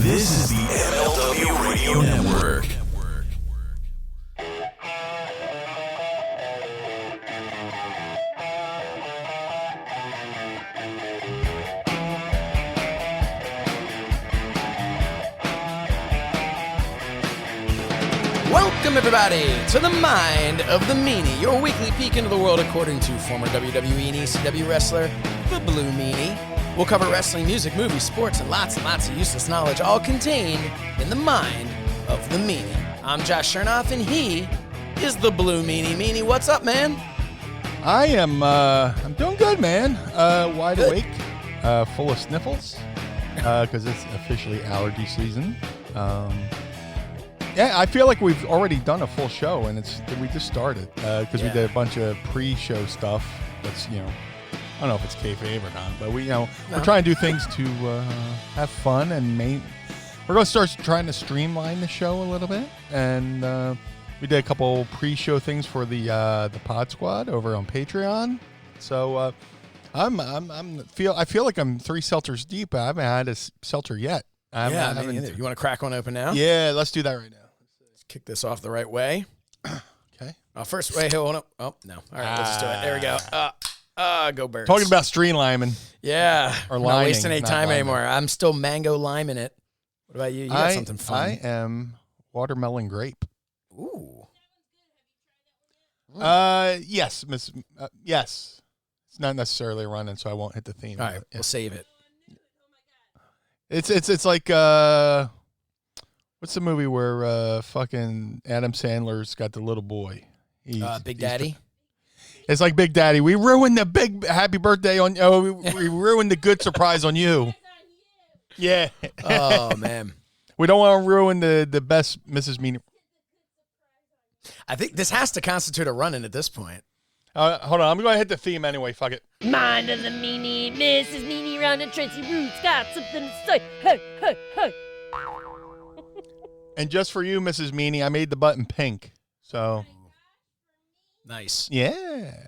This is the MLW Radio Network. Welcome, everybody, to the Mind of the Meanie, your weekly peek into the world according to former WWE and ECW wrestler, the Blue Meanie. We'll cover wrestling, music, movies, sports, and lots of useless knowledge, all contained in the Mind of the Meanie. I'm Josh Shernoff, and he is the Blue Meanie. Meanie, what's up, man? I am, I'm doing good, man. Wide awake, full of sniffles, because it's officially allergy season. Yeah, I feel like we've already done a full show, and we just started because we did a bunch of pre-show stuff. That's I don't know if it's kayfabe or not, but we're trying to do things to have fun, and we're going to start trying to streamline the show a little bit. And we did a couple pre-show things for the Pod Squad over on Patreon. So I feel like I'm 3 seltzers deep. I haven't had a seltzer yet. Me neither. You want to crack one open now? Yeah, let's do that right now. Kick this off the right way. Okay. First, wait, hold on. Oh, no. All right, let's just do it. There we go. Go Birds. Talking about streamlining. Yeah. Or not lining, wasting any not time lining. anymore. I'm still mango liming it. What about you? You got something fun. I am watermelon grape. Ooh. Yes, Miss. Yes. It's not necessarily running, so I won't hit the theme. All right, we'll save it. It's like what's the movie where fucking Adam Sandler's got the little boy? Big Daddy. It's like Big Daddy. We ruined the big happy birthday on. Oh, we ruined the good surprise on you. Yeah. Oh man. We don't want to ruin the best Mrs. Meanie. I think this has to constitute a run-in at this point. Hold on, I'm going to hit the theme anyway. Fuck it. Mind of the Meanie, Mrs. Meanie round and Tracy Roots got something to say. Hey, hey, hey. And just for you, Mrs. Meanie, I made the button pink. So nice. Yeah.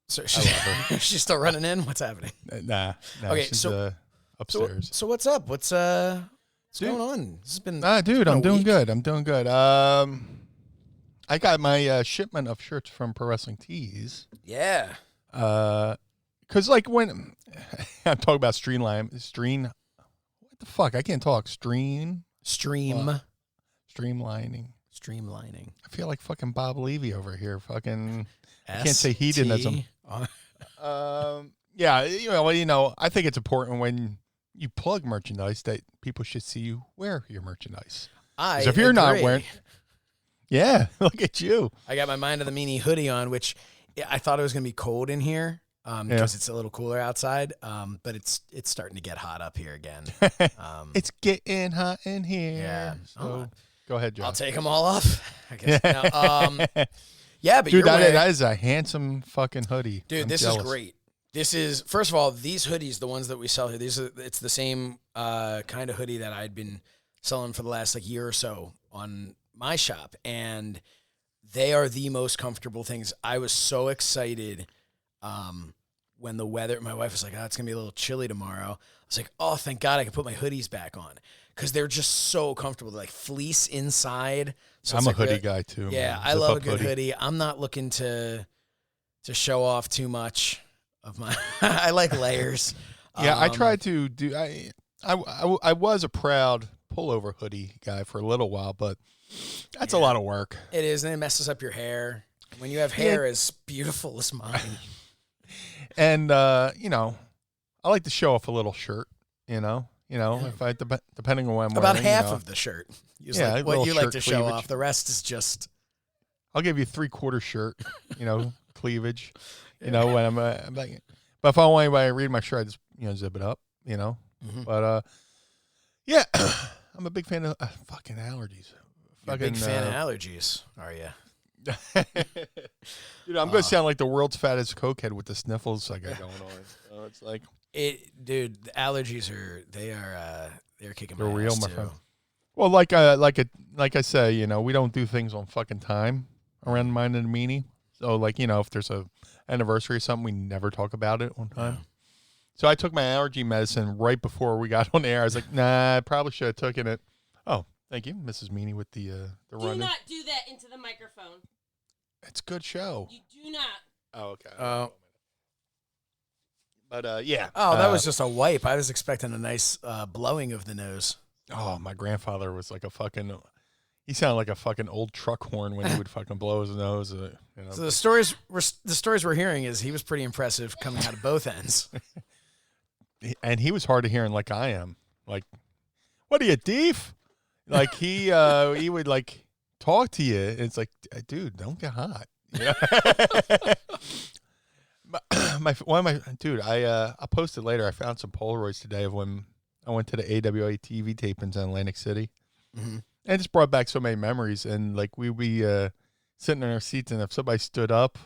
So she's still running in? What's happening? Nah. Okay, she's, so upstairs. So what's up? What's going on? This has been dude, I'm doing good. I'm doing good. I got my shipment of shirts from Pro Wrestling Tees. Yeah. Because like when I'm talking about streamlining. What the fuck? I can't talk. Streamlining. I feel like fucking Bob Levy over here. Fucking. I can't say hedonism. Yeah, I think it's important when you plug merchandise that people should see you wear your merchandise. If you're not wearing. Yeah, look at you. I got my Mind of the Meanie hoodie on, which I thought it was going to be cold in here because it's a little cooler outside, but it's starting to get hot up here again. It's getting hot in here. Yeah. So go ahead, Joe. I'll take them all off, I guess. Yeah, but dude, you're that is a handsome fucking hoodie. Dude, this is great. This is, first of all, these hoodies, the ones that we sell here, it's the same kind of hoodie that I'd been selling for the last year or so on my shop, and they are the most comfortable things. I was so excited when the weather, my wife was like, it's gonna be a little chilly tomorrow. I was like, oh, thank God I can put my hoodies back on, because they're just so comfortable. They're like fleece inside. So I'm a hoodie guy too. Yeah, man. I love a good hoodie. I'm not looking to show off too much of my I like layers. Yeah, I tried to do I was a proud pullover hoodie guy for a little while, but that's a lot of work. It is, and it messes up your hair. When you have hair as beautiful as mine. And I like to show off a little shirt, if I depending on what I'm wearing. About half of the shirt. What you like to show cleavage. off. The rest is just I'll give you 3/4 shirt, cleavage. When I'm like, but if I don't want anybody to read my shirt, I just zip it up, Mm-hmm. But yeah, I'm a big fan of fucking allergies. You're a big fan of allergies, are you? I'm going to sound like the world's fattest cokehead with the sniffles I got going on. So it's like dude. The allergies they're kicking my they're real, ass my too. friend. Well, like I say, we don't do things on fucking time around Mind and Meanie. So if there's a anniversary or something, we never talk about it on time. So I took my allergy medicine right before we got on air. I was like, nah, I probably should have taken it. Oh, thank you, Mrs. Meanie, with the run. Do not do that into the microphone. It's a good show. You do not. Oh, okay. But yeah. Oh, that was just a wipe. I was expecting a nice blowing of the nose. Oh, my grandfather was like a fucking. He sounded like a fucking old truck horn when he would fucking blow his nose. You know. So the stories we're hearing is he was pretty impressive coming out of both ends. And he was hard of hearing, like I am. Like, what are you, Deef? Like he would like talk to you. And it's like, dude, don't get hot. Yeah. I posted later. I found some Polaroids today of when I went to the AWA TV tapings in Atlantic City. Mm-hmm. And it just brought back so many memories. And like we'd be sitting in our seats, and if somebody stood up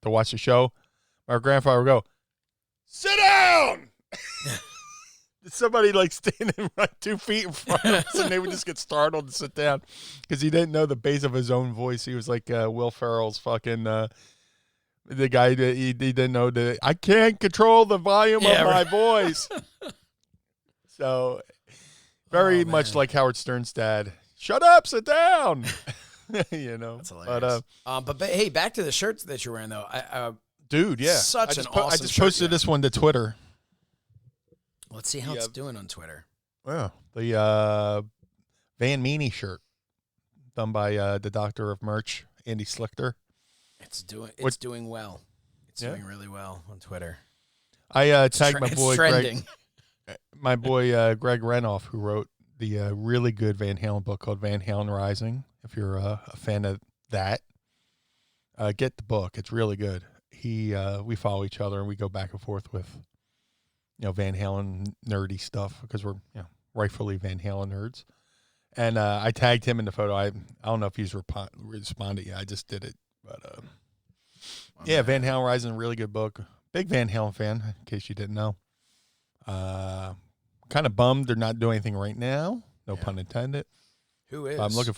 to watch the show, our grandfather would go, "Sit down." Somebody like standing right 2 feet in front of us, and they would just get startled and sit down because he didn't know the bass of his own voice. He was like Will Ferrell's fucking the guy that he didn't know that I can't control the volume of my voice. So very much like Howard Stern's dad. Shut up, sit down. You know, that's hilarious. But hey, back to the shirts that you're wearing though. Dude, yeah, such an awesome. I just posted this one to Twitter. Let's see how it's doing on Twitter. Yeah, the Van Meanie shirt done by the Doctor of Merch, Andy Slichter. It's doing well. It's doing really well on Twitter. I tagged my boy Greg, Greg Renoff, who wrote the really good Van Halen book called Van Halen Rising. If you're a fan of that, get the book. It's really good. We follow each other and we go back and forth with, Van Halen nerdy stuff because we're, rightfully Van Halen nerds. And I tagged him in the photo. I don't know if he's responded yet. I just did it. But, Van Halen Rising, a really good book. Big Van Halen fan, in case you didn't know. Kind of bummed they're not doing anything right now. No pun intended. Who is? I'm looking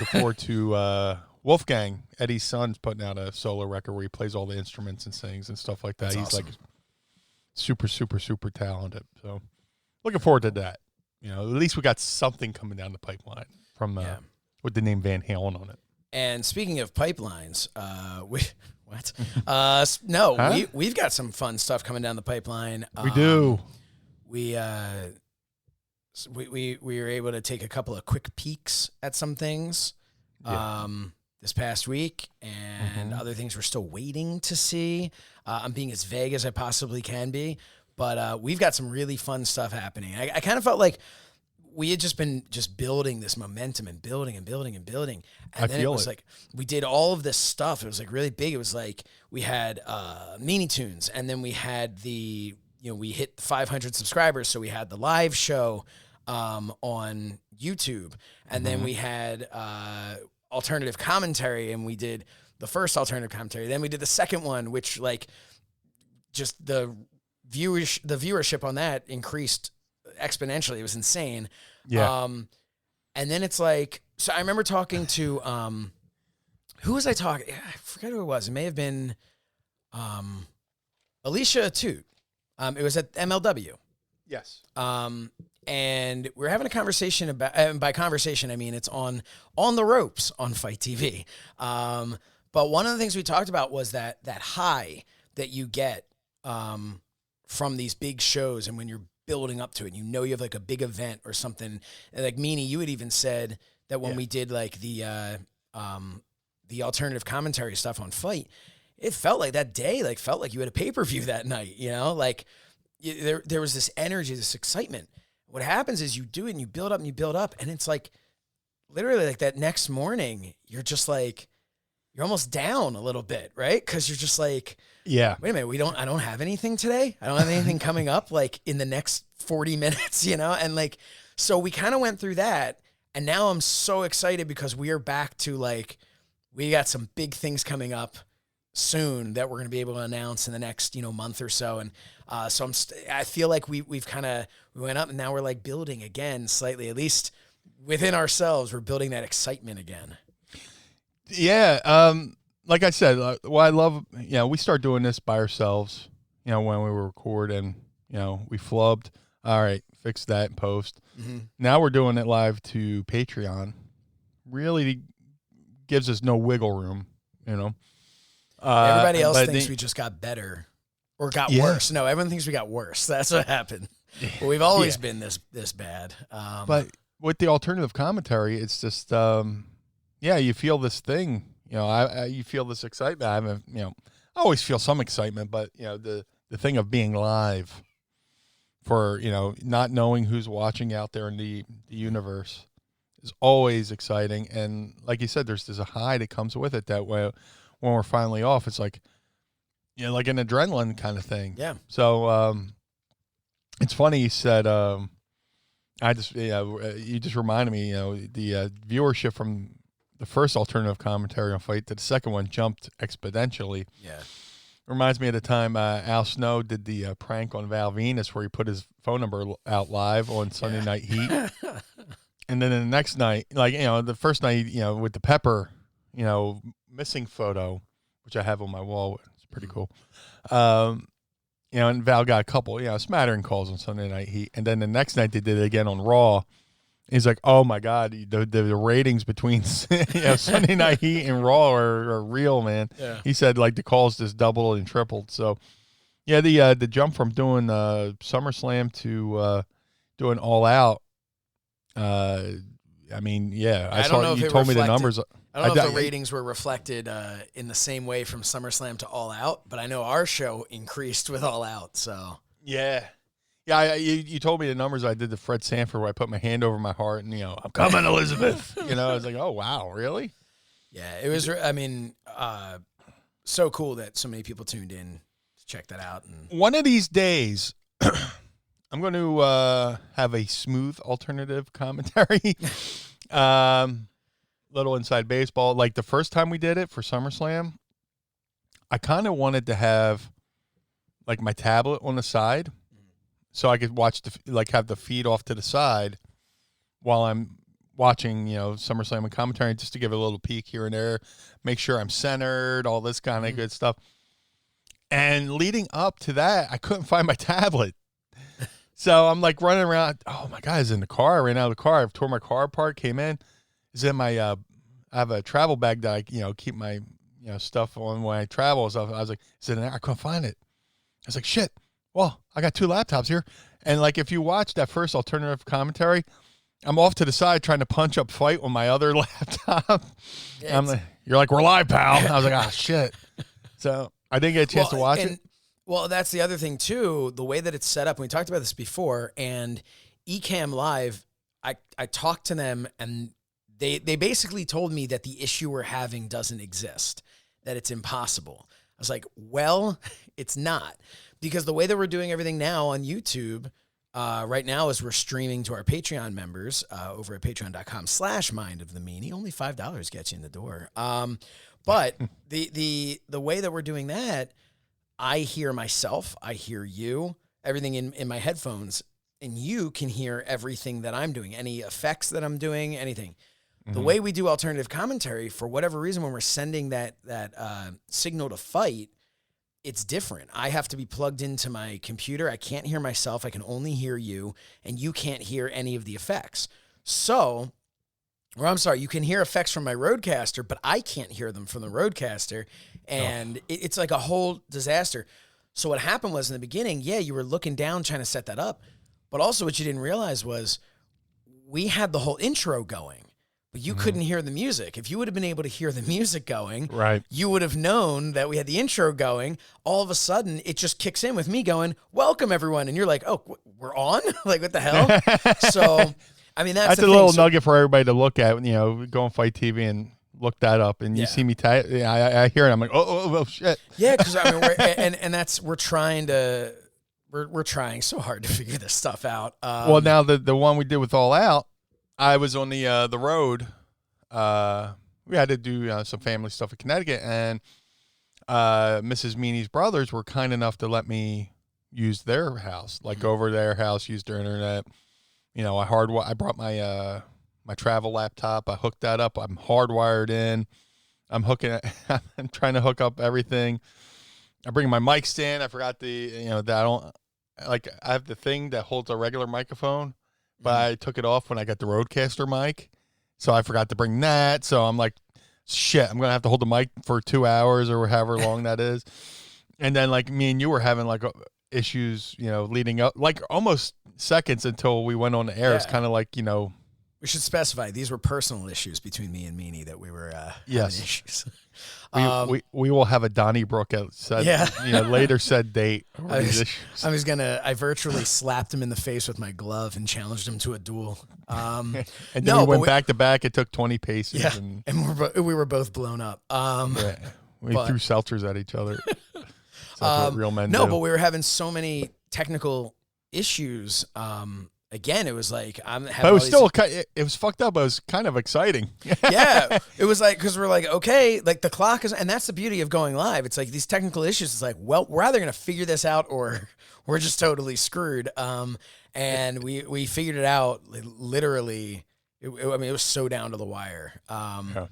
forward to Wolfgang, Eddie's son's putting out a solo record where he plays all the instruments and sings and stuff like that. That's He's awesome. like super, super, super talented. So looking forward to that. At least we got something coming down the pipeline from with the name Van Halen on it. And speaking of pipelines, we've got some fun stuff coming down the pipeline. We do. We were able to take a couple of quick peeks at some things this past week, and other things we're still waiting to see. I'm being as vague as I possibly can be, but we've got some really fun stuff happening. I kind of felt like we had just been building this momentum and building. And then it was like we did all of this stuff. It was like really big. It was like we had Meanie Toons, and then we had we hit 500 subscribers, so we had the live show on YouTube, and then we had alternative commentary, and we did the first alternative commentary. Then we did the second one, which like just the viewership on that increased exponentially. It was insane. Yeah. And then it's like, so I remember talking to who was I talking? I forget who it was. It may have been Alicia Toot. It was at MLW. Yes. And we were having a conversation about, and by conversation, I mean, it's on the ropes on FITE TV. But one of the things we talked about was that high that you get from these big shows, and when you're building up to it, you have like a big event or something. And like Meanie, you had even said that when we did like the alternative commentary stuff on FITE, it felt like that day, felt like you had a pay-per-view that night, there was this energy, this excitement. What happens is you do it and you build up, and it's like literally like that next morning, you're just like, you're almost down a little bit, right? Because you're just like, wait a minute, I don't have anything today. I don't have anything coming up like in the next 40 minutes, and like, so we kind of went through that, and now I'm so excited because we are back to like, we got some big things coming up soon that we're going to be able to announce in the next, month or so. And so I feel like we went up, and now we're like building again slightly, at least within ourselves. We're building that excitement again. Yeah. Like I said, I love, we start doing this by ourselves, when we were recording, we flubbed. All right, fix that in post. Mm-hmm. Now we're doing it live to Patreon. Really gives us no wiggle room, Everybody else thinks we just got better or got worse. No, everyone thinks we got worse. That's what happened. But we've always been this bad. But with the alternative commentary, it's just, you feel this thing. You feel this excitement. I haven't, I always feel some excitement, but the thing of being live for not knowing who's watching out there in the universe is always exciting. And like you said, there's a high that comes with it. That way, when we're finally off, it's like like an adrenaline kind of thing. Yeah. So it's funny you said. You just reminded me. The viewership from the first alternative commentary on FITE to the second one jumped exponentially. Yeah. Reminds me of the time Al Snow did the prank on Val Venus where he put his phone number out live on Sunday Night Heat. And then the next night, the first night, with the Pepper, missing photo, which I have on my wall. It's pretty cool. And Val got a couple, smattering calls on Sunday Night Heat. And then the next night they did it again on Raw. He's like, oh, my God, the ratings between Sunday Night Heat and Raw are real, man. Yeah. He said, the calls just doubled and tripled. So, the jump from doing SummerSlam to doing All Out, I don't know if you told me the numbers. I don't know if the ratings were reflected in the same way from SummerSlam to All Out, but I know our show increased with All Out, so. Yeah. Yeah, you told me the numbers. I did the Fred Sanford where I put my hand over my heart and, I'm coming, Elizabeth. I was like, oh, wow, really? Yeah, it was, so cool that so many people tuned in to check that out. And one of these days, I'm going to have a smooth alternative commentary. Little inside baseball. Like the first time we did it for SummerSlam, I kind of wanted to have my tablet on the side. So I could watch have the feed off to the side while I'm watching, SummerSlam and commentary, just to give it a little peek here and there, make sure I'm centered, all this kind of good stuff. And leading up to that, I couldn't find my tablet. So I'm running around. Oh my God, it's in the car. I ran out of the car. I've tore my car apart, came in. It's in my, I have a travel bag that I, keep my, stuff on when I travel and stuff. I was like, is it in there? I couldn't find it. I was like, shit. Well, I got two laptops here. And if you watch that first alternative commentary, I'm off to the side trying to punch up FITE on my other laptop. Yeah, you're like, we're live, pal. I was like, shit. So I didn't get a chance to watch it. Well, that's the other thing, too. The way that it's set up, we talked about this before, and Ecamm Live, I talked to them, and they basically told me that the issue we're having doesn't exist, that it's impossible. I was like, well, it's not. Because the way that we're doing everything now on YouTube right now is we're streaming to our Patreon members over at patreon.com/mindofthemeanie. Only $5 gets you in the door. But the way that we're doing that, I hear myself, I hear you, everything in my headphones, and you can hear everything that I'm doing, any effects that I'm doing, anything. Mm-hmm. The way we do alternative commentary, for whatever reason, when we're sending that signal to FITE, it's different. I have to be plugged into my computer. I can't hear myself. I can only hear you, and you can't hear any of the effects. So, or I'm sorry, you can hear effects from my Rodecaster, but I can't hear them from the Rodecaster, and it's like a whole disaster. So what happened was in the beginning, you were looking down trying to set that up, but also what you didn't realize was we had the whole intro going. But you couldn't hear the music. If you would have been able to hear the music going, right, you would have known that we had the intro going. All of a sudden, it just kicks in with me going, welcome, everyone. And you're like, oh, we're on? What the hell? So, that's a little nugget for everybody to look at, go on FITE TV and look that up. And you see me, I hear it. I'm like, oh, shit. Yeah, because, we're trying to, we're trying so hard to figure this stuff out. Well, now the one we did with All Out, I was on the road. We had to do some family stuff in Connecticut, and Mrs. Meanie's brothers were kind enough to let me use their house, go over to their house, use their internet. I brought my my travel laptop. I hooked that up. I'm hardwired in. I'm trying to hook up everything. I bring my mic stand. I forgot that I don't like. I have the thing that holds a regular microphone, but I took it off when I got the Rodecaster mic, so I forgot to bring that. So I'm like, shit, I'm gonna have to hold the mic for 2 hours or however long that is. And then like me and you were having like issues, leading up, like almost seconds until we went on the air. It's kind of like We should specify these were personal issues between me and Meanie that we were having issues. We will have a Donnybrook at later said date. I virtually slapped him in the face with my glove and challenged him to a duel. And then we went back to back. It took 20 paces. Yeah, and we were both blown up. We threw seltzers at each other. That's what real men do. No, but we were having so many technical issues. Again, it was like but it was it was fucked up. But it was kind of exciting. Yeah, it was like because we're like, okay, like the clock is, and that's the beauty of going live. It's like these technical issues. It's like, well, we're either gonna figure this out or we're just totally screwed. And we figured it out literally. It was so down to the wire. But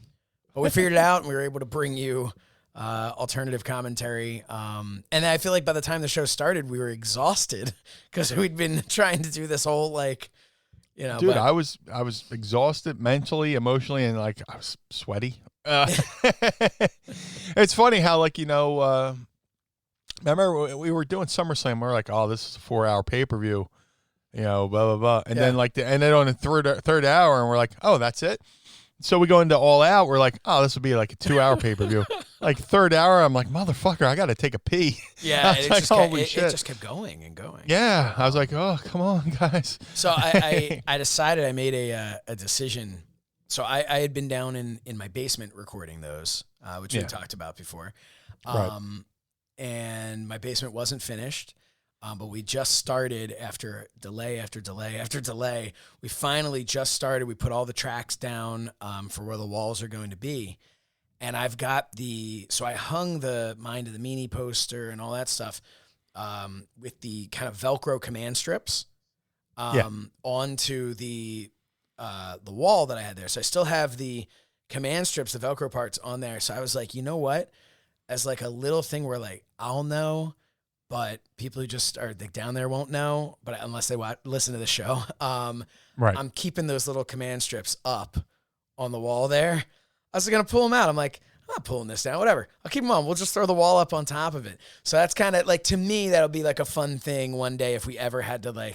we figured it out, and we were able to bring you alternative commentary. And I feel like by the time the show started, we were exhausted because we'd been trying to do this whole Dude, I was exhausted mentally, emotionally, and like I was sweaty. It's funny how remember we were doing SummerSlam. We're like, oh, this is a 4-hour pay-per-view, blah blah blah, and then on the third hour, and we're like, oh, that's it. So we go into All Out. We're like, oh, this would be like a 2-hour pay-per-view. Like third hour, I'm like, motherfucker, I got to take a pee. Yeah, it just kept going and going. Yeah, I was like, oh, come on, guys. So I decided I made a decision. So I had been down in my basement recording those, which we talked about before. Right. And my basement wasn't finished. But we just started after delay after delay after delay. We finally just started. We put all the tracks down for where the walls are going to be. And I've got so I hung the Mind of the Meanie poster and all that stuff with the kind of Velcro command strips onto the wall that I had there. So I still have the command strips, the Velcro parts on there. So I was like, you know what? As like a little thing where like, I'll know, but people who just are down there won't know, but unless they listen to the show, right. I'm keeping those little command strips up on the wall there. I was going to pull them out. I'm like, I'm not pulling this down, whatever. I'll keep them on. We'll just throw the wall up on top of it. So that's kind of like, to me, that'll be like a fun thing one day if we ever had to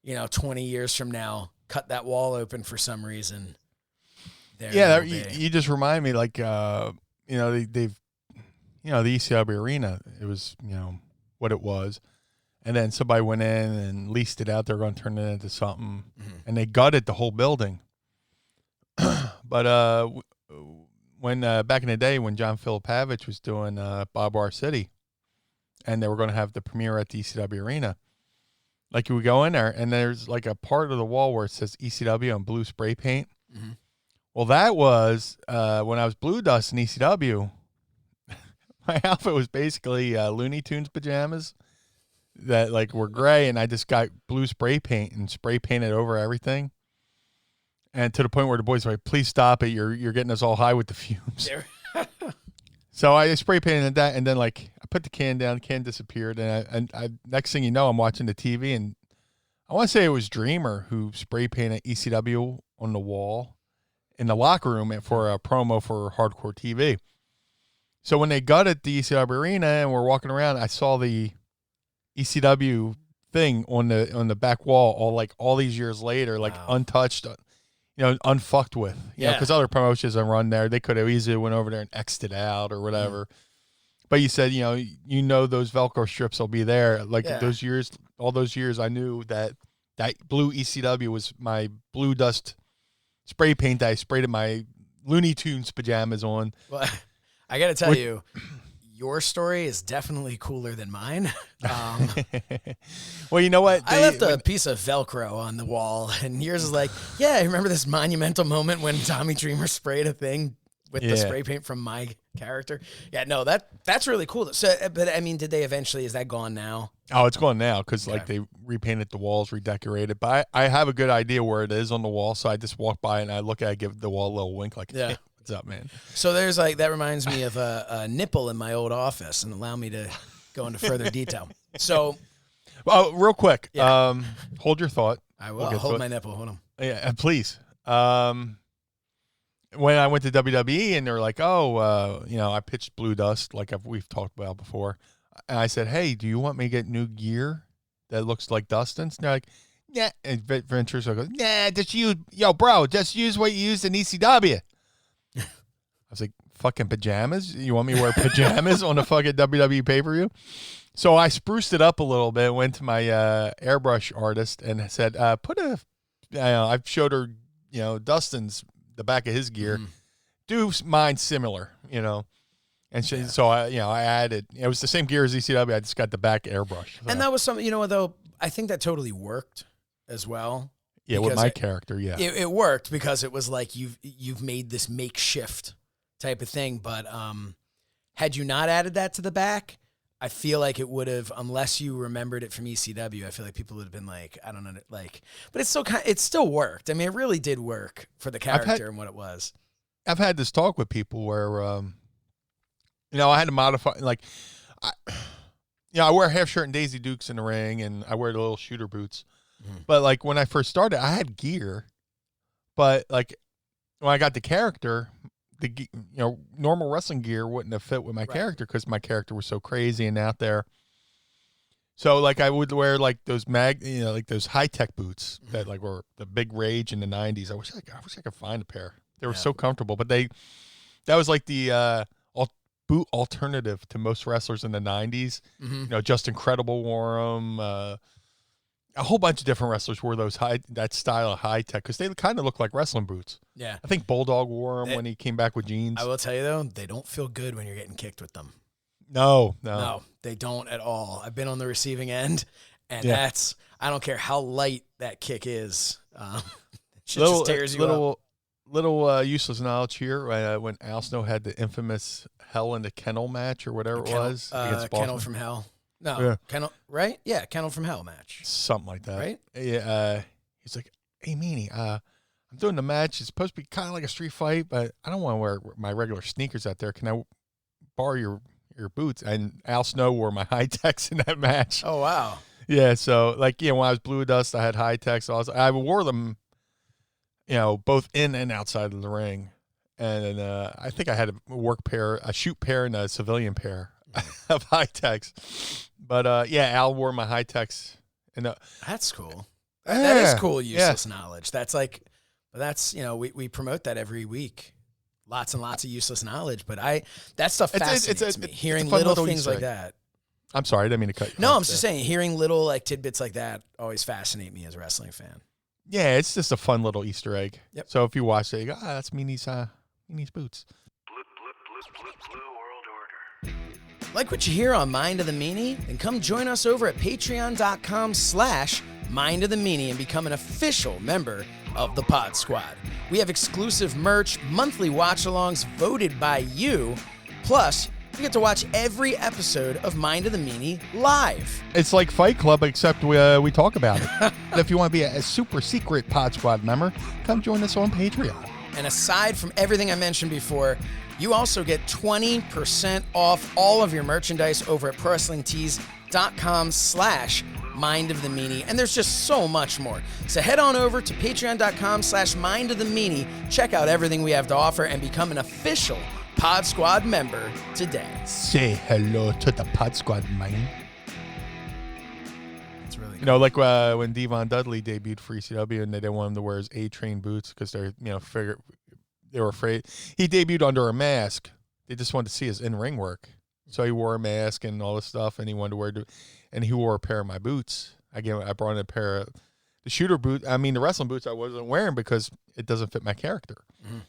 20 years from now, cut that wall open for some reason. You just remind me they've, the ECW arena, it was, what it was, and then somebody went in and leased it out. They're going to turn it into something, and they gutted the whole building. But when back in the day when John Filipavich was doing Bob R City, and they were going to have the premiere at the ECW arena, like you would go in there, and there's like a part of the wall where it says ECW on blue spray paint. Mm-hmm. Well, that was when I was BlueDust in ECW. My outfit was basically Looney Tunes pajamas that were gray, and I just got blue spray paint and spray painted over everything. And to the point where the boys were like, "Please stop it! You're getting us all high with the fumes." So I spray painted that, and then I put the can down. The can disappeared, and I next thing you know, I'm watching the TV, and I want to say it was Dreamer who spray painted ECW on the wall in the locker room for a promo for Hardcore TV. So when they gutted the ECW arena and we're walking around, I saw the ECW thing on the back wall all these years later, wow. Untouched, unfucked with. Because other promotions that run there, they could have easily went over there and X'd it out or whatever. But you said, those Velcro strips will be there. Those years, all those years, I knew that blue ECW was my BlueDust spray paint that I sprayed in my Looney Tunes pajamas on. Well, I got to tell you, your story is definitely cooler than mine. Well, you know what? I left a piece of Velcro on the wall, and yours is like, yeah, I remember this monumental moment when Tommy Dreamer sprayed a thing with the spray paint from my character. Yeah, no, that's really cool. So, but I mean, did they eventually, is that gone now? Oh, it's gone now because they repainted the walls, redecorated. But I have a good idea where it is on the wall, so I just walk by and I look at it, give the wall a little wink, What's up, man? So there's like, that reminds me of a nipple in my old office, and allow me to go into further detail. So, real quick, Yeah. hold your thought. I will We'll get hold to my nipple. Hold on. Yeah, please. When I went to WWE and they were like, "Oh, I pitched BlueDust like we've talked about before," and I said, "Hey, do you want me to get new gear that looks like Dustin's?" And they're like, "Yeah." And Ventures goes, "Nah, just use just use what you used in ECW." I was like, "Fucking pajamas? You want me to wear pajamas on a fucking WWE pay-per-view?" So I spruced it up a little bit. Went to my airbrush artist and said, I've showed her, Dustin's the back of his gear. Do mine similar, And so I added. It was the same gear as ECW. I just got the back airbrush. So. And that was something, though, I think that totally worked as well. Yeah, with my character, yeah. It worked because it was like you've made this makeshift type of thing. But had you not added that to the back, I feel like it would have, unless you remembered it from ECW, I feel like people would have been like, I don't know, but it still worked. I mean, it really did work for the character and what it was. I've had this talk with people where, I had to modify, I wear half shirt and Daisy Dukes in the ring, and I wear the little shooter boots. But like when I first started, I had gear, but like when I got the character, normal wrestling gear wouldn't have fit with my character because my character was so crazy and out there. So like I would wear like those like those high tech boots that like were the big rage in the '90s. I wish I could find a pair. They were so comfortable, but that was like the boot alternative to most wrestlers in the '90s. Just Incredible wore them. A whole bunch of different wrestlers wore that style of high tech because they kind of look like wrestling boots. Yeah. I think Bulldog wore them when he came back with jeans. I will tell you, though, they don't feel good when you're getting kicked with them. No, they don't at all. I've been on the receiving end, and I don't care how light that kick is. Shit just tears you up. Little useless knowledge here. When Al Snow had the infamous Hell in the Kennel match or whatever it was. Against Kennel from Hell. No, yeah. Kennel, right? Yeah, Kennel from Hell match. Something like that. Right? Yeah. He's like, "Hey, Meanie, I'm doing the match. It's supposed to be kind of like a street fight, but I don't want to wear my regular sneakers out there. Can I borrow your boots?" And Al Snow wore my high techs in that match. Oh, wow. Yeah, so when I was BlueDust, I had high techs. I wore them, both in and outside of the ring. And I think I had a shoot pair and a civilian pair of high techs. But Al wore my high techs. And that's cool. That is cool. Useless knowledge. That's we promote that every week. Lots and lots of useless knowledge. But that stuff fascinates me. Hearing little things like that. I'm sorry, I didn't mean to cut you off. No, I'm just saying, hearing little tidbits like that always fascinate me as a wrestling fan. Yeah, it's just a fun little Easter egg. Yep. So if you watch it, you go, that's Meanie's boots. Blue World Order. Like what you hear on Mind of the Meanie? Then come join us over at patreon.com/Mind of the Meanie and become an official member of the Pod Squad. We have exclusive merch, monthly watch-alongs voted by you, plus you get to watch every episode of Mind of the Meanie live. It's like Fight Club, except we talk about it. If you want to be a super secret Pod Squad member, come join us on Patreon. And aside from everything I mentioned before, you also get 20% off all of your merchandise over at ProWrestlingTees.com/Mind of the Meanie. And there's just so much more. So head on over to patreon.com/Mind of the Meanie, check out everything we have to offer, and become an official Pod Squad member today. Say hello to the Pod Squad, man. It's really good. Like when Devon Dudley debuted for ECW and they didn't want him to wear his A-Train boots because they're, they were afraid. He debuted under a mask. They just wanted to see his in-ring work. So he wore a mask and all this stuff, and he wanted to wear and he wore a pair of my boots. Again, I brought in a pair of the shooter boot. I mean, the wrestling boots I wasn't wearing because it doesn't fit my character. Mm-hmm.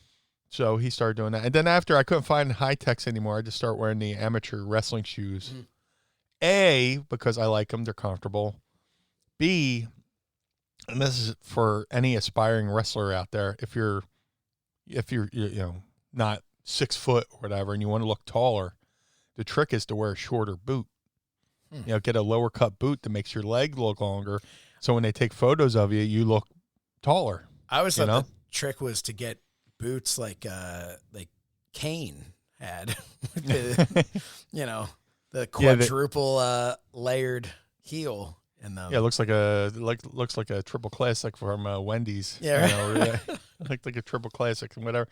So he started doing that. And then after I couldn't find high techs anymore, I just started wearing the amateur wrestling shoes. Mm-hmm. A, because I like them. They're comfortable. B, and this is for any aspiring wrestler out there, if you're not 6 foot or whatever and you want to look taller, the trick is to wear a shorter boot. Get a lower cut boot that makes your leg look longer. So when they take photos of you, you look taller. I always thought the trick was to get boots like Kane had. The, the quadruple layered heel in them. Yeah, it looks like a triple classic from Wendy's. Yeah, right. Like a triple classic and whatever.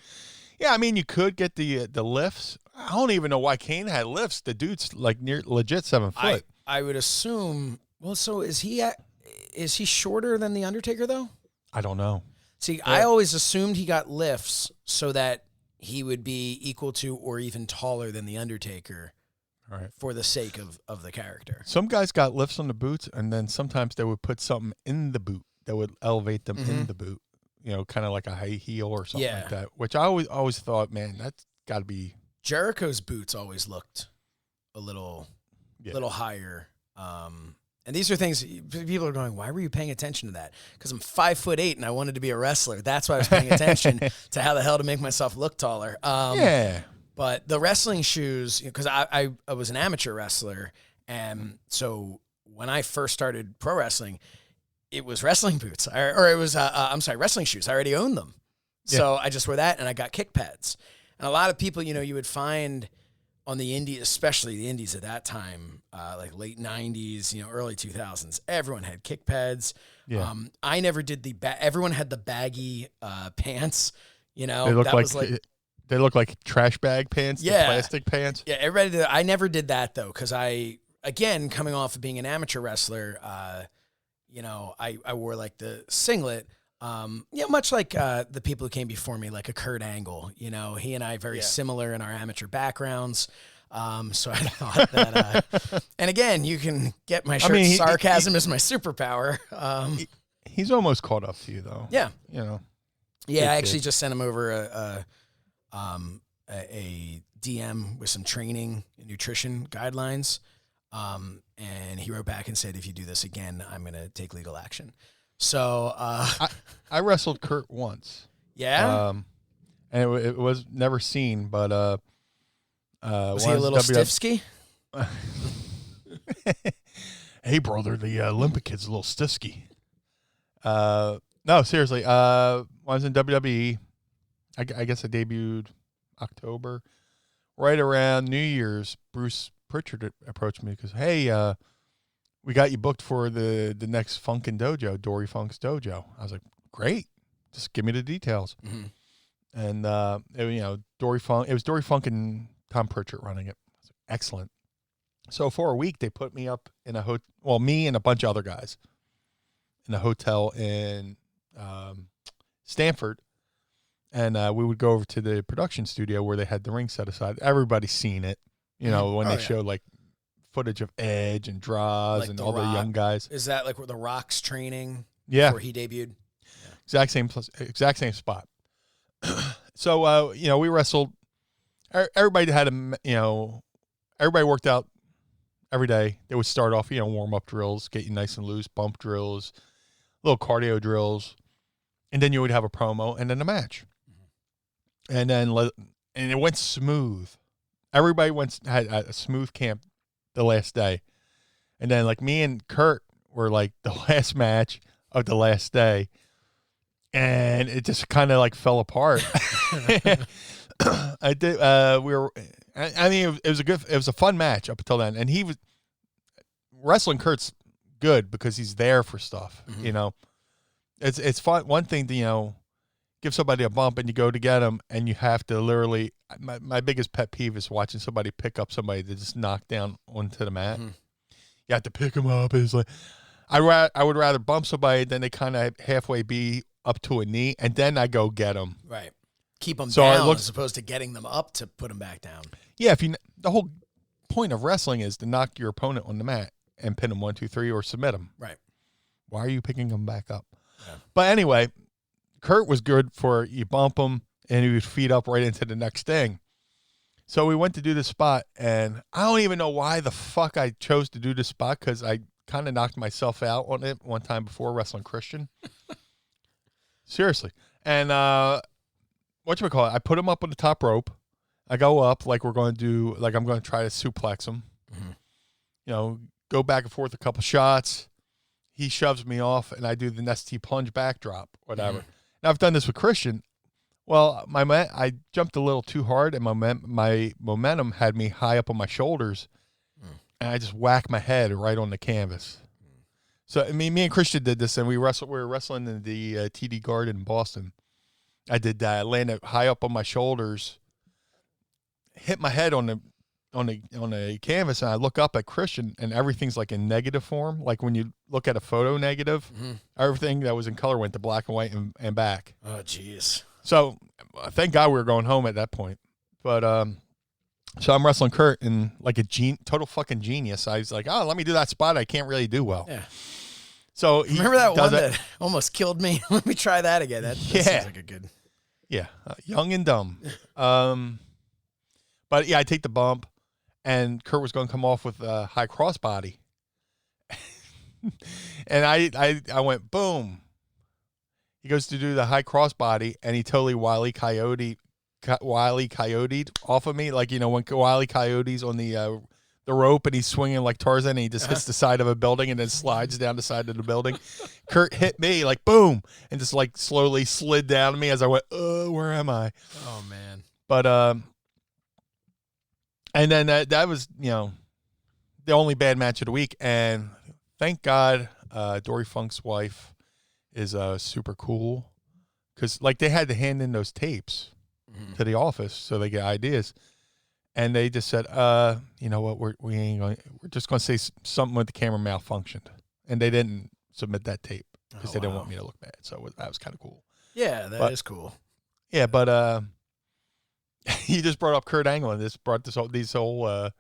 Yeah, I mean, you could get the lifts. I don't even know why Kane had lifts. The dude's like legit 7 foot. I would assume. Well, so is he shorter than the Undertaker though? I don't know. See, yeah. I always assumed he got lifts so that he would be equal to or even taller than the Undertaker. Right. For the sake of the character. Some guys got lifts on the boots, and then sometimes they would put something in the boot that would elevate them in the boot. Kind of like a high heel or something like that. Which I always thought, man, that's got to be. Jericho's boots always looked a little higher. And these are things people are going, why were you paying attention to that? Because I'm 5'8" and I wanted to be a wrestler. That's why I was paying attention to how the hell to make myself look taller. Yeah. But the wrestling shoes, because I was an amateur wrestler, and so when I first started pro wrestling, it was wrestling boots, wrestling shoes. I already owned them. So I just wore that, and I got kick pads. And a lot of people, you would find on the indies, especially the indies at that time, like late 90s, early 2000s, everyone had kick pads. Yeah. I never did everyone had the baggy pants, They look like trash bag pants, the plastic pants. Yeah, everybody did. I never did that, though, because again, coming off of being an amateur wrestler, I wore, like, the singlet, much like the people who came before me, like a Kurt Angle. He and I very similar in our amateur backgrounds. So I thought that, and again, you can get my shirt. Sarcasm is my superpower. He's almost caught up to you, though. Yeah. Yeah, I actually just sent him over a DM with some training and nutrition guidelines. And he wrote back and said, if you do this again, I'm going to take legal action. So, I wrestled Kurt once. Yeah. And it was never seen, but, was he a little stiffsky? Hey, brother, the Olympic kid's a little stiffsky. No, seriously. When I was in WWE, I guess I debuted October. Right around New Year's, Bruce Pritchard approached me because, hey, we got you booked for the next Funkin' Dojo, Dory Funk's dojo. I was like, great. Just give me the details. Mm-hmm. And, Dory Funk, it was Dory Funk and Tom Pritchard running it. I was like, excellent. So for a week, they put me up in a hotel, me and a bunch of other guys in a hotel in Stanford. And we would go over to the production studio where they had the ring set aside. Everybody's seen it, when they showed like footage of Edge and Droz and all the young guys. Is that like where The Rock's training? Yeah. Before he debuted? Yeah. Exact same spot. So, we wrestled. Everybody had everybody worked out every day. They would start off, warm-up drills, get you nice and loose, bump drills, little cardio drills. And then you would have a promo and then a match. And it went smooth. Everybody had a smooth camp the last day. And then, like, me and Kurt were, like, the last match of the last day. And it just kind of, like, fell apart. It was a fun match up until then. And he was wrestling Kurt's good because he's there for stuff, It's fun. One thing to, give somebody a bump and you go to get them and you have to literally, my biggest pet peeve is watching somebody pick up somebody that just knocked down onto the mat. Mm-hmm. You have to pick them up. It's like, I would rather bump somebody than they kind of halfway be up to a knee and then I go get them. Right. Keep them down as opposed to getting them up to put them back down. Yeah. The whole point of wrestling is to knock your opponent on the mat and pin them 1, 2, 3 or submit them. Right. Why are you picking them back up? Yeah. But anyway, Kurt was good for you bump him and he would feed up right into the next thing. So we went to do this spot and I don't even know why the fuck I chose to do this spot because I kind of knocked myself out on it one time before wrestling Christian. Seriously. And whatchamacallit, I put him up on the top rope. I go up like I'm going to try to suplex him. Mm-hmm. Go back and forth a couple shots. He shoves me off, and I do the nesty plunge backdrop, whatever. Mm. Now, I've done this with Christian. Well, I jumped a little too hard, and my momentum had me high up on my shoulders, and I just whacked my head right on the canvas. So me and Christian did this, and we were wrestling in the TD Garden in Boston. I did that. I landed high up on my shoulders, hit my head on the canvas, and I look up at Christian, and everything's like in negative form. Like when you look at a photo negative, everything that was in color went to black and white and back. Oh, jeez. So thank God we were going home at that point. But so I'm wrestling Kurt, and like a total fucking genius. I was like, oh, let me do that spot I can't really do well. Yeah. So remember that one that almost killed me? Let me try that again. That seems like a good. Yeah, young and dumb. But yeah, I take the bump, and Kurt was going to come off with a high crossbody, and I went boom. He goes to do the high crossbody, and he totally Wile E. Coyote'd off of me, like when Wile E. Coyote's on the rope and he's swinging like Tarzan, and he just hits the side of a building and then slides down the side of the building. Kurt hit me like boom, and just like slowly slid down to me as I went, where am I? Oh man. But and then that was the only bad match of the week, and thank God Dory Funk's wife is super cool, because like they had to hand in those tapes to the office so they get ideas. And they just said, you know what, we're just going to say something with the camera malfunctioned. And they didn't submit that tape because they didn't want me to look bad. So that was kind of cool. Yeah, that is cool. Yeah, but you just brought up Kurt Angle, and this brought these whole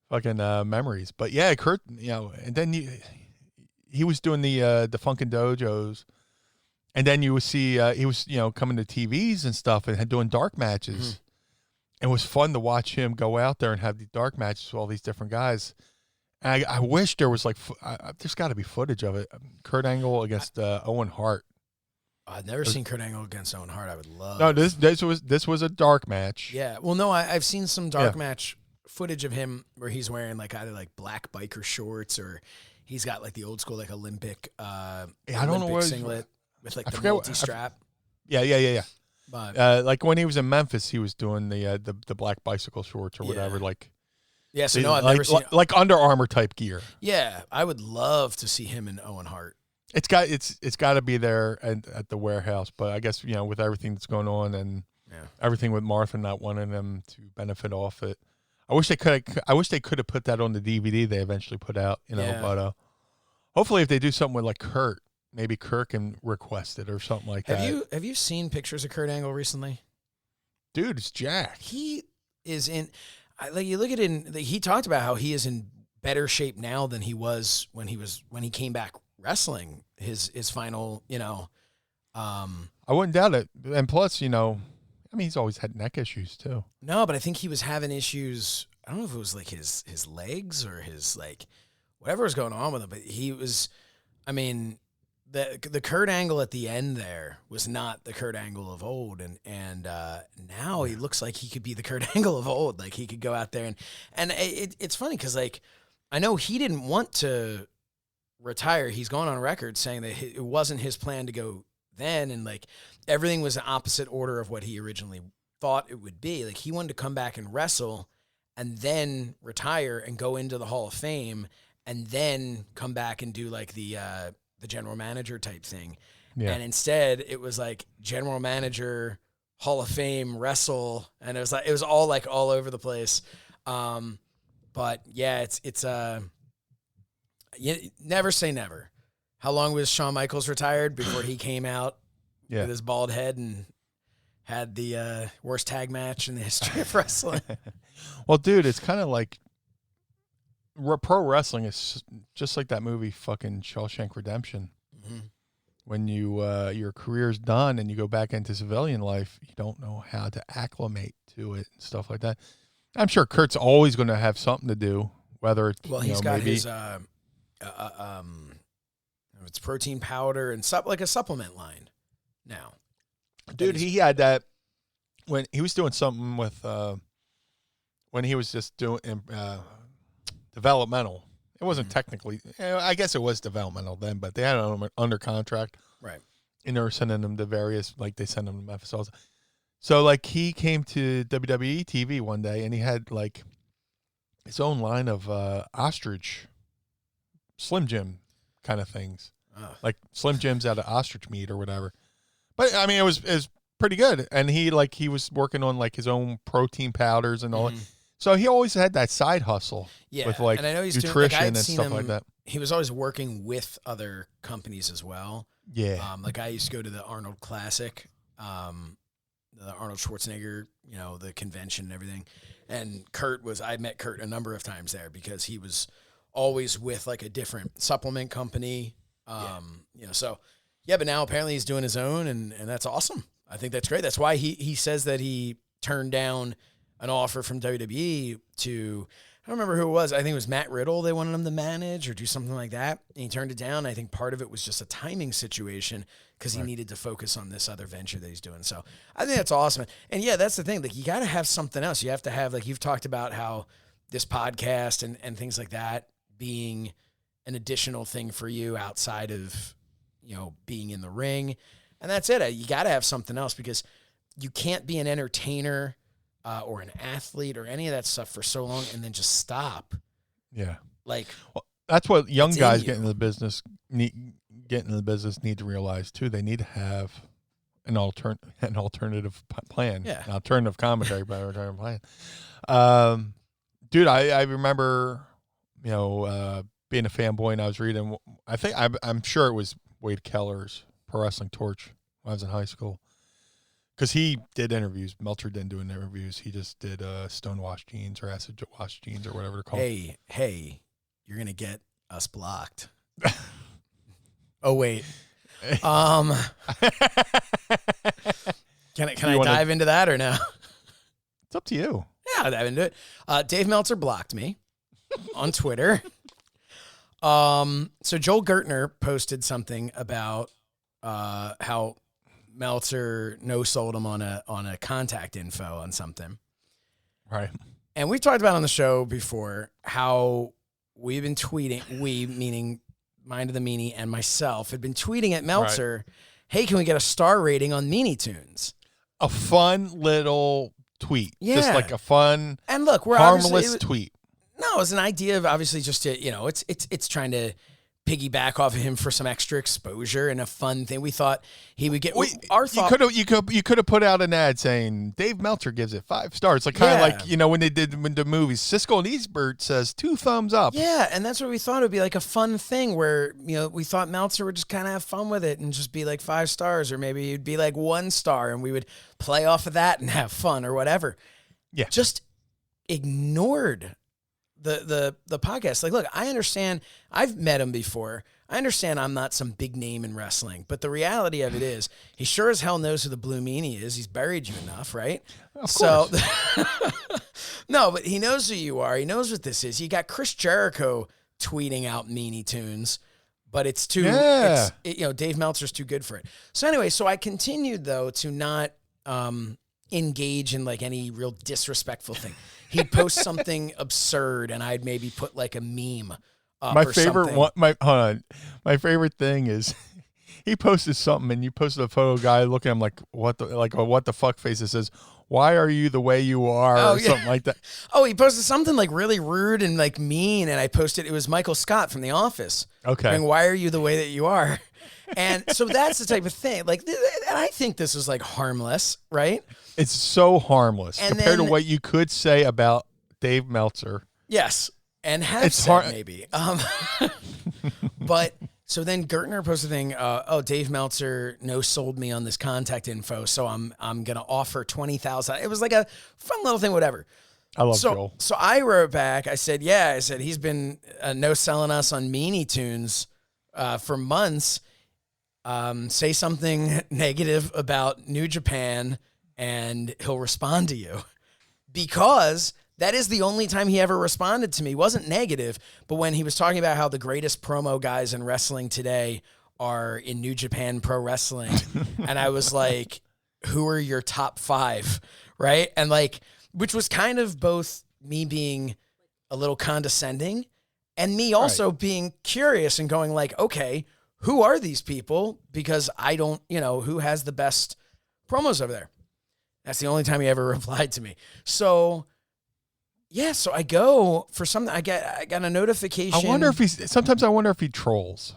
fucking memories. But yeah, Kurt, and then he was doing the Funkin' Dojos. And then you would see he was, coming to TVs and stuff and doing dark matches. It was fun to watch him go out there and have the dark matches with all these different guys. And I wish there was there's got to be footage of it. Kurt Angle against Owen Hart. I've never seen Kurt Angle against Owen Hart. I would love. No, this was a dark match. Yeah. Well, no, I've seen some dark match footage of him where he's wearing either black biker shorts, or he's got the old school Olympic I don't know what singlet with the multi-strap. Yeah. But like when he was in Memphis, he was doing the black bicycle shorts or whatever. Yeah, so no, I've never seen like Under Armour type gear. Yeah, I would love to see him and Owen Hart. It's got to be there at the warehouse, but I guess with everything that's going on and everything with Martha not wanting them to benefit off it, I wish they could have put that on the DVD they eventually put out. But hopefully if they do something with Kurt. Maybe Kirk can request it or something like that. Have you seen pictures of Kurt Angle recently? Dude, it's jacked. He is in. You look at it. He talked about how he is in better shape now than he was when he came back wrestling. His final. I wouldn't doubt it. And plus, he's always had neck issues too. No, but I think he was having issues. I don't know if it was his legs or his whatever was going on with him, but he was. I mean. The Kurt Angle at the end there was not the Kurt Angle of old, and now he looks like he could be the Kurt Angle of old. Like he could go out there and it's funny because I know he didn't want to retire. He's gone on record saying that it wasn't his plan to go then, and everything was the opposite order of what he originally thought it would be. He wanted to come back and wrestle, and then retire and go into the Hall of Fame, and then come back and do the general manager type thing. Yeah. And instead it was general manager, Hall of Fame, wrestle. And it was all all over the place. But yeah, it's never say never. How long was Shawn Michaels retired before he came out with his bald head and had the worst tag match in the history of wrestling? Well, dude, it's kind of pro wrestling is just like that movie fucking Shawshank Redemption. Mm-hmm. When your career's done and you go back into civilian life, you don't know how to acclimate to it and stuff like that. I'm sure Kurt's always going to have something to do, whether it's he's got his it's protein powder and a supplement line now. Dude, he had that when he was doing something with when he was just doing developmental. It wasn't technically, I guess it was developmental then, but they had him under contract. Right. And they were sending them to various, they send them to Memphis also. So like he came to WWE TV one day and he had like his own line of ostrich Slim Jim kind of things. Like Slim Jims out of ostrich meat or whatever. But I mean, it was pretty good. And he was working on like his own protein powders and all that. So he always had that side hustle with like and I know he's nutrition doing, and stuff like that. He was always working with other companies as well. Yeah. Like I used to go to the Arnold Classic, the Arnold Schwarzenegger, the convention and everything. And I met Kurt a number of times there because he was always with like a different supplement company. But now apparently he's doing his own and that's awesome. I think that's great. That's why he says that he turned down an offer from WWE to, I don't remember who it was. I think it was Matt Riddle. They wanted him to manage or do something like that. And he turned it down. I think part of it was just a timing situation because he needed to focus on this other venture that he's doing. So I think that's awesome. And yeah, that's the thing. Like you got to have something else. You have to have, like you've talked about how this podcast and things like that being an additional thing for you outside of, being in the ring. And that's it. You got to have something else because you can't be an entertainer or an athlete or any of that stuff for so long and then just stop. Yeah. Like, well, that's what young guys getting into the business need to realize too. They need to have an alternative plan. Yeah. An alternative commentary, but an alternative plan. Dude, I remember, being a fanboy and I was reading, I'm sure it was Wade Keller's Pro Wrestling Torch when I was in high school. Because he did interviews. Meltzer didn't do interviews. He just did stonewashed jeans or acid wash jeans or whatever they're called. Hey, you're going to get us blocked. Oh, wait. Can I dive into that or no? It's up to you. Yeah, I'll dive into it. Dave Meltzer blocked me on Twitter. So Joel Gertner posted something about how Meltzer no-sold him on a contact info on something. Right. And we've talked about on the show before how we've been tweeting, meaning Mind of the Meanie and myself, had been tweeting at Meltzer, hey, can we get a star rating on Meanie Toons? A fun little tweet. Yeah. Just like a fun, and look, we're harmless tweet. No, it was an idea of obviously just to, it's trying to piggyback off of him for some extra exposure and a fun thing. We thought he would get. You could have put out an ad saying Dave Meltzer gives it 5 stars, like kind of like when they did when the movies. Siskel and Ebert says 2 thumbs up. Yeah, and that's what we thought it would be, like a fun thing where we thought Meltzer would just kind of have fun with it and just be like 5 stars, or maybe it'd be like 1 star, and we would play off of that and have fun or whatever. Yeah, just ignored the podcast. Like, look, I understand. I've met him before. I understand I'm not some big name in wrestling, but the reality of it is he sure as hell knows who the Blue Meanie is. He's buried you enough, right? Of course. No, but he knows who you are. He knows what this is. You got Chris Jericho tweeting out Meanie Toons, but it's too, Dave Meltzer's too good for it. So anyway, I continued though to not engage in like any real disrespectful thing. He'd post something absurd, and I'd maybe put like a meme up my or favorite something. one. My favorite thing is he posted something, and you posted a photo guy looking at him like what the fuck face that says, "Why are you the way you are?" or something like that. Oh, he posted something like really rude and like mean, and I posted it was Michael Scott from The Office. Okay, saying, "Why are you the way that you are?" And so that's the type of thing. Like, and I think this is like harmless, right? It's so harmless and compared to what you could say about Dave Meltzer. Yes, and have said maybe. But so then Gertner posted a thing. Dave Meltzer no-sold me on this contact info, so I'm gonna offer $20,000. It was like a fun little thing, whatever. I love Joel. So I wrote back. I said, he's been no-selling us on Meanie Toons for months. Say something negative about New Japan and he'll respond to you, because that is the only time he ever responded to me. It wasn't negative, but when he was talking about how the greatest promo guys in wrestling today are in New Japan Pro Wrestling. And I was like, who are your top 5? Right. And like, which was kind of both me being a little condescending and me also being curious and going like, okay, who are these people? Because I don't, who has the best promos over there? That's the only time he ever replied to me. So, yeah, so I go for something. I got a notification. Sometimes I wonder if he trolls.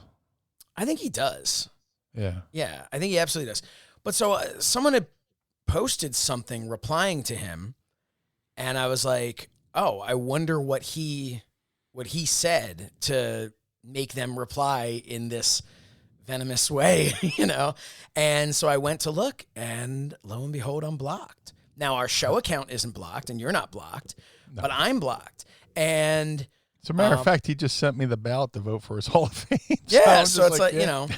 I think he does. Yeah. Yeah, I think he absolutely does. But so someone had posted something replying to him, and I was like, oh, I wonder what he said to make them reply in this venomous way, you know? And so I went to look, and lo and behold, I'm blocked. Now, our show account isn't blocked, and you're not blocked, but I'm blocked. And as a matter of fact, he just sent me the ballot to vote for his Hall of Fame. Yeah, so it's like, you know.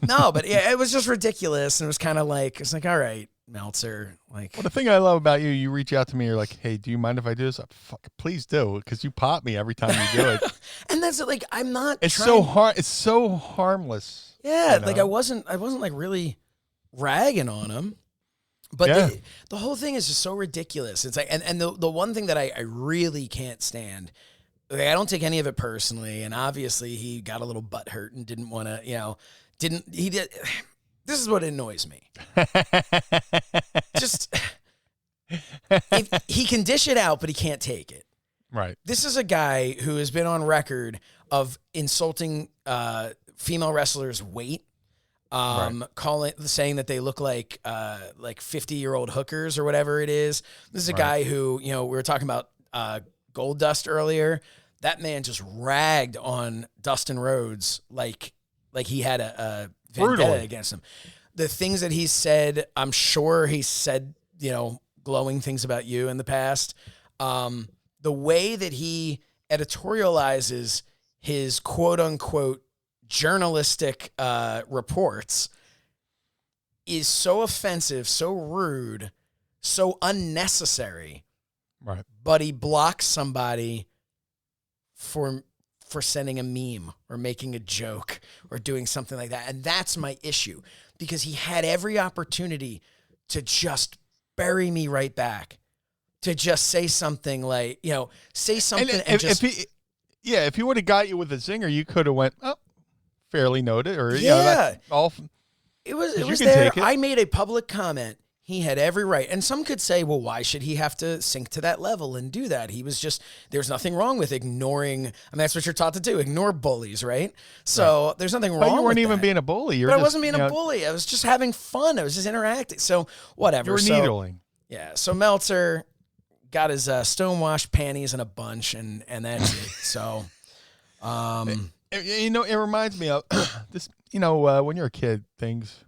No, but yeah, it was just ridiculous. And it was kind of like, it's like, all right, Meltzer. Like, well, the thing I love about you, you reach out to me, you're like, hey, do you mind if I do this? Fuck, please do, because you pop me every time you do it. And that's it, like, I'm not It's trying... It's so harmless. Yeah, you know? like I wasn't like really ragging on him. But the whole thing is just so ridiculous. It's like, and the one thing that I really can't stand, like, I don't take any of it personally, and obviously he got a little butthurt and didn't want to, you know, this is what annoys me. Just, he can dish it out, but he can't take it. Right. This is a guy who has been on record of insulting female wrestlers' weight, saying that they look like 50-year-old hookers or whatever it is. This is a guy who, you know, we were talking about Goldust earlier. That man just ragged on Dustin Rhodes like he had a vendetta against him. The things that he said, I'm sure he said, you know, glowing things about you in the past. The way that he editorializes his quote-unquote journalistic reports is so offensive, so rude, so unnecessary. Right. But he blocks somebody for sending a meme or making a joke or doing something like that. And that's my issue, because he had every opportunity to just bury me right back, to just say something like, you know, say something if he would have got you with a zinger, you could have went, oh, fairly noted, or yeah, you know, that's all. It was there. I made a public comment. He had every right. And some could say, well, why should he have to sink to that level and do that? He was just, there's nothing wrong with ignoring. I mean, that's what you're taught to do. Ignore bullies, right? So there's nothing wrong with that. But you weren't even being a bully. I wasn't being a bully. I was just having fun. I was just interacting. So whatever. You were needling. Yeah. So Meltzer got his stonewashed panties in a bunch, and that's it. So, you know, it reminds me of this, you know, when you're a kid, things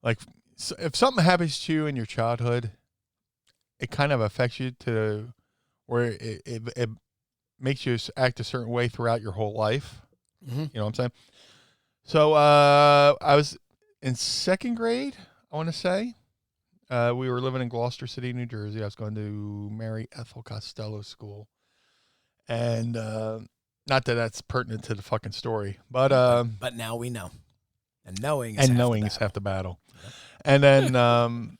like, so if something happens to you in your childhood, it kind of affects you to where it makes you act a certain way throughout your whole life. Mm-hmm. You know what I'm saying? So I was in second grade, I want to say. We were living in Gloucester City, New Jersey. I was going to Mary Ethel Costello School. And not that that's pertinent to the fucking story, but now we know. And knowing is half the battle. And then,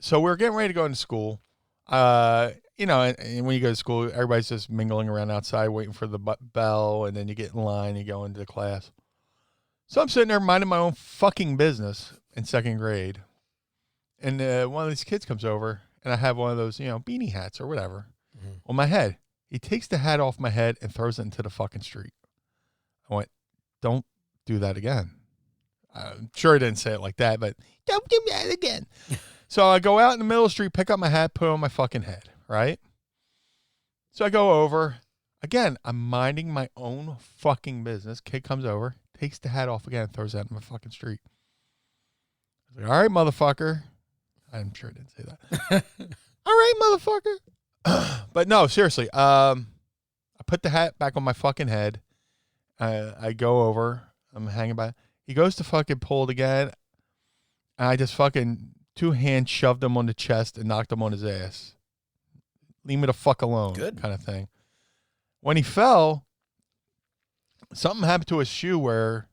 so we were getting ready to go into school. You know, and when you go to school, everybody's just mingling around outside, waiting for the bell, and then you get in line, you go into the class. So I'm sitting there minding my own fucking business in second grade. And one of these kids comes over, and I have one of those, you know, beanie hats or whatever on my head. He takes the hat off my head and throws it into the fucking street. I went, don't do that again. I'm sure I didn't say it like that, but don't do that again. So I go out in the middle of the street, pick up my hat, put it on my fucking head, right? So I go over. Again, I'm minding my own fucking business. Kid comes over, takes the hat off again, and throws it in my fucking street. I was like, all right, motherfucker. I'm sure I didn't say that. All right, motherfucker. But no, seriously. I put the hat back on my fucking head. I go over. I'm hanging by. He goes to fucking pull it again. And I just fucking 2 hands shoved him on the chest and knocked him on his ass. Leave me the fuck alone. Good. Kind of thing. When he fell, something happened to his shoe where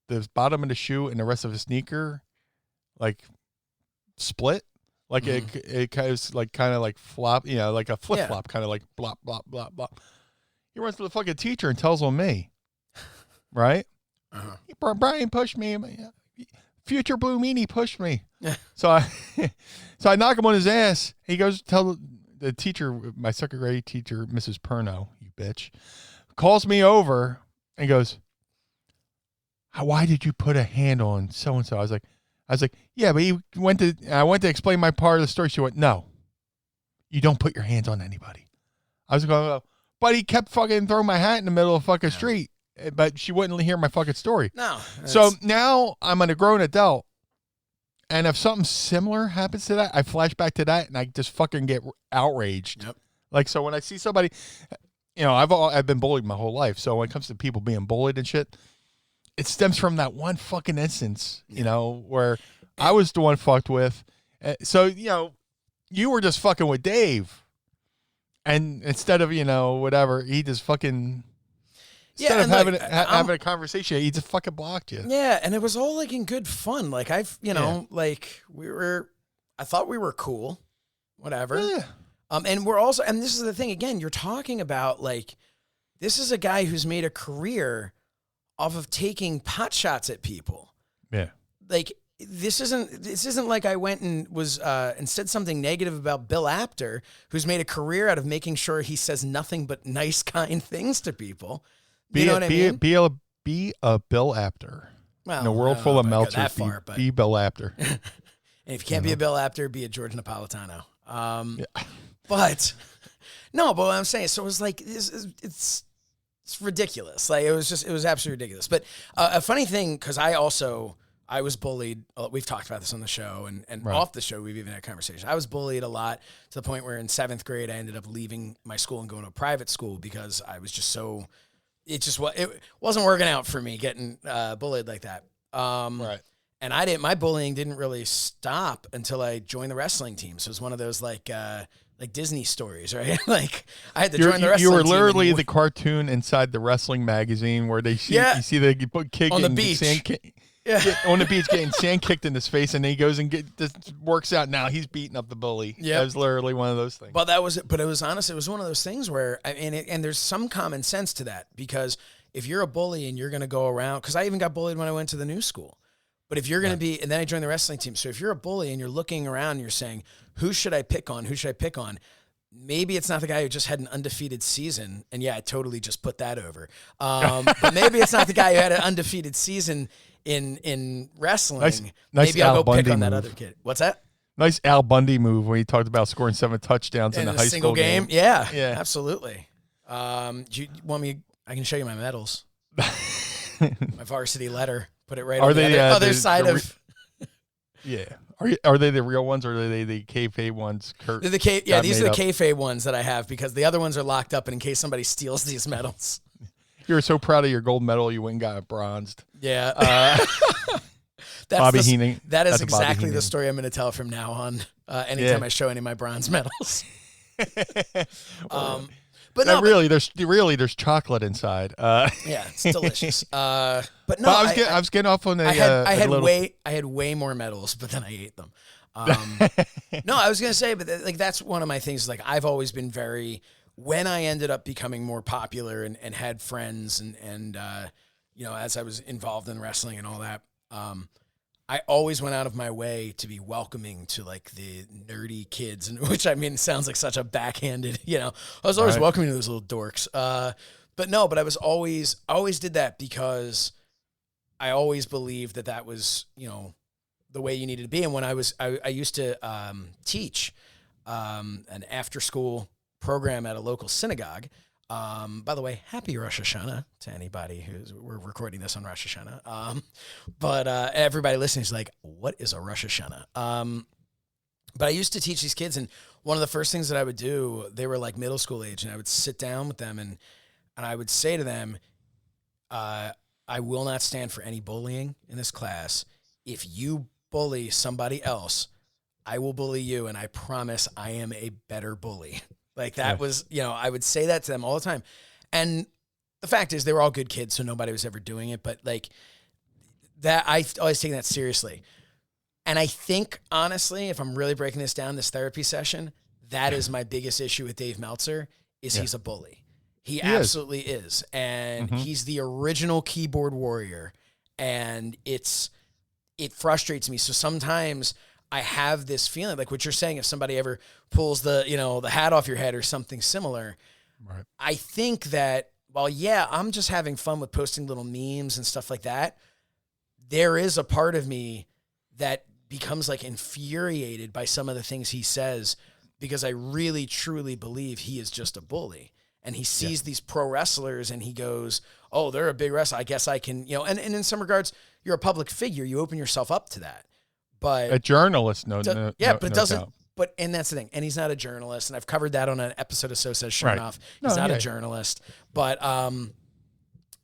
the bottom of the shoe and the rest of his sneaker, like, split. Like it kind of like flop, you know, like a flip flop, kind of like blop, blop, blop, blop. He runs to the fucking teacher and tells on me. Right? Uh-huh. Brian pushed me. future Blue Meanie pushed me. so I knock him on his ass. He goes to tell the teacher, my second grade teacher, Mrs. Perno, you bitch, calls me over and goes, why did you put a hand on so-and-so? I was like, yeah, but I went to explain my part of the story. She went, no, you don't put your hands on anybody. I was going, but he kept fucking throwing my hat in the middle of the fucking street, but she wouldn't hear my fucking story. No. So now I'm a grown adult, and if something similar happens to that, I flash back to that, and I just fucking get outraged. Yep. Like, so when I see somebody, I've been bullied my whole life. So when it comes to people being bullied and shit, it stems from that one fucking instance, where I was the one fucked with. So, you were just fucking with Dave. And instead of, whatever, he just fucking, instead of having a conversation, he just fucking blocked you. Yeah, and it was all like in good fun. Like I thought we were cool, whatever. Yeah. And we're also, and this is the thing, again, you're talking about like, this is a guy who's made a career off of taking pot shots at people. Yeah. Like, this isn't like I went and was and said something negative about Bill Apter, who's made a career out of making sure he says nothing but nice, kind things to people. You know what I mean? Be a Bill Apter. Well, in a world full of meltzers, be Bill Apter. And if you can't be a Bill Apter, be a George Napolitano. But no, but what I'm saying, so it was like it's ridiculous. Like it was absolutely ridiculous. But a funny thing, because I was bullied. We've talked about this on the show and right. off the show. We've even had conversation. I was bullied a lot to the point where in 7th grade, I ended up leaving my school and going to a private school because I was just so, it wasn't working out for me getting bullied like that. Right. And my bullying didn't really stop until I joined the wrestling team. So it was one of those like Disney stories, right? Like I had to join the wrestling team. You were literally the cartoon inside the wrestling magazine where you see the kid on the beach. On the beach getting sand kicked in his face, and then he goes and works out. Now he's beating up the bully. Yeah, that was literally one of those things. But it was honest. It was one of those things where and there's some common sense to that, because if you're a bully and you're going to go around, because I even got bullied when I went to the new school. But if you're going to be, and then I joined the wrestling team. So if you're a bully and you're looking around and you're saying, who should I pick on? Who should I pick on? Maybe it's not the guy who just had an undefeated season. And yeah, I totally just put that over. But maybe it's not the guy who had an undefeated season in wrestling. Nice maybe I'll Al go Bundy pick on that move. other kid. What's that? Nice Al Bundy move when he talked about scoring 7 touchdowns in a high single school game. Yeah, absolutely. Do you want me? I can show you my medals. My varsity letter. Put it right are on they, the other side of. Yeah. Are they the real ones, or are they the kayfabe ones? These are the kayfabe ones that I have, because the other ones are locked up in case somebody steals these medals. You were so proud of your gold medal, you went and got it bronzed. Yeah. Bobby Heenan. That is exactly the story I'm going to tell from now on. Anytime I show any of my bronze medals. But no, there's chocolate inside. Yeah, it's delicious. But no, I was getting off on I had way more medals, but then I ate them. No, I was gonna say, but that's one of my things. Like I've always been when I ended up becoming more popular and had friends and as I was involved in wrestling and all that, I always went out of my way to be welcoming to like the nerdy kids, which sounds like such a backhanded, I was always welcoming to those little dorks. But I was always did that because I always believed that was, the way you needed to be. And when I used to teach an after school program at a local synagogue. By the way, happy Rosh Hashanah to anybody we're recording this on Rosh Hashanah. But everybody listening is like, what is a Rosh Hashanah? But I used to teach these kids, and one of the first things that I would do, they were like middle school age, and I would sit down with them and I would say to them, I will not stand for any bullying in this class. If you bully somebody else, I will bully you, and I promise I am a better bully. Like that was, I would say that to them all the time. And the fact is they were all good kids, so nobody was ever doing it. But like that, I always take that seriously. And I think, honestly, if I'm really breaking this down, this therapy session, that is my biggest issue with Dave Meltzer is he's a bully. He absolutely is. And he's the original keyboard warrior. And it's it frustrates me. So sometimes I have this feeling like what you're saying, if somebody ever pulls the hat off your head or something similar, Right. I think that while, yeah, I'm just having fun with posting little memes and stuff like that, there is a part of me that becomes like infuriated by some of the things he says, because I really, truly believe he is just a bully. And he sees these pro wrestlers and he goes, oh, they're a big wrestler. I guess I can, and in some regards, you're a public figure. You open yourself up to that. But A journalist, but it doesn't. doubt. But and that's the thing. And he's not a journalist. And I've covered that on an episode of So Says Shernoff. Right. He's not a yeah. journalist. But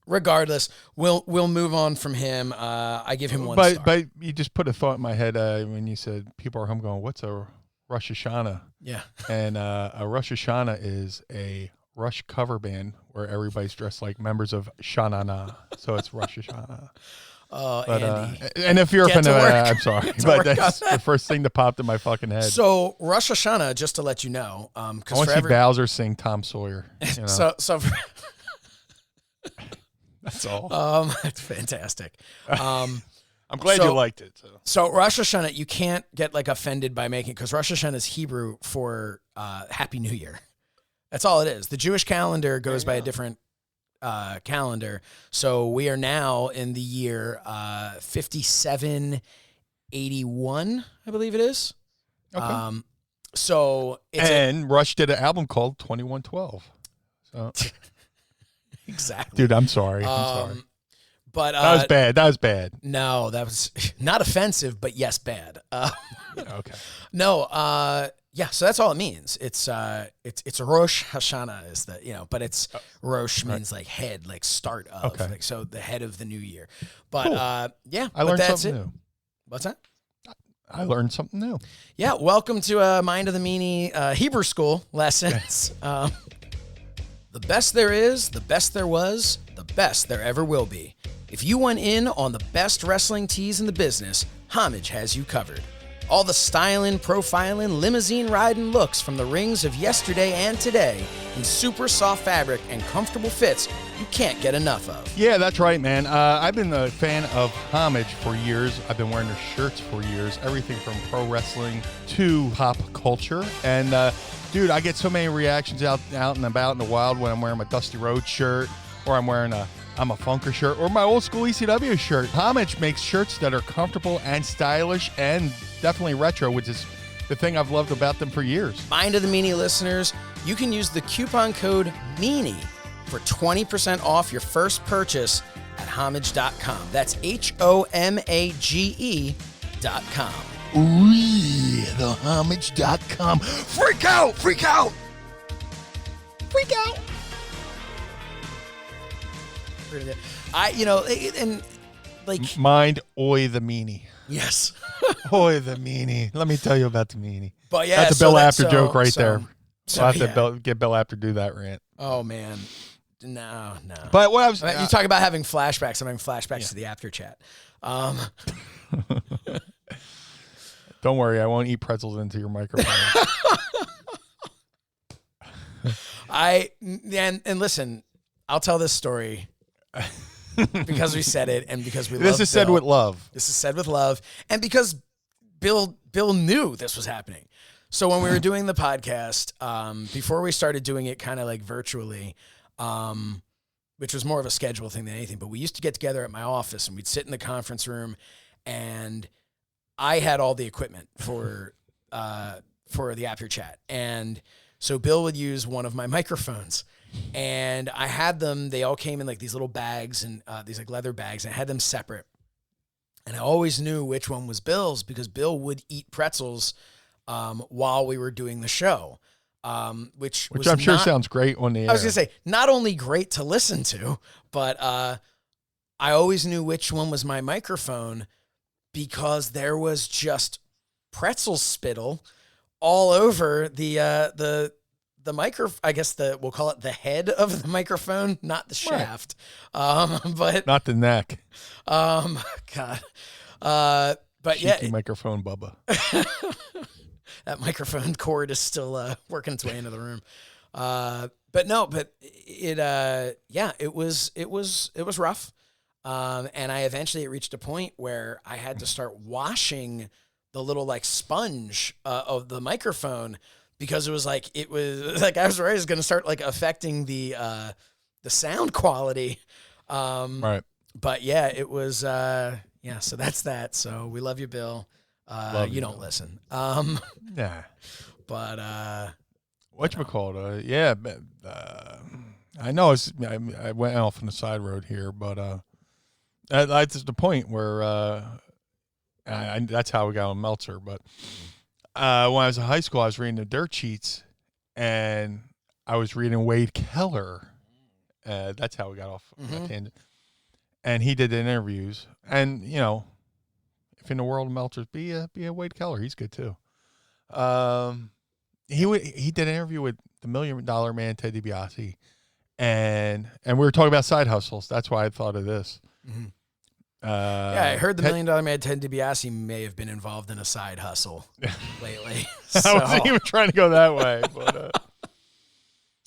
regardless, we'll move on from him. I give him one star. But you just put a thought in my head when you said people are home going, what's a Rosh Hashanah? Yeah. And a Rosh Hashanah is a Rush cover band where everybody's dressed like members of Shanana. So it's Rosh Hashanah. Oh, But, Andy. and if you're Get to offended, work. I'm sorry. Get to But work that's on that. the first thing that popped in my fucking head. So Rosh Hashanah, just to let you know, I because want to see Bowser sing Tom Sawyer. You know? so That's all. it's fantastic. I'm glad so- you liked it. So Rosh Hashanah, you can't get like offended by making, because Rosh Hashanah is Hebrew for Happy New Year. That's all it is. The Jewish calendar goes by a different calendar. So we are now in the year 5781, I believe it is. Okay. So it's And Rush did an album called 2112. So, exactly. dude, I'm sorry. I'm sorry. But That was bad. That was bad. No, that was not offensive, but yes, bad. Okay. No, yeah, so that's all it means. It's Rosh Hashanah is the, but it's Rosh means like head, like start of. Okay. Like, so the head of the new year. But Cool. yeah, I but learned that's something it. new. What's that? I learned something new. Yeah, welcome to Mind of the Meanie Hebrew School lessons. The best there is, the best there was, the best there ever will be. If you want in on the best wrestling tees in the business, Homage has you covered. All the styling, profiling, limousine riding looks from the rings of yesterday and today in super soft fabric and comfortable fits you can't get enough of. Yeah, that's right, man. I've been a fan of Homage for years. I've been wearing their shirts for years. Everything from pro wrestling to pop culture. And, dude, I get so many reactions out and about in the wild when I'm wearing my Dusty Rhodes shirt, or I'm wearing I'm a Funker shirt, or my old school ECW shirt. Homage makes shirts that are comfortable and stylish and definitely retro, which is the thing I've loved about them for years. Mind of the Meanie listeners, you can use the coupon code MEANIE for 20% off your first purchase at homage.com. That's HOMAGE.com. Ooh, the homage.com. Freak out! Freak out! Freak out! And like, Mind Oi the Meanie. yes. Oi the Meanie. Let me tell you about the Meanie. But yeah, That's a Bill After joke right there. So, We'll have yeah. to get Bill After do that rant. Oh man, no. But what I was, You talk about having flashbacks. I'm having flashbacks to the after chat. don't worry, I won't eat pretzels into your microphone. And listen, I'll tell this story because we said it and because we love This is said Bill. with love. This is said with love, and because Bill knew this was happening. So when we were doing the podcast, before we started doing it kind of like virtually, which was more of a schedule thing than anything, but we used to get together at my office and we'd sit in the conference room, and I had all the equipment for the after chat. And so Bill would use one of my microphones, and I had them, they all came in like these little bags and these like leather bags, and I had them separate. And I always knew which one was Bill's because Bill would eat pretzels while we were doing the show, which I'm sure sounds great on the air. I was going to say, not only great to listen to, but I always knew which one was my microphone because there was just pretzel spittle all over the micro. I guess we'll call it the head of the microphone, not the shaft. But not the neck. God. But Cheeky yeah, microphone, Bubba. that microphone cord is still working its way into the room. But it was rough. And I eventually reached a point where I had to start washing the little like sponge of the microphone because it was like I was worried it was going to start like affecting the sound quality. Right. But yeah, it was so that's that. So we love you, Bill. You don't listen. Yeah. But whatchamacallit? Yeah. I know I went off on the side road here, but that's the point where that's how we got on Meltzer. But when I was in high school, I was reading the dirt sheets, and I was reading Wade Keller. That's how we got off that tangent. And he did the interviews, and if in the world of Meltzer's, be a Wade Keller. He's good too. He did an interview with the $1 Million Man Ted DiBiase, and we were talking about side hustles. That's why I thought of this. Mm-hmm. I heard the $1 Million Man Ted DiBiase may have been involved in a side hustle lately. I wasn't even trying to go that way,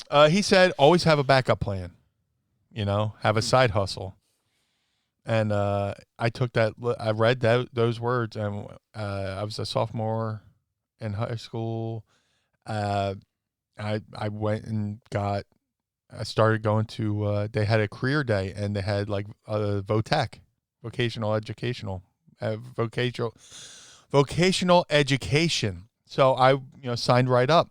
but he said always have a backup plan. Have a side hustle. And I took that. I read those words, and I was a sophomore in high school. I went and I started going to. They had a career day, and they had like VOTEC, vocational educational education. So I signed right up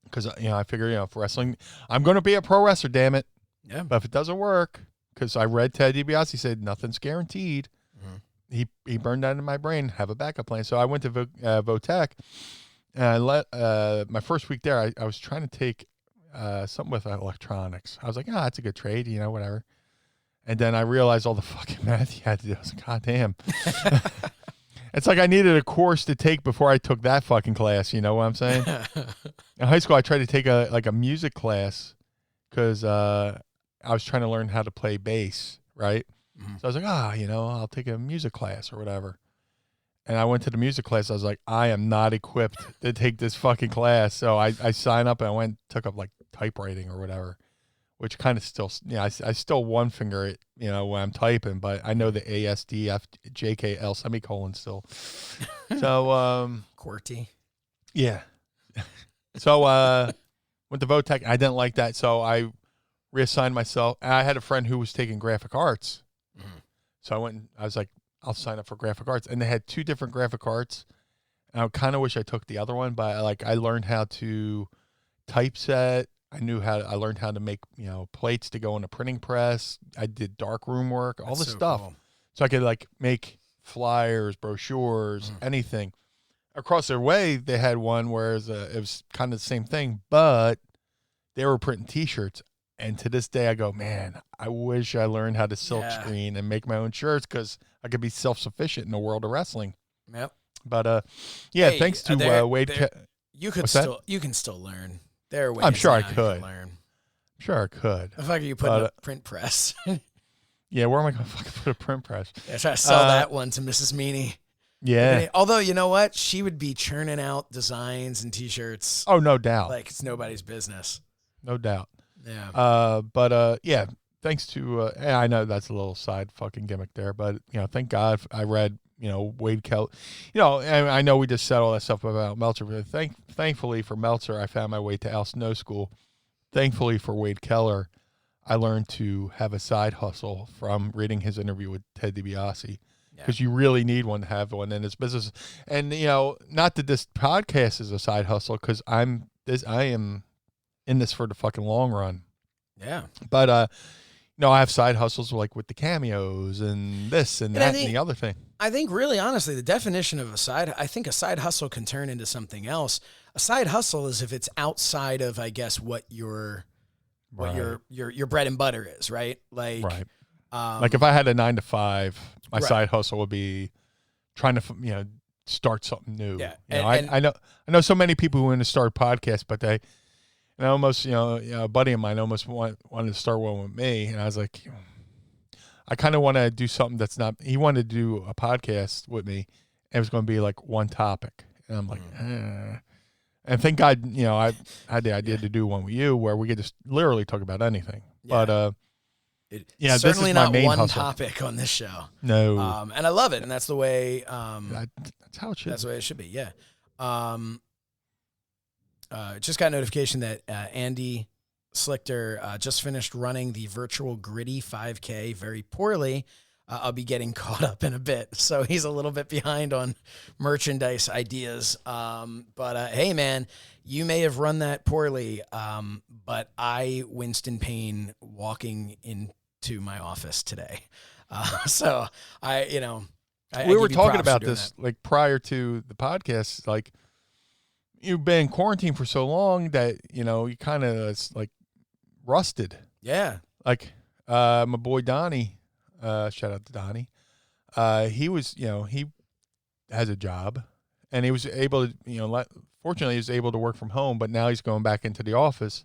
because I figured for wrestling, I'm going to be a pro wrestler. Damn it! Yeah. But if it doesn't work. Because I read Ted DiBiase, he said nothing's guaranteed. Mm-hmm. He burned that in my brain. Have a backup plan. So I went to VOTEC, and my first week there, I was trying to take something with electronics. I was like, that's a good trade, whatever. And then I realized all the fucking math you had to do. I was like, God damn. It's like I needed a course to take before I took that fucking class. You know what I'm saying? In high school, I tried to take a music class because I was trying to learn how to play bass, right? Mm-hmm. So I was like, I'll take a music class or whatever. And I went to the music class. I was like, I am not equipped to take this fucking class. So I signed up and I took up like typewriting or whatever, which kind of still, I still one finger it, when I'm typing, but I know the ASDF JKL semicolon still. So, QWERTY. Yeah. So, went to VOTEC. I didn't like that. So I reassigned myself. And I had a friend who was taking graphic arts. Mm-hmm. So I was like, I'll sign up for graphic arts. And they had 2 different graphic arts. And I kind of wish I took the other one, but I learned how to typeset. I learned how to make, plates to go in a printing press. I did darkroom work, all this stuff. Cool. So I could make flyers, brochures, anything. Across their way, they had one where it was kind of the same thing, but they were printing T-shirts. And to this day, I go, man, I wish I learned how to silk screen and make my own shirts because I could be self-sufficient in the world of wrestling. Yep. But thanks to Wade. You can still learn. There are ways. I'm sure I could. learn. I'm sure I could. The fuck are you putting a print press? Yeah, where am I going to fucking put a print press? Yeah, try to sell that one to Mrs. Meanie. Yeah. Although, you know what? She would be churning out designs and T-shirts. Oh, no doubt. Like it's nobody's business. No doubt. Yeah. But thanks to, I know that's a little side fucking gimmick there, but, thank God I read, Wade Keller. And I know we just said all that stuff about Meltzer, but thankfully for Meltzer, I found my way to Al Snow School. Thankfully for Wade Keller, I learned to have a side hustle from reading his interview with Ted DiBiase. Because you really need one to have one in this business. And, not that this podcast is a side hustle, because I am in this for the fucking long run. Yeah. But, I have side hustles like with the cameos and this and that and the other thing. I think really honestly, the definition of a side hustle can turn into something else. A side hustle is if it's outside of, I guess, what your bread and butter is, right? Like, right. Like if I had a 9-to-5, my side hustle would be trying to, start something new. Yeah. I know so many people who want to start podcasts, but and I almost, a buddy of mine almost wanted to start one with me. And I was like, I kind of want to do something that's not, he wanted to do a podcast with me. And it was going to be like one topic. And I'm like, And thank God, I had the idea to do one with you where we could just literally talk about anything. Yeah. Yeah, this certainly is my not main one hustle. topic on this show. No. And I love it, and that's the way. That's how it should. That's the way it should be. Yeah. Just got notification that Andy Slichter just finished running the virtual gritty 5K very poorly. I'll be getting caught up in a bit, so he's a little bit behind on merchandise ideas. But hey, man, you may have run that poorly, but I winced in pain walking into my office today. So we were talking about this like prior to the podcast. Like, you've been quarantined for so long that you kind of like rusted. Yeah. Like my boy Donnie. Shout out to Donnie. He was, he has a job, and he was able to, fortunately, he was able to work from home. But now he's going back into the office,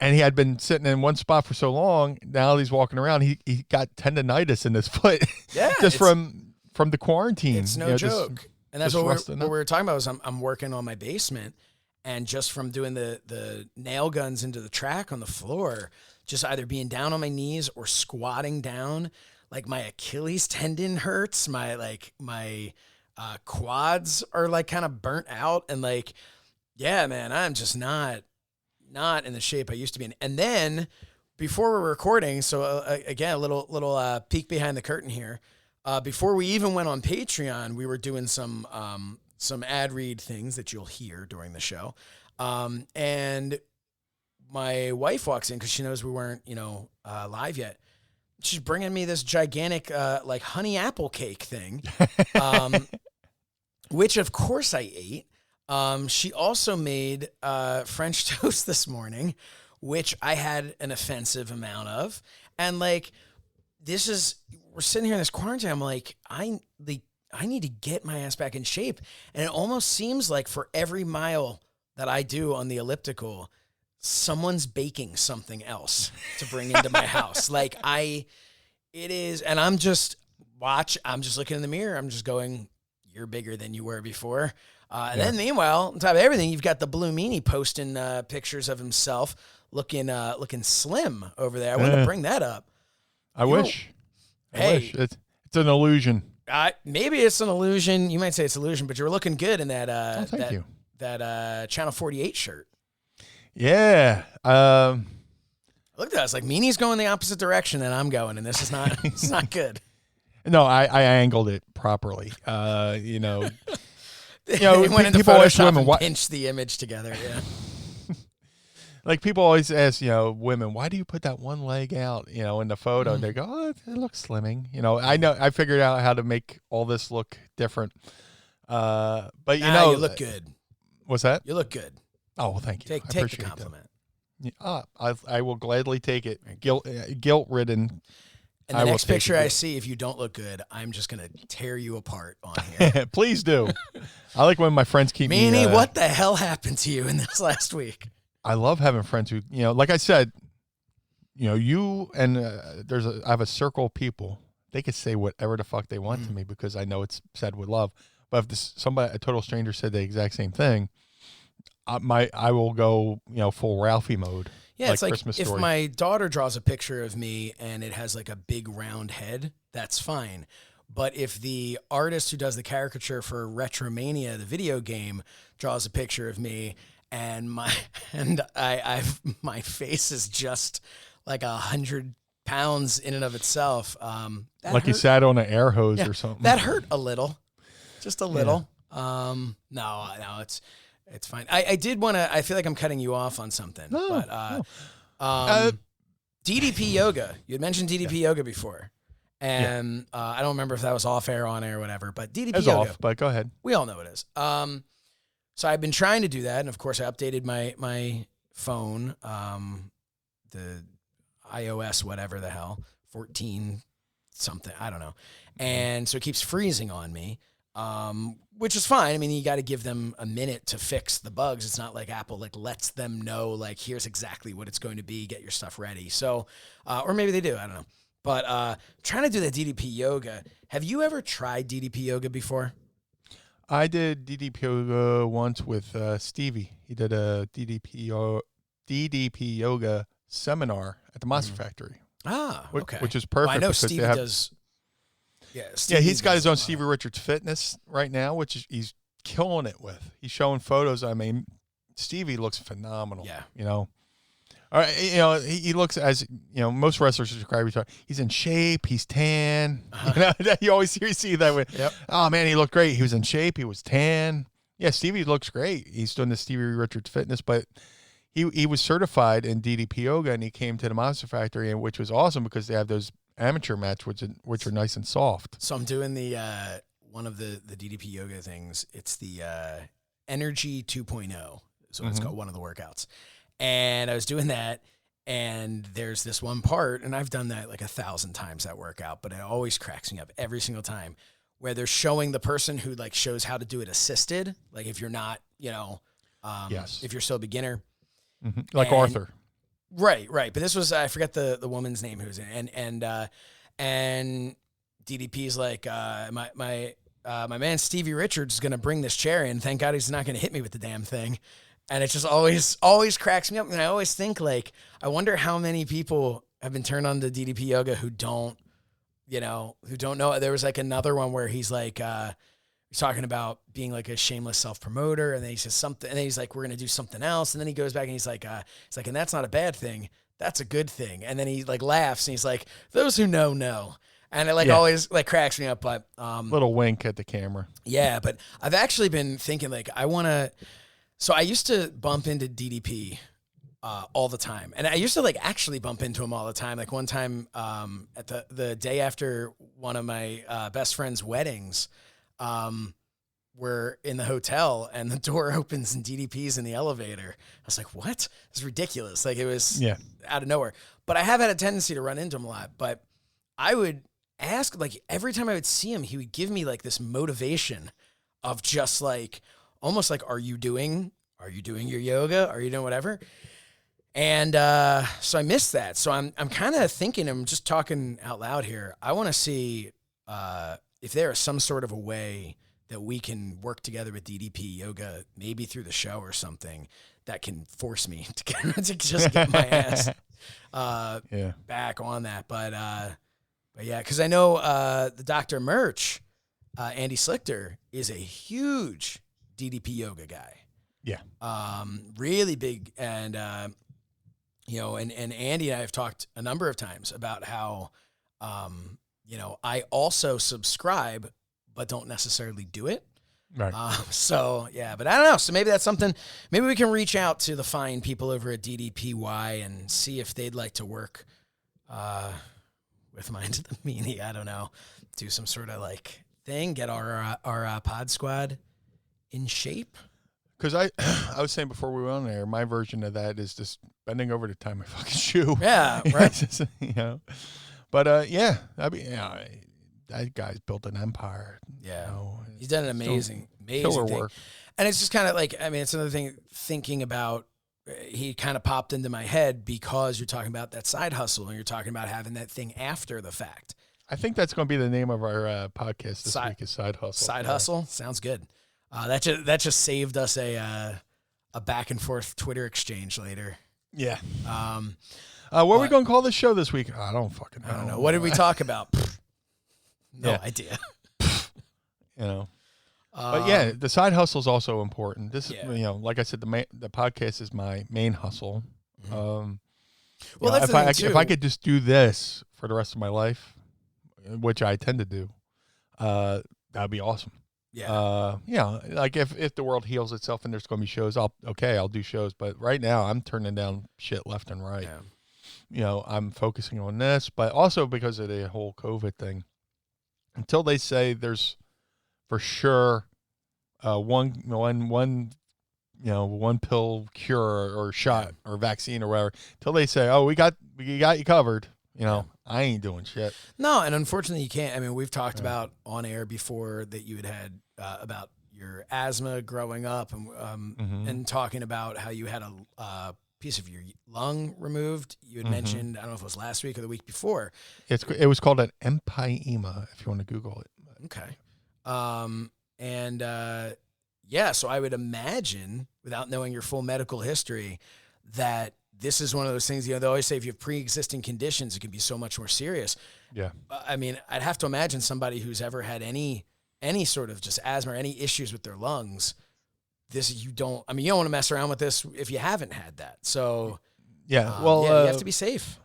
and he had been sitting in one spot for so long. Now he's walking around. He got tendonitis in his foot, yeah, just from the quarantine. It's no joke, and that's what we were talking about. Was I'm working on my basement, and just from doing the nail guns into the track on the floor. Just either being down on my knees or squatting down, like my Achilles tendon hurts, my quads are like kind of burnt out, and like, yeah, man, I'm just not in the shape I used to be in. And then before we're recording, so again, a little peek behind the curtain here. Before we even went on Patreon, we were doing some ad read things that you'll hear during the show, and my wife walks in because she knows we weren't, live yet. She's bringing me this gigantic, like honey apple cake thing, which of course I ate. She also made French toast this morning, which I had an offensive amount of. And like, we're sitting here in this quarantine. I'm like, I need to get my ass back in shape. And it almost seems like for every mile that I do on the elliptical, someone's baking something else to bring into my house. Like and I'm just looking in the mirror. I'm just going, you're bigger than you were before. And then meanwhile, on top of everything, you've got the Blue Meanie posting pictures of himself looking slim over there. I wanted to bring that up. I wish. It's an illusion. Maybe it's an illusion. You might say it's an illusion, but you were looking good in that, thank you. That Channel 48 shirt. Yeah. I looked at it. I was like, Meanie's going the opposite direction than I'm going, and this is not it's not good. No, I angled it properly. They went into people always Photoshop women, and pinched the image together. Yeah. Like people always ask, women, why do you put that one leg out, in the photo? And they go, oh, it looks slimming. I figured out how to make all this look different. But you look good. What's that? You look good. Oh, well, thank you. Take the compliment. I will gladly take it. Guilt-ridden. And the next picture I see, if you don't look good, I'm just going to tear you apart on here. Please do. I like when my friends keep me. Meanie, what the hell happened to you in this last week? I love having friends who, like I said, you and I have a circle of people. They could say whatever the fuck they want to me because I know it's said with love. But if a total stranger said the exact same thing, I will go, full Ralphie mode. Yeah, it's like Christmas if story. my daughter draws a picture of me and it has like a big round head, that's fine. But if the artist who does the caricature for Retromania, the video game, draws a picture of me and my face is just like 100 pounds in and of itself, like he sat on an air hose or something. That hurt a little, just a little. Yeah. No, it's fine. I did want to. I feel like I'm cutting you off on something. No. DDP Yoga. You had mentioned DDP Yoga before, and I don't remember if that was off air, on air, or whatever. But DDP Yoga, off. But go ahead. We all know it is. So I've been trying to do that, and of course I updated my phone, the iOS whatever the hell 14 something, I don't know, and so it keeps freezing on me. Which is fine. I mean, you got to give them a minute to fix the bugs. It's not like Apple lets them know here's exactly what it's going to be. Get your stuff ready. So, or maybe they do. I don't know. But trying to do the DDP Yoga. Have you ever tried DDP Yoga before? I did DDP Yoga once with Stevie. He did a DDP Yoga seminar at the Monster Factory. Okay. Which is Well, perfect. I know because Stevie they have, does. Yeah, Yeah, Stevie he's got does his own Stevie Richards Fitness right now, which is, he's killing it with. He's showing photos. I mean, Stevie looks phenomenal. Yeah. You know, all right, you know, he looks, as you know, most wrestlers describe each other. He's in shape. He's tan. You know, you always see that way. Yep. Oh man, he looked great. He was in shape. He was tan. Yeah, Stevie looks great. He's doing the Stevie Richards Fitness, but he was certified in Ddp Yoga, and he came to the Monster Factory, and which was awesome because they have those amateur mats, which are nice and soft. So I'm doing the one of the Ddp Yoga things. It's the Energy 2.0. So it's called, one of the workouts. And I was doing that, and there's this one part, and I've done that like 1,000 times, that workout, but it always cracks me up every single time, where they're showing the person who like shows how to do it assisted. Like if you're not, you know, Yes. if you're still a beginner. Like Arthur. Right. But this was, I forget the woman's name who's in it. And DDP's like, my man Stevie Richards is going to bring this chair in. Thank God he's not going to hit me with the damn thing. And it just always cracks me up. And I always think, like, I wonder how many people have been turned on to DDP Yoga who don't know. There was like another one where he's like, he's talking about being like a shameless self-promoter, and then he says something, and then he's like, we're going to do something else. And then he goes back and he's like, and that's not a bad thing. That's a good thing. And then he like laughs and he's like, those who know. And it like always like cracks me up. But Little wink at the camera. yeah, but I've actually been thinking, like, so I used to bump into DDP all the time. And I used to like actually bump into him all the time. Like one time at the day after one of my best friend's weddings, we're in the hotel and the door opens and DDP's in the elevator. I was like, what? It's ridiculous. Like it was out of nowhere. But I have had a tendency to run into him a lot. But I would ask, like, every time I would see him, he would give me like this motivation of just like, almost like, are you doing your yoga? Are you doing whatever? And so I missed that. So I'm kind of thinking, I'm just talking out loud here. I want to see if there is some sort of a way that we can work together with DDP Yoga, maybe through the show or something, that can force me to just get my ass back on that. But yeah, because I know the Dr. Merch, Andy Slichter, is a huge DDP Yoga guy. Yeah. Really big. And, and Andy and I have talked a number of times about how, I also subscribe, but don't necessarily do it. Right. So, yeah, but I don't know. So maybe that's something, maybe we can reach out to the fine people over at DDPY and see if they'd like to work with Mind the Meanie. I don't know. Do some sort of like thing, get our pod squad in shape. Because I was saying before we went on there, my version of that is just bending over to tie my fucking shoe. Yeah, right. But I mean, that guy's built an empire. Yeah, he's done an amazing killer thing. work. And it's just kind of like, I mean, it's another thing thinking about. He kind of popped into my head because you're talking about that side hustle and you're talking about having that thing after the fact. I think that's going to be the name of our podcast this week is Side Hustle. Side Hustle sounds good. That just saved us a back and forth Twitter exchange later. Yeah. What are we going to call this show this week? I don't fucking know. I don't know. What did we talk about? No idea. But yeah, the side hustle is also important. This is, like I said, the podcast is my main hustle. Well, that's if the thing too. If I could just do this for the rest of my life, which I tend to do, that'd be awesome. Yeah. Like if the world heals itself and there's going to be shows, I'll do shows. But right now, I'm turning down shit left and right. Yeah. I'm focusing on this, but also because of the whole COVID thing. Until they say there's for sure one pill cure or shot or vaccine or whatever, till they say, oh, we got you covered. I ain't doing shit. No, and unfortunately you can't. I mean, we've talked about on air before that you had about your asthma growing up and talking about how you had a piece of your lung removed. You had mentioned, I don't know if it was last week or the week before. It was called an empyema, if you want to Google it. Okay. So I would imagine, without knowing your full medical history, that this is one of those things, they always say if you have pre-existing conditions, it can be so much more serious. Yeah. I mean, I'd have to imagine somebody who's ever had any sort of just asthma or any issues with their lungs, you don't want to mess around with this if you haven't had that. So, yeah, you have to be safe.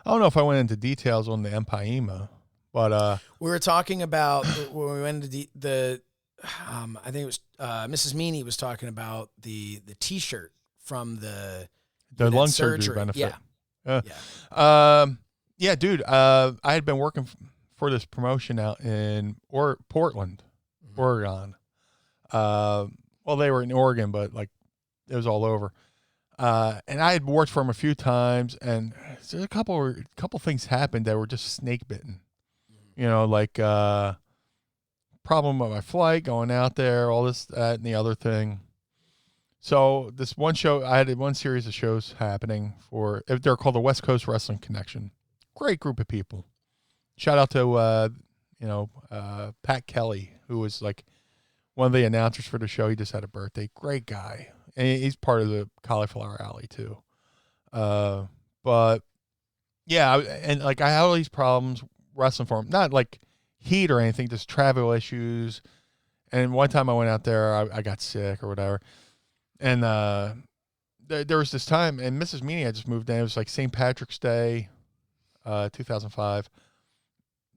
I don't know if I went into details on the empyema, but we were talking about when we went into the I think it was Mrs. Meanie was talking about the T-shirt from the lung surgery benefit. Yeah. Dude. I had been working for this promotion out in Portland, Oregon. Well, they were in Oregon, but like it was all over. And I had worked for them a few times, and so a couple things happened that were just snake bitten. Like problem with my flight going out there, all this, that, and the other thing. So this one show, I had one series of shows happening they're called the West Coast Wrestling Connection. Great group of people. Shout out to Pat Kelly, who was like one of the announcers for the show. He just had a birthday. Great guy. And he's part of the Cauliflower Alley too. But yeah, and like I had all these problems wrestling for him. Not like heat or anything, just travel issues. And one time I went out there, I got sick or whatever. And there was this time, and Mrs. Meanie had just moved in. It was like St. Patrick's Day, 2005,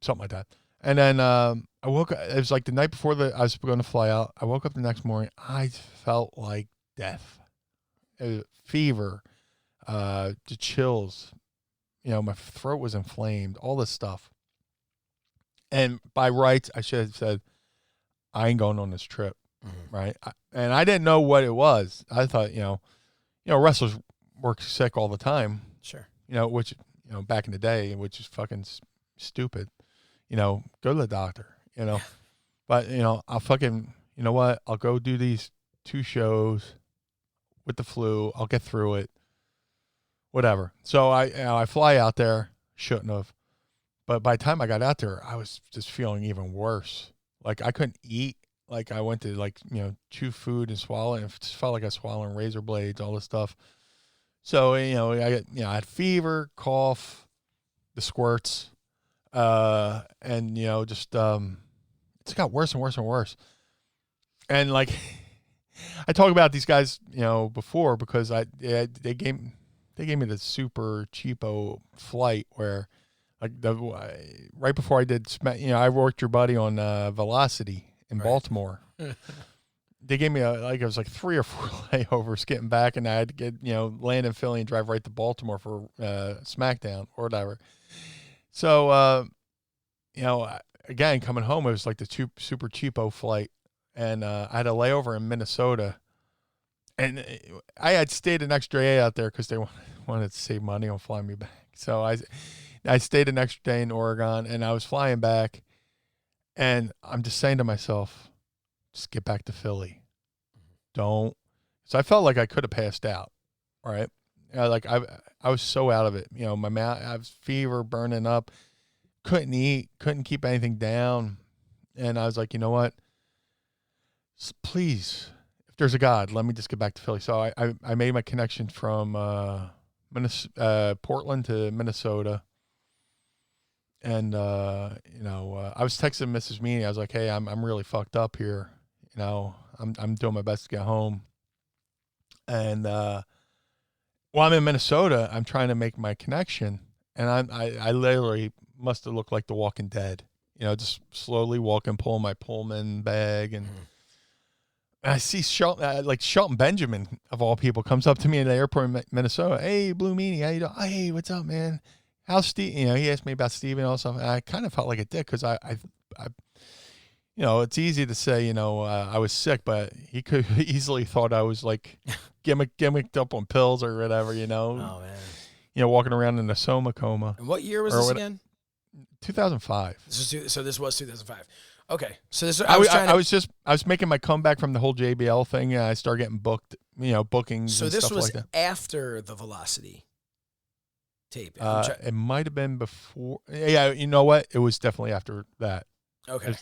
something like that. And then I woke up. It was like the night before I was going to fly out. I woke up the next morning. I felt like death. It was fever, the chills. My throat was inflamed. All this stuff. And by rights, I should have said, I ain't going on this trip, right? And I didn't know what it was. I thought, wrestlers work sick all the time. Sure. Which, back in the day, which is fucking stupid. Go to the doctor, But, I'll fucking, you know what? I'll go do these 2 shows with the flu. I'll get through it. Whatever. So I fly out there. Shouldn't have. But by the time I got out there, I was just feeling even worse. Like I couldn't eat. Like I went to chew food and swallow, and it just felt like I was swallowing razor blades, all this stuff. So I had fever, cough, the squirts, and just it's got worse and worse and worse. And like I talk about these guys, before because they gave me the super cheapo flight where. Like right before I did, I worked your buddy on Velocity in Baltimore. They gave me it was like 3 or 4 layovers getting back, and I had to get land in Philly and drive right to Baltimore for SmackDown or whatever. So again coming home, it was like the super cheapo flight, and I had a layover in Minnesota, and I had stayed an extra day out there because they wanted to save money on flying me back. So I stayed an extra day in Oregon, and I was flying back, and I'm just saying to myself, just get back to Philly. Don't. So I felt like I could have passed out, right? I was so out of it. My mouth, I was fever, burning up, couldn't eat, couldn't keep anything down. And I was like, you know what? Please, if there's a God, let me just get back to Philly. So I made my connection from Portland to Minnesota. And, I was texting Mrs. Meanie. I was like, hey, I'm really fucked up here. I'm doing my best to get home. And, while I'm in Minnesota, I'm trying to make my connection. And I literally must have looked like The Walking Dead, just slowly walking, pulling my Pullman bag. And I see Shelton Benjamin, of all people, comes up to me in the airport in Minnesota. Hey, Blue Meanie, how you doing? Hey, what's up, man? How's Steve? He asked me about Steve and all stuff. And I kind of felt like a dick because I it's easy to say, I was sick, but he could easily thought I was like gimmicked up on pills or whatever, Oh, man. Walking around in a soma coma. And what year was this again? 2005. So this was 2005. Okay. So this I was making my comeback from the whole JBL thing, and I started getting booked, bookings. So and this stuff was like that. after the Velocity tape. It might have been before. Yeah, you know what? It was definitely after that. Okay.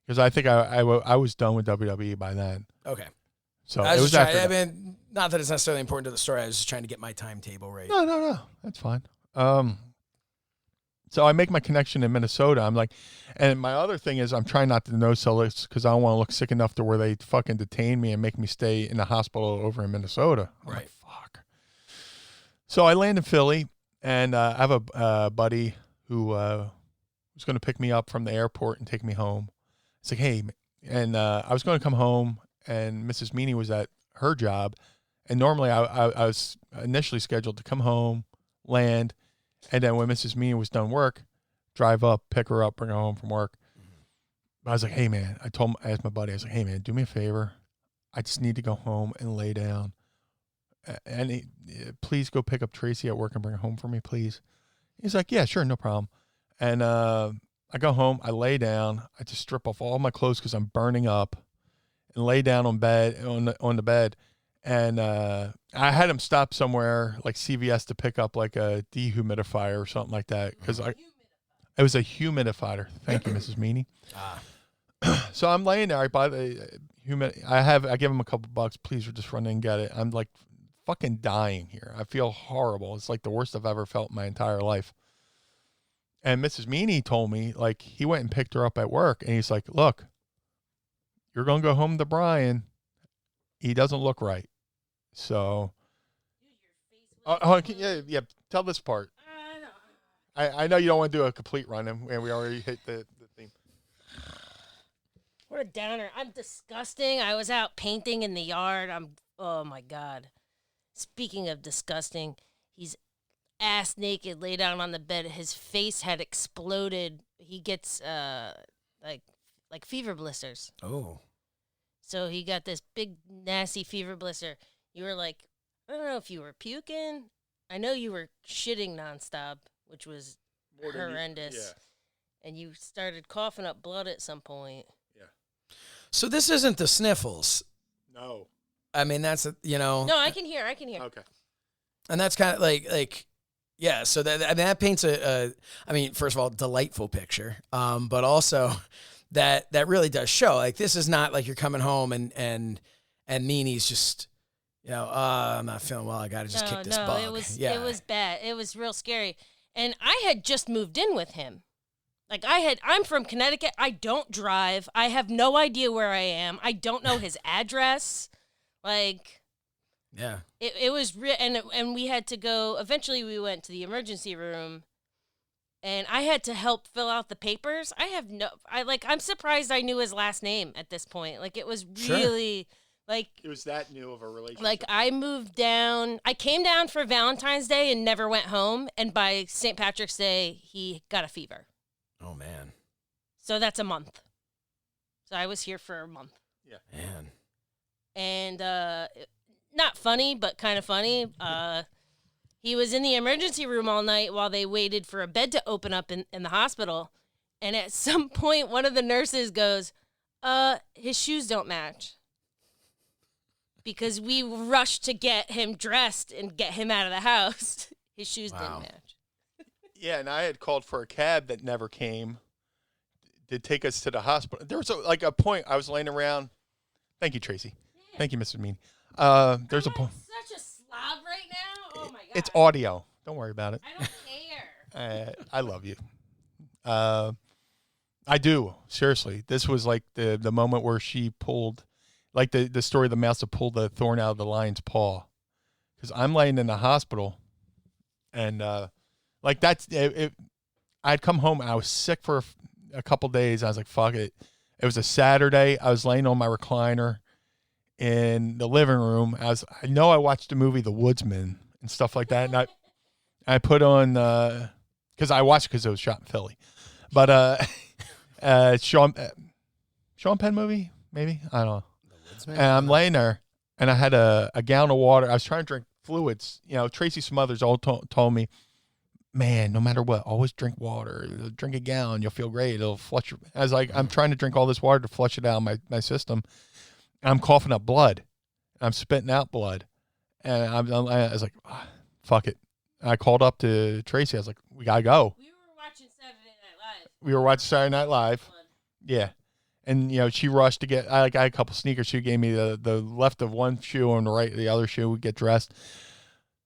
Because I think I was done with WWE by then. Okay. So I it was was after trying, I that. mean, not that it's necessarily important to the story. I was just trying to get my timetable right. No. That's fine. So I make my connection in Minnesota. I'm like, and my other thing is I'm trying not to no-sell this because I don't want to look sick enough to where they fucking detain me and make me stay in the hospital over in Minnesota. I'm like, fuck. So I land in Philly, and I have a buddy who was going to pick me up from the airport and take me home. It's like, hey, and I was going to come home, and Mrs. Meanie was at her job, and normally I was initially scheduled to come home, land, and then when Mrs. Meanie was done work, drive up, pick her up, bring her home from work. But I was like, hey, man, I asked my buddy, I was like, hey, man, do me a favor. I just need to go home and lay down. And please go pick up Tracy at work and bring her home for me, please. He's like, yeah, sure, no problem. And I go home, I lay down, I just strip off all my clothes because I'm burning up, and lay down on the bed. And I had him stop somewhere like CVS to pick up like a dehumidifier or something like that because it was a humidifier. Thank you, Mrs. Meanie. So I'm laying there. I buy the I give him a couple bucks. Please just run in and get it. I'm like fucking dying here. I feel horrible. It's like the worst I've ever felt in my entire life. And Mrs. Meanie told me, like, he went and picked her up at work, and he's like, look, you're going to go home to Brian. He doesn't look right. So, yeah, tell this part. I know you don't want to do a complete run, and we already hit the theme. What a downer. I'm disgusting. I was out painting in the yard. Oh my God. Speaking of disgusting, he's ass naked, lay down on the bed. His face had exploded. He gets like fever blisters. Oh. So he got this big nasty fever blister. You were like, I don't know if you were puking. I know you were shitting nonstop, which was horrendous. And you started coughing up blood at some point. Yeah. So this isn't the sniffles. No. I mean, that's, No, I can hear. Okay. And that's kind of like, yeah. So that paints first of all, delightful picture. But also that really does show, like, this is not like you're coming home and Meanie's just, I'm not feeling well. I got to just kick this bug. It was bad. It was real scary. And I had just moved in with him. Like I'm from Connecticut. I don't drive. I have no idea where I am. I don't know his address. Like, yeah, it was real. And we had to go. Eventually, we went to the emergency room, and I had to help fill out the papers. I'm surprised I knew his last name at this point. Like, it was really like it was that new of a relationship. Like, I moved down. I came down for Valentine's Day and never went home. And by St. Patrick's Day, he got a fever. Oh man. So that's a month. So I was here for a month. Yeah. Man. And not funny, but kind of funny. He was in the emergency room all night while they waited for a bed to open up in the hospital. And at some point, one of the nurses goes, his shoes don't match. Because we rushed to get him dressed and get him out of the house. His shoes didn't match. Yeah, and I had called for a cab that never came to take us to the hospital. There was a point I was laying around. Thank you, Tracy. Yeah. Thank you, Mr. Meanie. There's a point. Such a slob right now. Oh my God. It's audio. Don't worry about it. I don't care. I love you. I do. Seriously. This was like the moment where she pulled, like the story of the mouse that pulled the thorn out of the lion's paw. Because I'm laying in the hospital, and like that's it. I'd come home and I was sick for a couple days. I was like, fuck it. It was a Saturday. I was laying on my recliner in the living room. I know I watched the movie The Woodsman and stuff like that. And I put on, because I watched it because it was shot in Philly. But Sean Penn movie, maybe? I don't know. The Woodsman? And I'm laying there, and I had a gallon of water. I was trying to drink fluids. Tracy Smothers told me, man, no matter what, always drink water. Drink a gallon, you'll feel great. It'll flush your... I was like, I'm trying to drink all this water to flush it out of my system. And I'm coughing up blood. I'm spitting out blood. And I was like, fuck it. And I called up to Tracy. I was like, we got to go. We were watching Saturday Night Live. We were watching Saturday Night Live. Yeah. And, she rushed to get, I had a couple sneakers. She gave me the left of one shoe and the right of the other shoe. We get dressed.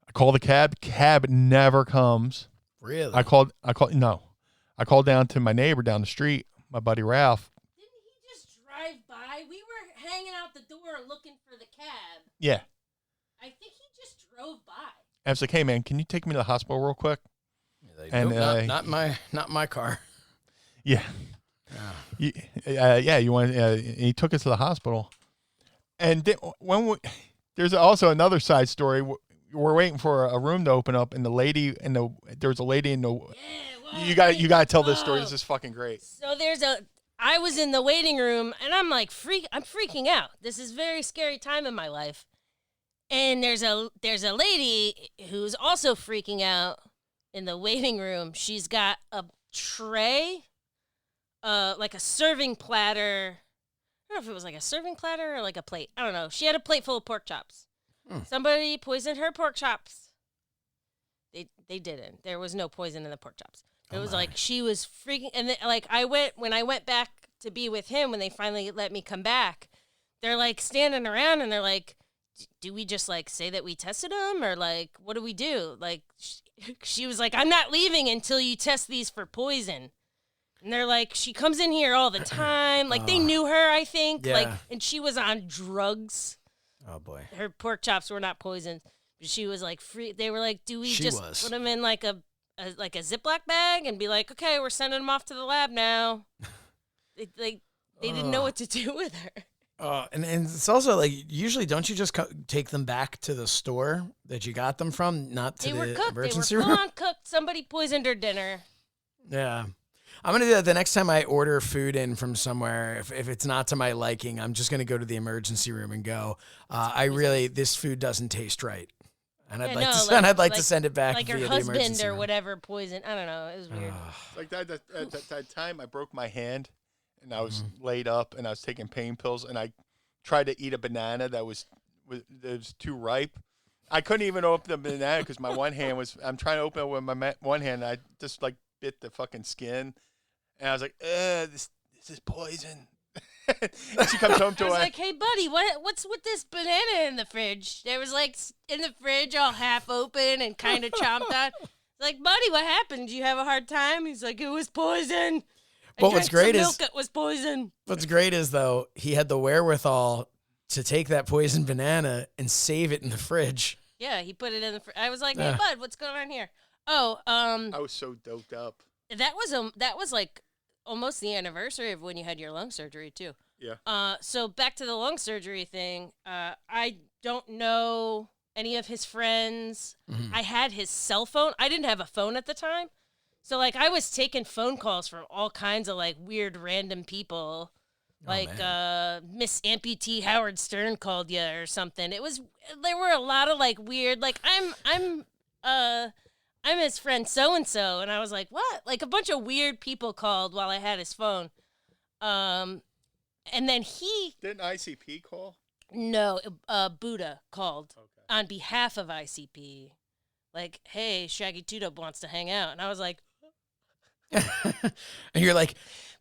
I call the cab. Cab never comes. Really? I called down to my neighbor down the street, my buddy Ralph. Didn't he just drive by? We were hanging out the door looking for the cab. Yeah. I think he just drove by. I was like, hey, man, can you take me to the hospital real quick? And not my car. Yeah. You want? He took us to the hospital, and there's also another side story. We're waiting for a room to open up, and there was a lady in the. Yeah, you got to tell this story. This is fucking great. So I was in the waiting room, and I'm like I'm freaking out. This is a very scary time in my life, and there's a lady who's also freaking out in the waiting room. She's got a tray. Like a serving platter. I don't know if it was like a serving platter or like a plate. I don't know. She had a plate full of pork chops. Somebody poisoned her pork chops. They didn't. There was no poison in the pork chops. It was like she was freaking. And then, like when I went back to be with him, when they finally let me come back, they're like standing around and they're like, "Do we just like say that we tested him or like what do we do?" Like she was like, "I'm not leaving until you test these for poison." And they're like, she comes in here all the time. Like, they knew her, I think. Yeah. Like, and she was on drugs. Oh, boy. Her pork chops were not poisoned. But she was like, free. They were like, do we She just was. put them in like a Ziploc bag and be like, okay, we're sending them off to the lab now. They didn't know what to do with her. And it's also like, usually don't you just take them back to the store that you got them from, not to They were the cooked. emergency They were room? full on cooked. Somebody poisoned her dinner. Yeah. I'm going to do that the next time I order food in from somewhere. If it's not to my liking, I'm just going to go to the emergency room and go, this food doesn't taste right. And I'd like to send it back like via her the emergency husband or room. whatever poison. I don't know. It was weird. Like that time I broke my hand and I was laid up and I was taking pain pills and I tried to eat a banana that was too ripe. I couldn't even open the banana because my one hand I'm trying to open it with my one hand. And I just like bit the fucking skin. And I was like, this is poison. And she comes home to I was like, hey, buddy, what's with this banana in the fridge? There was like in the fridge all half open and kind of chomped on. Like, buddy, what happened? Did you have a hard time? He's like, it was poison. But what's great is milk. It was poison. What's great is though he had the wherewithal to take that poisoned banana and save it in the fridge. Yeah, he put it in the fridge. I was like, hey, bud, what's going on here? Oh, I was so doped up. That was like almost the anniversary of when you had your lung surgery too. Yeah. So back to the lung surgery thing. I don't know any of his friends. Mm-hmm. I had his cell phone. I didn't have a phone at the time. So like I was taking phone calls from all kinds of like weird random people. Like Miss Amputee Howard Stern called you or something. There were a lot of like weird like I'm his friend so-and-so. And I was like, what? Like a bunch of weird people called while I had his phone. And then didn't ICP call? No, Buddha called on behalf of ICP. Like, hey, Shaggy Two-Dope wants to hang out. And I was like... And you're like,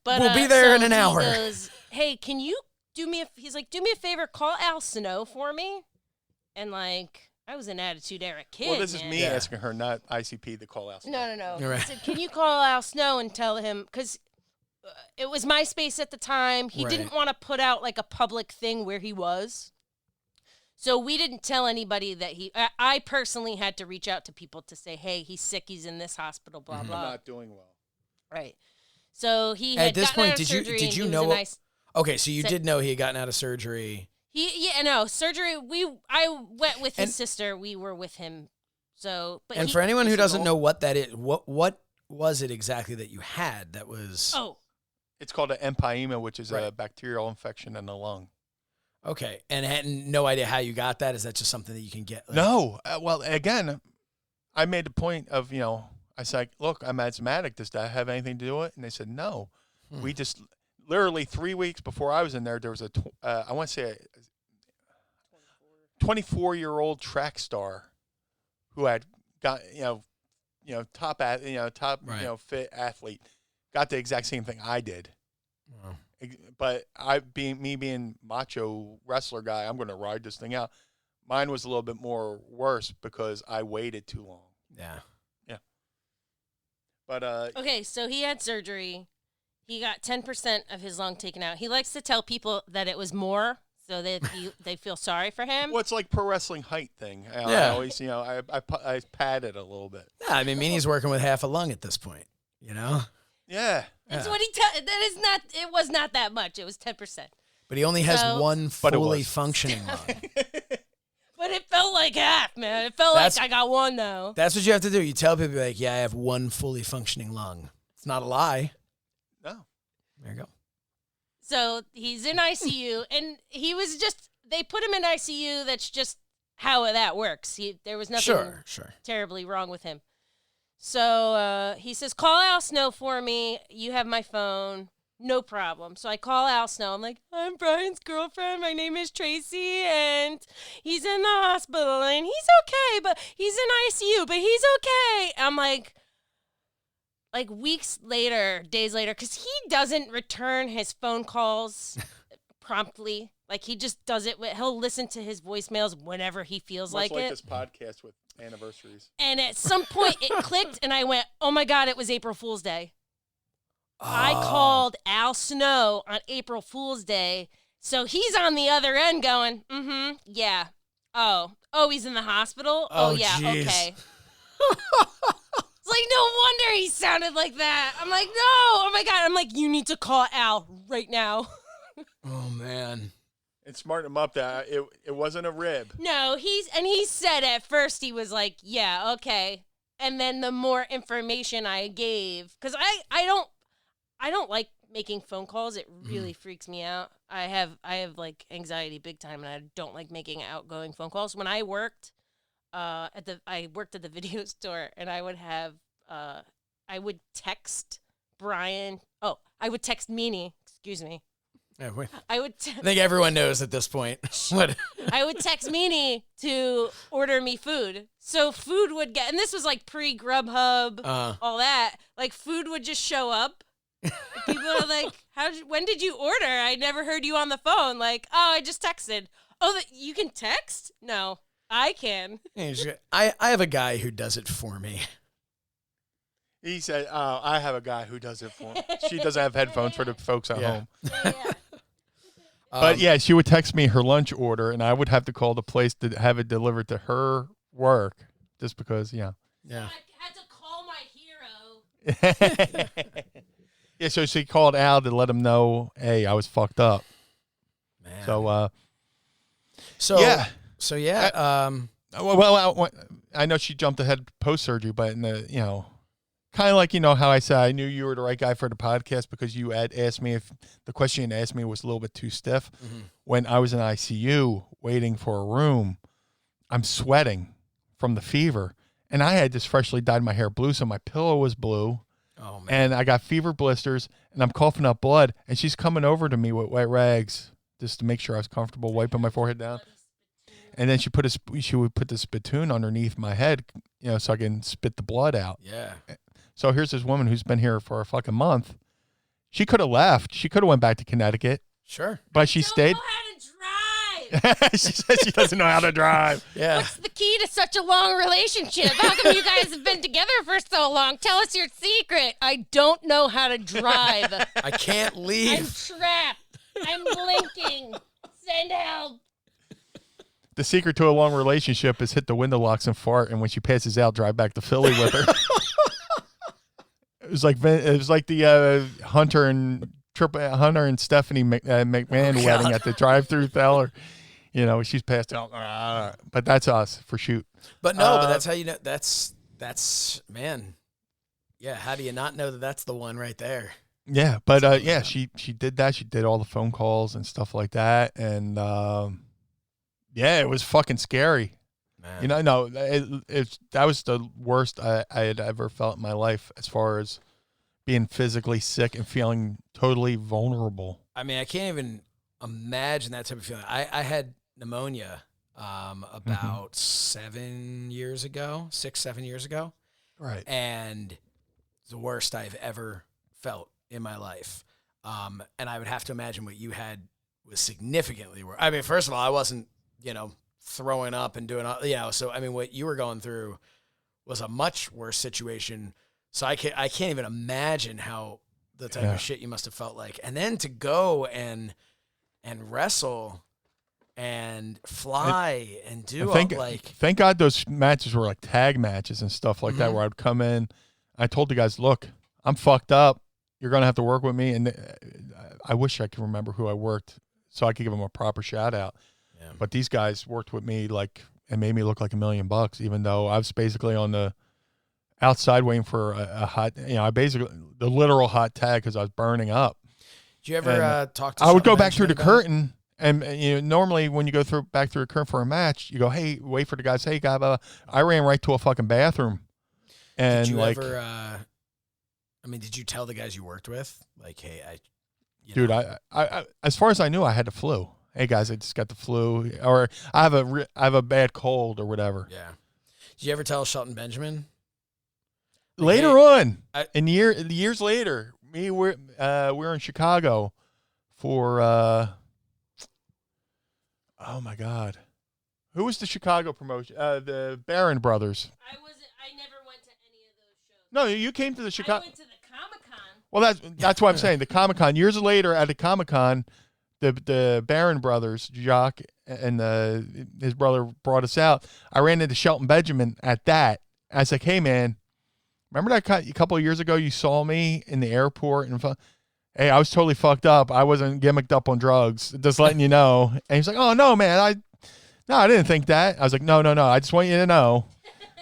we'll be there in an hour. He goes, hey, can you do me he's like, do me a favor, call Al Snow for me. And like... I was an Attitude Era kid. Well, this is me asking her, not ICP, to call Al Snow. No. Right. I said, can you call Al Snow and tell him, because it was MySpace at the time. He didn't want to put out like a public thing where he was. So we didn't tell anybody that I personally had to reach out to people to say, hey, he's sick, he's in this hospital, blah, blah. I'm not doing well. Right. So he had At this gotten point, out of surgery did you and know he was okay, so you did know he had gotten out of surgery. Surgery. I went with his sister. We were with him. So, but for anyone who doesn't know what that is, what was it exactly that you had that was? Oh, it's called an empyema, which is a bacterial infection in the lung. Okay, and had no idea how you got that. Is that just something that you can get? Like, no. Well, again, I made the point of I said, look, I'm asthmatic. Does that have anything to do with it? And they said no. We just. Literally 3 weeks before I was in there was I want to say a 24-year-old track star who had got top fit athlete got the exact same thing I did, but being macho wrestler guy, I'm going to ride this thing out. Mine was a little bit more worse because I waited too long. Yeah. Yeah. But Okay, so he had surgery. He got 10% of his lung taken out. He likes to tell people that it was more so that they feel sorry for him. well, it's like pro wrestling height thing. I Yeah. always, I padded a little bit. Yeah, I mean, Meanie's working with half a lung at this point, you know? Yeah. That's what it was not that much. It was 10%. But he only has one But it fully was. functioning lung. But it felt like half, man. It felt like I got one, though. That's what you have to do. You tell people, like, yeah, I have one fully functioning lung. It's not a lie. No. There you go. So he's in ICU, and they put him in ICU. That's just how that works. There was nothing Sure. terribly wrong with him. So he says, call Al Snow for me. You have my phone. No problem. So I call Al Snow. I'm like, I'm Brian's girlfriend. My name is Tracy, and he's in the hospital, and he's okay, but he's in ICU, but he's okay. I'm like weeks later, days later, because he doesn't return his phone calls promptly. Like, he just does it. He'll listen to his voicemails whenever he feels Much like it. this podcast with anniversaries. And at some point, it clicked, and I went, oh, my God, it was April Fool's Day. I called Al Snow on April Fool's Day, so he's on the other end going, yeah. Oh, he's in the hospital? Oh yeah, geez. okay. It's like, no wonder he sounded like that. I'm like, no, oh my God. I'm like, you need to call Al right now. Oh, man. And smarten him up that it wasn't a rib. No, he said at first he was like, yeah, okay. And then the more information I gave, because I don't like making phone calls. It really freaks me out. I have like anxiety big time, and I don't like making outgoing phone calls. When I worked at the video store, and I would have I would text Brian. Oh, I would text Meanie. Excuse me. Yeah, I think everyone knows at this point. What? I would text Meanie to order me food. So food would get, and this was like pre-Grubhub, all that. Like, food would just show up. People are like, when did you order? I never heard you on the phone. Like, oh, I just texted. Oh, you can text? No, I can. I have a guy who does it for me. He said, I have a guy who does it for me. She doesn't have headphones for the folks at home. Yeah. But yeah, she would text me her lunch order, and I would have to call the place to have it delivered to her work, just because, Yeah. I had to call my hero. Yeah, so she called Al to let him know, hey, I was fucked up. Man. So yeah. Well, I know she jumped ahead post-surgery, but in the, kind of like, how I said I knew you were the right guy for the podcast because you had asked me if the question you asked me was a little bit too stiff. Mm-hmm. When I was in ICU waiting for a room, I'm sweating from the fever, and I had just freshly dyed my hair blue, so my pillow was blue. Oh, man. And I got fever blisters, and I'm coughing up blood, and she's coming over to me with wet rags just to make sure I was comfortable, wiping my forehead down. And then she would put the spittoon underneath my head, so I can spit the blood out. Yeah. So here's this woman who's been here for a fucking month. She could have left. She could have went back to Connecticut. Sure. But she stayed. Know how to drive. She said she doesn't know how to drive. Yeah. What's the key to such a long relationship? How come you guys have been together for so long? Tell us your secret. I don't know how to drive. I can't I'm leave. trapped. I'm blinking. Send help. The secret to a long relationship is hit the window locks and fart, and when she passes out, drive back to Philly with her. It was like the Hunter and Stephanie McMahon wedding at the drive-through teller. She's passed out, but that's us for shoot. But no, but that's how you know. That's man. Yeah, how do you not know that that's the one right there? Yeah, but yeah, she did that. She did all the phone calls and stuff like that, and yeah, it was fucking scary. Man. That was the worst I had ever felt in my life as far as being physically sick and feeling totally vulnerable. I mean, I can't even imagine that type of feeling. I had pneumonia about 7 years ago, 6-7 years ago. Right. And the worst I've ever felt in my life. And I would have to imagine what you had was significantly worse. I mean, first of all, I wasn't, throwing up and doing, so, I mean, what you were going through was a much worse situation. So I can't even imagine how the type of shit you must have felt like. And then to go and wrestle and fly and do thank God those matches were like tag matches and stuff like that, where I'd come in. I told the guys, look, I'm fucked up. You're going to have to work with me. And I wish I could remember who I worked so I could give them a proper shout out. Yeah. But these guys worked with me and made me look like $1 million, even though I was basically on the outside waiting for a hot, I basically, the literal hot tag because I was burning up. Did you ever talk to I would go back through the curtain, and normally when you go back through a curtain for a match, you go, hey, wait for the guys, hey, guy, blah, blah. I ran right to a fucking bathroom. And did you ever, did you tell the guys you worked with, like, hey, I as far as I knew, I had the flu. Hey guys, I just got the flu, or I have a bad cold or whatever. Yeah. Did you ever tell Shelton Benjamin? Later on, years later, we're in Chicago for oh my God, who was the Chicago promotion? The Barron Brothers. I never went to any of those shows. No, you came to the Chicago. I went to the Comic-Con. Well, that's what I'm saying. The Comic-Con. Years later, at the Comic-Con, the Barron Brothers, Jock and his brother brought us out. I ran into Shelton Benjamin at that. I was like, hey man, remember that a couple of years ago you saw me in the airport and hey, I was totally fucked up. I wasn't gimmicked up on drugs. Just letting you know. And he's like, oh no, man, I didn't think that. I was like, no. I just want you to know.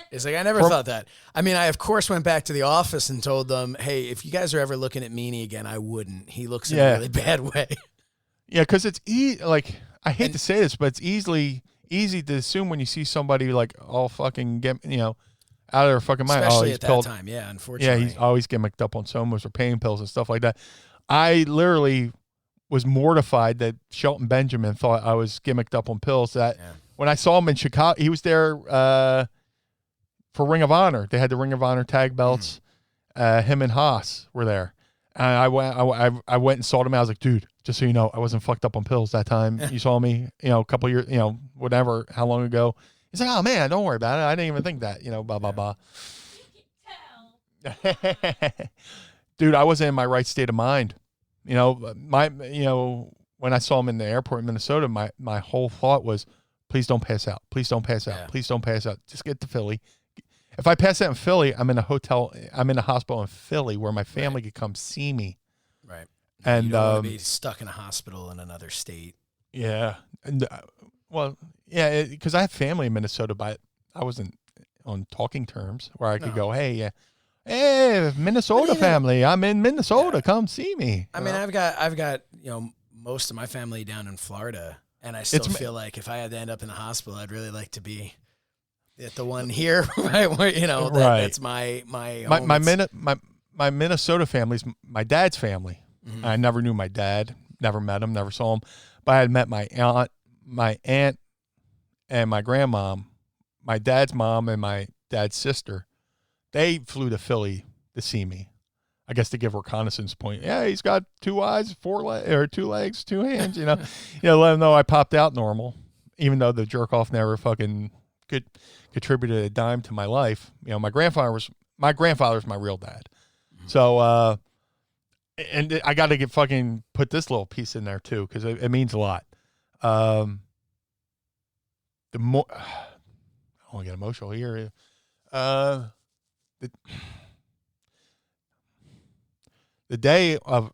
It's like, I never thought that. I mean, I, of course, went back to the office and told them, hey, if you guys are ever looking at Meanie again, I wouldn't. He looks in a really bad way. Yeah, because it's I hate to say this, but it's easy to assume when you see somebody like all fucking out of their fucking mind. Especially at that time, yeah, unfortunately. Yeah, he's always gimmicked up on somos or pain pills and stuff like that. I literally was mortified that Shelton Benjamin thought I was gimmicked up on pills. When I saw him in Chicago, he was there for Ring of Honor. They had the Ring of Honor tag belts. Him and Haas were there. And I went and saw them. I was like, dude, just so you know, I wasn't fucked up on pills that time. You saw me, a couple of years, whatever, how long ago. He's like, oh man, don't worry about it. I didn't even think that, blah, blah, blah. Dude, I wasn't in my right state of mind. When I saw him in the airport in Minnesota, my whole thought was, please don't pass out. Please don't pass out. Please don't pass out. Just get to Philly. If I pass out in Philly, I'm in a hospital in Philly where my family could come see me. Right. And you don't want to be stuck in a hospital in another state. Yeah. And because I have family in Minnesota, but I wasn't on talking terms where I could go, hey, Minnesota family, I'm in Minnesota, come see me. I mean, I've got most of my family down in Florida, and I still feel like if I had to end up in the hospital, I'd really like to be at the one here, right? Where, that's my Minnesota family's my dad's family. Mm-hmm. I never knew my dad, never met him, never saw him, but I had met my aunt, and my grandmom, my dad's mom, and my dad's sister. They flew to Philly to see me. I guess to give reconnaissance point. Yeah, he's got 2 eyes, 2 legs, 2 hands. Let him know I popped out normal, even though the jerk off never fucking contributed a dime to my life. My grandfather was my real dad. Mm-hmm. So, and I got to fucking put this little piece in there too because it means a lot. I don't want to get emotional here. The day of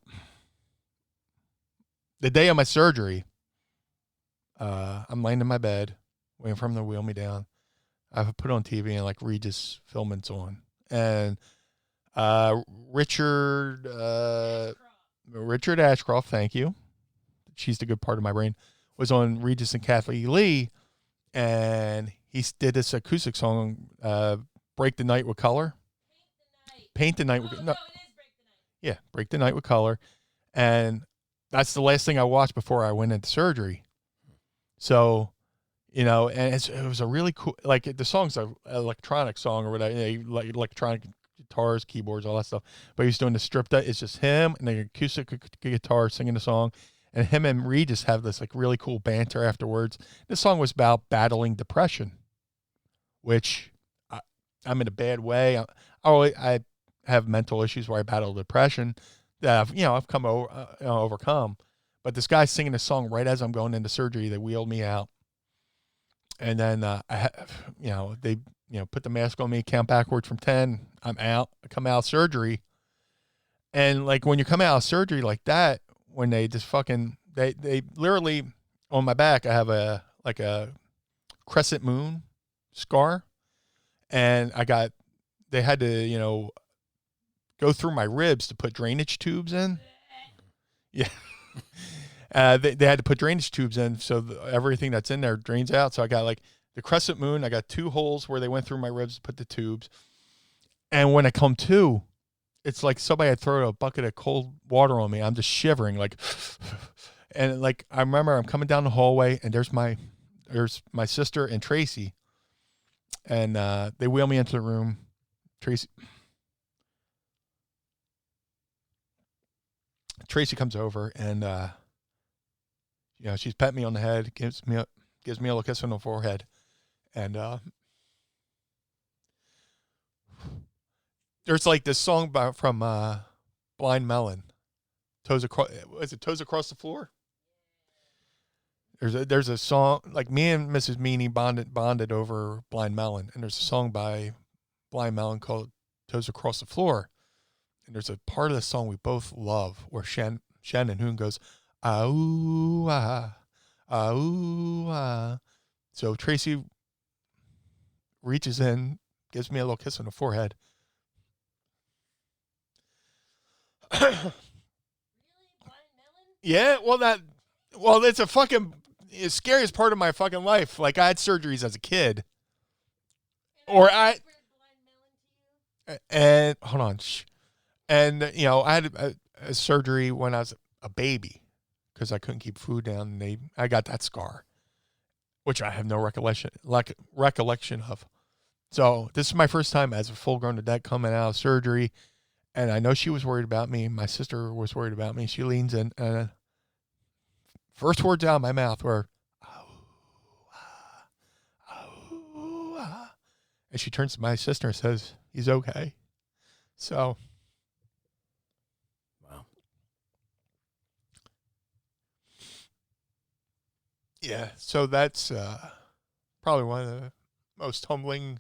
my surgery, I'm laying in my bed, waiting for him to wheel me down. I put on TV and Regis Philbin's on, and Richard Ashcroft, thank you. She's the good part of my brain. Was on Regis and Kathleen Lee, and he did this acoustic song, "Break the Night with Color." Paint the Night with Color. No, it is Break the Night. Yeah, Break the Night with Color, and that's the last thing I watched before I went into surgery. So, and it was a really cool, the song's an electronic song or whatever, electronic guitars, keyboards, all that stuff. But he's doing the stripped out. It's just him and the acoustic guitar singing the song. And him and Reed just have this like really cool banter afterwards. This song was about battling depression, which I'm in a bad way. I have mental issues where I battle depression that I've come overcome. But this guy's singing a song right as I'm going into surgery. They wheeled me out, and then they put the mask on me, count backwards from 10. I'm out. I come out of surgery, and like when you come out of surgery like that, when they just they literally on my back, I have a crescent moon scar, and they had to go through my ribs to put drainage tubes in. Yeah. They had to put drainage tubes in so everything that's in there drains out. So I got like the crescent moon. I got 2 holes where they went through my ribs to put the tubes. And when I come to, it's like somebody had thrown a bucket of cold water on me. I'm just shivering like, and like I remember I'm coming down the hallway and there's my sister and Tracy, and they wheel me into the room. Tracy comes over and she's patting me on the head, gives me a little kiss on the forehead, and there's like this song from Blind Melon, Toes Across the Floor? There's a song, like me and Mrs. Meanie bonded over Blind Melon, and there's a song by Blind Melon called Toes Across the Floor. And there's a part of the song we both love where Shannon Hoon goes, ah, ooh, ah, ah, ooh, ah. So Tracy reaches in, gives me a little kiss on the forehead. Yeah, it's a fucking scariest part of my fucking life. Like I had surgeries as a kid. And hold on. And, I had a surgery when I was a baby because I couldn't keep food down. And I got that scar, which I have no recollection of. So this is my first time as a full-grown adult coming out of surgery. And I know she was worried about me. My sister was worried about me. She leans in, and first words out of my mouth were, oh, ah, oh, ah. And she turns to my sister and says, he's okay. So... yeah, so that's probably one of the most humbling.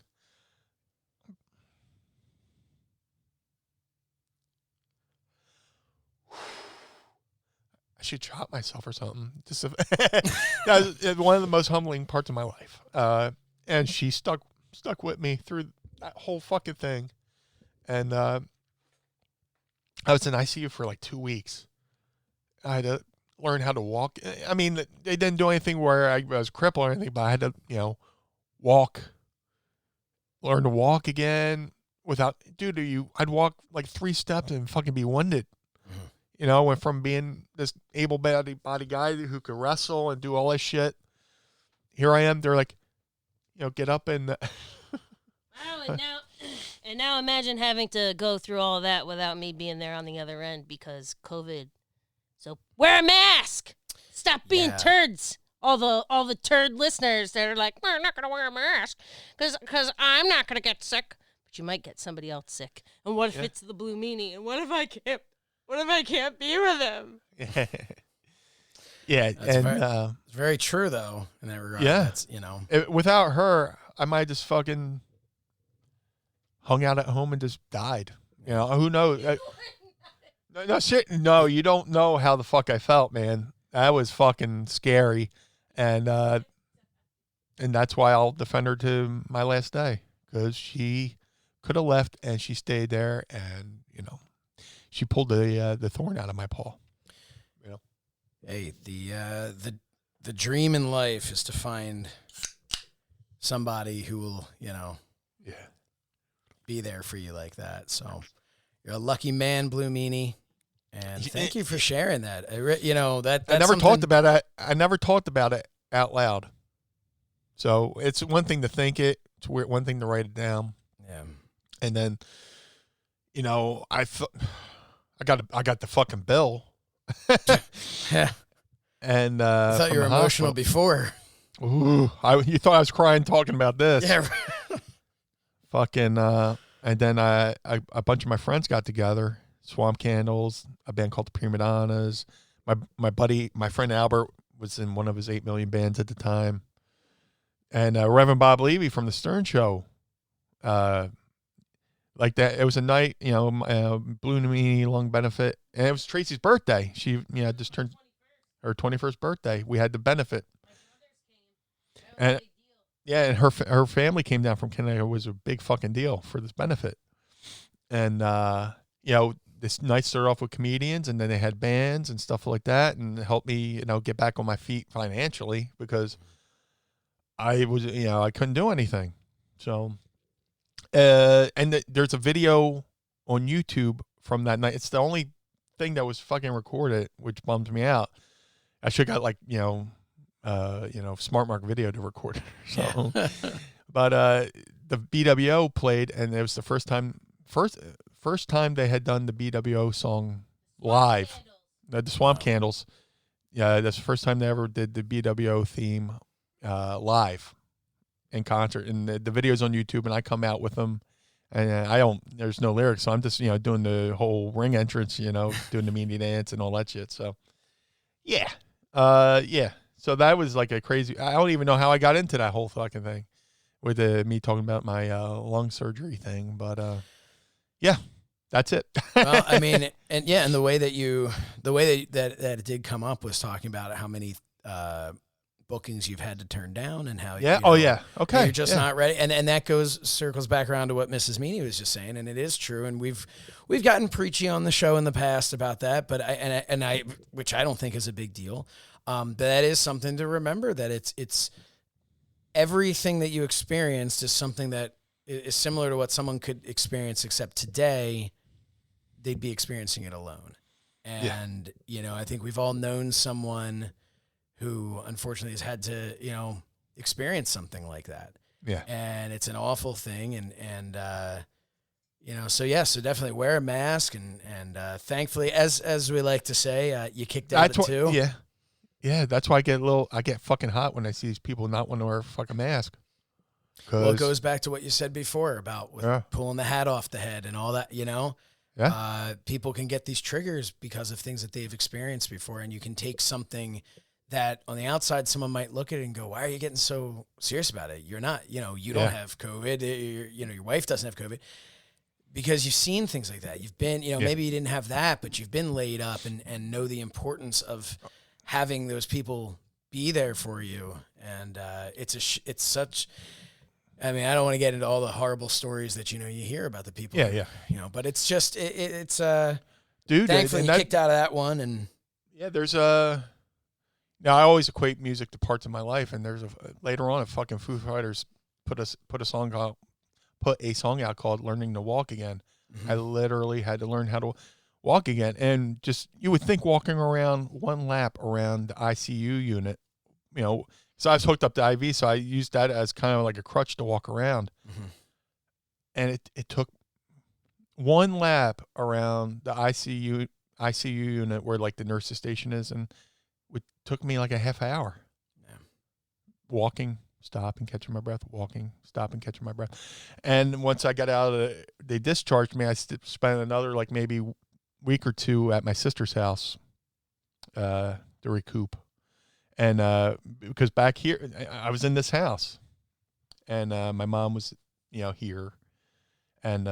I should chop myself or something. That was one of the most humbling parts of my life. And she stuck with me through that whole fucking thing. And I was in ICU for like 2 weeks. I had to learn how to walk. I mean, they didn't do anything where I was crippled or anything, but I had to, learn to walk again without, I'd walk like 3 steps and fucking be winded. Mm-hmm. Went from being this able-bodied guy who could wrestle and do all this shit. Here I am. They're like, get up and. Wow, and now imagine having to go through all of that without me being there on the other end because COVID. So wear a mask. Stop being turds. All the turd listeners that are like, well, I'm not gonna wear a mask because I'm not gonna get sick, but you might get somebody else sick. And what if it's the Blue Meanie? And what if I can't be with him? Yeah, it's very true though in that regard. Yeah, that's, without her, I might just fucking hung out at home and just died. Who knows? No, shit. No, you don't know how the fuck I felt, man. That was fucking scary, and that's why I'll defend her to my last day because she could have left and she stayed there, and she pulled the thorn out of my paw. Hey, the dream in life is to find somebody who will, be there for you like that. So you're a lucky man, Blue Meanie. And thank you for sharing that. That's I never talked about it. I never talked about it out loud. So it's one thing to think it. It's one thing to write it down. Yeah. And then, I got the fucking bill. Yeah. And I thought you were emotional before. Ooh, you thought I was crying talking about this. Yeah. Fucking, and then a bunch of my friends got together. Swamp Candles, a band called the Prima Donnas. My friend Albert was in one of his 8 million bands at the time. And Reverend Bob Levy from the Stern Show. Like that, it was a night, Blue Meanie lung benefit. And it was Tracy's birthday. She, just turned her 21st birthday. We had the benefit. And yeah, and her family came down from Canada. It was a big fucking deal for this benefit. And, this night started off with comedians, and then they had bands and stuff like that, and it helped me, get back on my feet financially because I was, I couldn't do anything. So, there's a video on YouTube from that night. It's the only thing that was fucking recorded, which bummed me out. I should have got Smart Mark Video to record it. So, but the BWO played, and it was the first time they had done the BWO song live. The Swamp Candles. Yeah, that's the first time they ever did the BWO theme live in concert. And the video's on YouTube, and I come out with them. And there's no lyrics, so I'm just, doing the whole ring entrance, doing the meanie dance and all that shit. So, yeah. So that was like a crazy, I don't even know how I got into that whole fucking thing with me talking about my lung surgery thing. But, yeah, that's it. Well, I mean, and the way that it did come up was talking about how many bookings you've had to turn down and how okay, you're just not ready, and that circles back around to what Mrs. Meanie was just saying, and it is true, and we've gotten preachy on the show in the past about that, but I which I don't think is a big deal, but that is something to remember, that it's everything that you experienced is something that is similar to what someone could experience, except today they'd be experiencing it alone, and I think we've all known someone who unfortunately has had to, experience something like that. Yeah. And it's an awful thing. So definitely wear a mask. And thankfully, as we like to say, you kicked out of two. Yeah. Yeah. That's why I get fucking hot when I see these people not want to wear a fucking mask. Well, it goes back to what you said before about pulling the hat off the head and all that, Yeah. People can get these triggers because of things that they've experienced before. And you can take something that on the outside, someone might look at it and go, why are you getting so serious about it? You're not, you don't have COVID. Your wife doesn't have COVID, because you've seen things like that. You've been, maybe you didn't have that, but you've been laid up and know the importance of having those people be there for you. And it's such, I mean, I don't want to get into all the horrible stories that, you hear about the people. Yeah. But it's just, it's dude, thankfully you kicked out of that one. And yeah, there's now, I always equate music to parts of my life, and later on, a fucking Foo Fighters put a song out called "Learning to Walk Again." Mm-hmm. I literally had to learn how to walk again, and just you would think walking around one lap around the ICU unit, so I was hooked up to IV, so I used that as kind of like a crutch to walk around, mm-hmm. and it took one lap around the ICU unit where like the nurse's station is, and it took me like a half hour. Yeah. Walking, stop and catching my breath, walking, stop and catching my breath. And once I got out of they discharged me, I spent another like maybe week or two at my sister's house to recoup. And because back here, I was in this house, and my mom was, here. And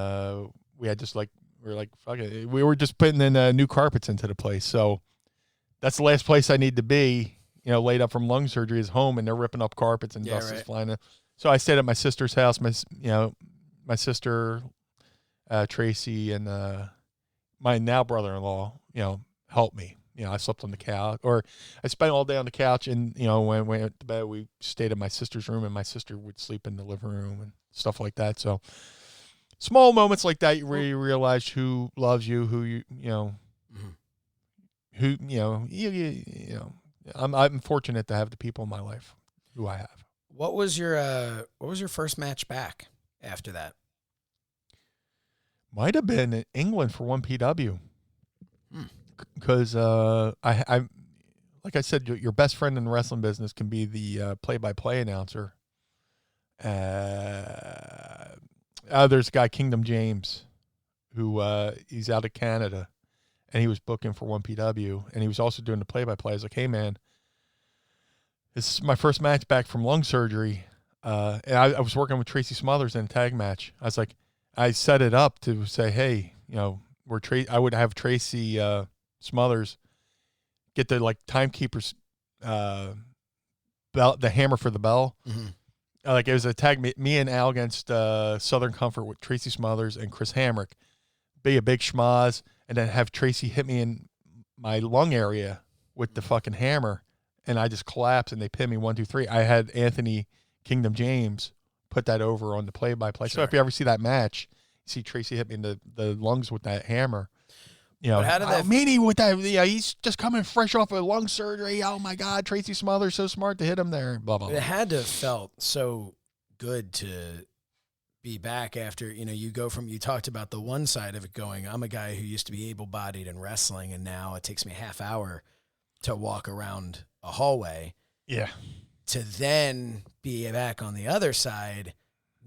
we had just like, fuck it. We were just putting in new carpets into the place. So that's the last place I need to be, laid up from lung surgery, is home, and they're ripping up carpets and dust is flying in. So I stayed at my sister's house. My sister, Tracy, and my now brother-in-law, helped me. I slept on the couch, or I spent all day on the couch, and, when we went to bed, we stayed at my sister's room, and my sister would sleep in the living room and stuff like that. So small moments like that, you really realize who loves you, who mm-hmm. who, I'm fortunate to have the people in my life who I have. What was your first match back after that? Might have been in England for 1PW. Because I like I said, your best friend in the wrestling business can be the play-by-play announcer. There's a guy, Kingdom James, who he's out of Canada, and he was booking for 1PW, and he was also doing the play-by-play. I was like, hey, man, this is my first match back from lung surgery. And I was working with Tracy Smothers in a tag match. I was like, I set it up to say, hey, you know, I would have Tracy Smothers get the like timekeeper's bell, the hammer for the bell. Mm-hmm. Like it was a tag, me and Al against Southern Comfort with Tracy Smothers and Chris Hamrick. Be a big schmoz, and then have Tracy hit me in my lung area with the fucking hammer, and I just collapsed, and they pinned me 1, 2, 3. I had Anthony Kingdom James put that over on the play-by-play. Sure. So if you ever see that match, you see Tracy hit me in the lungs with that hammer. You know, Meanie with that. Yeah, he's just coming fresh off of lung surgery. Oh my God, Tracy Smothers so smart to hit him there. Blah blah. It had to have felt so good to be back after, you know, you talked about the one side of it going, I'm a guy who used to be able-bodied in wrestling, and now it takes me a half hour to walk around a hallway. Yeah. To then be back on the other side,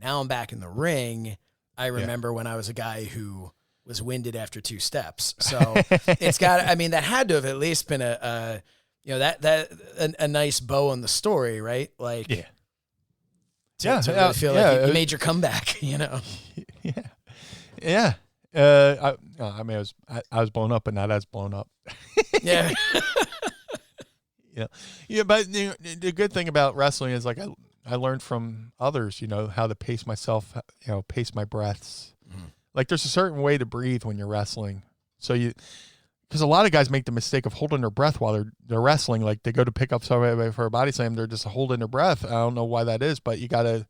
now I'm back in the ring. I remember when I was a guy who was winded after 2 steps. So it's got, I mean, that had to have at least been a nice bow on the story, right? Like, to really feel like you made your comeback, you know? Yeah. I mean, I was blown up, but not as blown up. Yeah. Yeah. But you know, the good thing about wrestling is like I learned from others, you know, how to pace myself, you know, pace my breaths. Mm-hmm. Like there's a certain way to breathe when you're wrestling. So because a lot of guys make the mistake of holding their breath while they're wrestling. Like they go to pick up somebody for a body slam, they're just holding their breath. I don't know why that is, but you got to,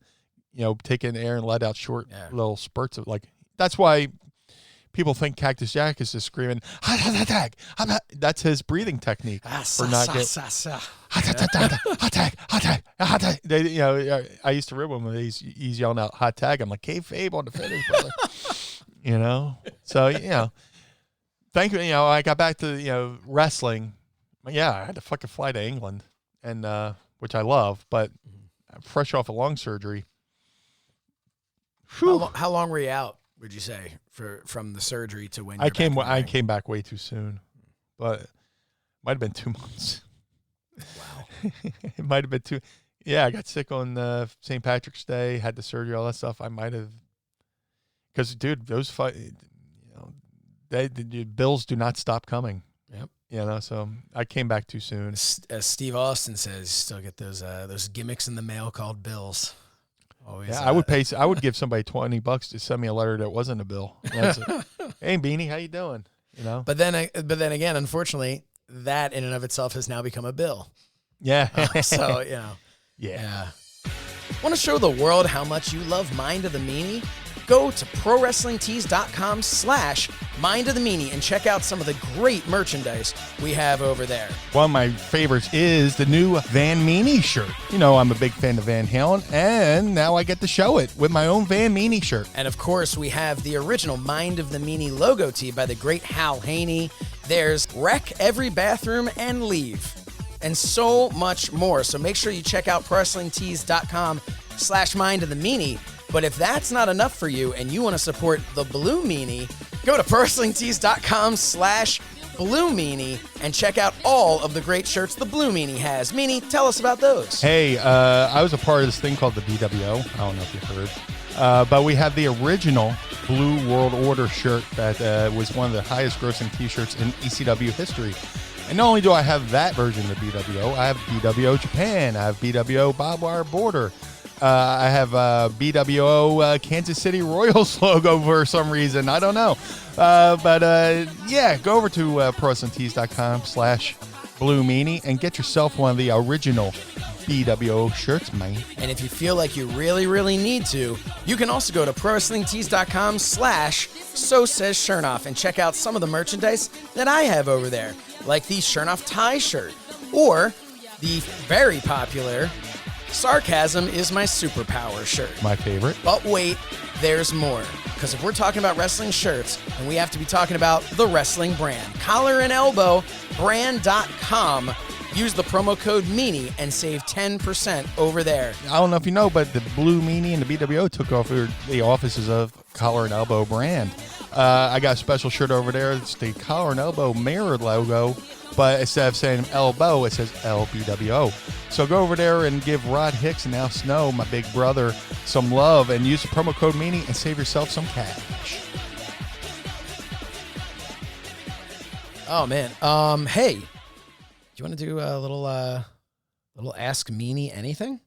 you know, take in air and let out short little spurts of like, that's why people think Cactus Jack is just screaming, hot tag. That's his breathing technique for not getting hot tag. You know, I used to rib him when he's yelling out hot tag. I'm like, kayfabe on the finish, brother. You know, so you know, thank you. You know, I got back to wrestling. Yeah, I had to fucking fly to England, and which I love, but fresh off of lung surgery. How long were you out? Would you say from the surgery to when I came back way too soon, but it might have been 2 months. Wow. It might have been too. Yeah, I got sick on St. Patrick's Day, had the surgery, all that stuff. I might have, because dude, those the bills do not stop coming. Yep. You know, so I came back too soon. As Steve Austin says, still get those gimmicks in the mail called bills. Always, yeah, I would give somebody $20 to send me a letter that wasn't a bill. Hey, Beanie, how you doing? You know. But then again, unfortunately, that in and of itself has now become a bill. Yeah. So you know. Yeah. Want to show the world how much you love Mind of the Meanie? Go to ProWrestlingTees.com/MindOfTheMeanie and check out some of the great merchandise we have over there. One of my favorites is the new Van Meanie shirt. You know, I'm a big fan of Van Halen, and now I get to show it with my own Van Meanie shirt. And of course, we have the original Mind of the Meanie logo tee by the great Hal Haney. There's Wreck Every Bathroom and Leave, and so much more. So make sure you check out ProWrestlingTees.com/MindOfTheMeanie. But if that's not enough for you and you want to support the Blue Meanie, go to ProWrestlingTees.com/BlueMeanie and check out all of the great shirts the Blue Meanie has. Meanie, tell us about those. Hey, I was a part of this thing called the BWO. I don't know if you've heard. But we have the original Blue World Order shirt that was one of the highest grossing T-shirts in ECW history. And not only do I have that version of BWO, I have BWO Japan, I have BWO Barbed Wire Border. I have BWO Kansas City Royals logo for some reason. I don't know. Yeah, go over to ProWrestlingTees.com/BlueMeanie and get yourself one of the original BWO shirts, man. And if you feel like you really, really need to, you can also go to ProWrestlingTees.com/So Says Shernoff and check out some of the merchandise that I have over there, like the Shernoff tie shirt, or the very popular Sarcasm is My Superpower shirt. My favorite. But wait, there's more. Because if we're talking about wrestling shirts, then we have to be talking about the wrestling brand. Collar and Elbow brand.com. Use the promo code Meanie and save 10% over there. I don't know if you know, but the Blue Meanie and the BWO took over the offices of Collar and Elbow brand. I got a special shirt over there. It's the Collar and Elbow mirror logo, but instead of saying elbow, it says LBWO. So go over there and give Rod Hicks and Al Snow, my big brother, some love and use the promo code Meanie and save yourself some cash. Oh, man. Hey, do you want to do a little Ask Meanie anything?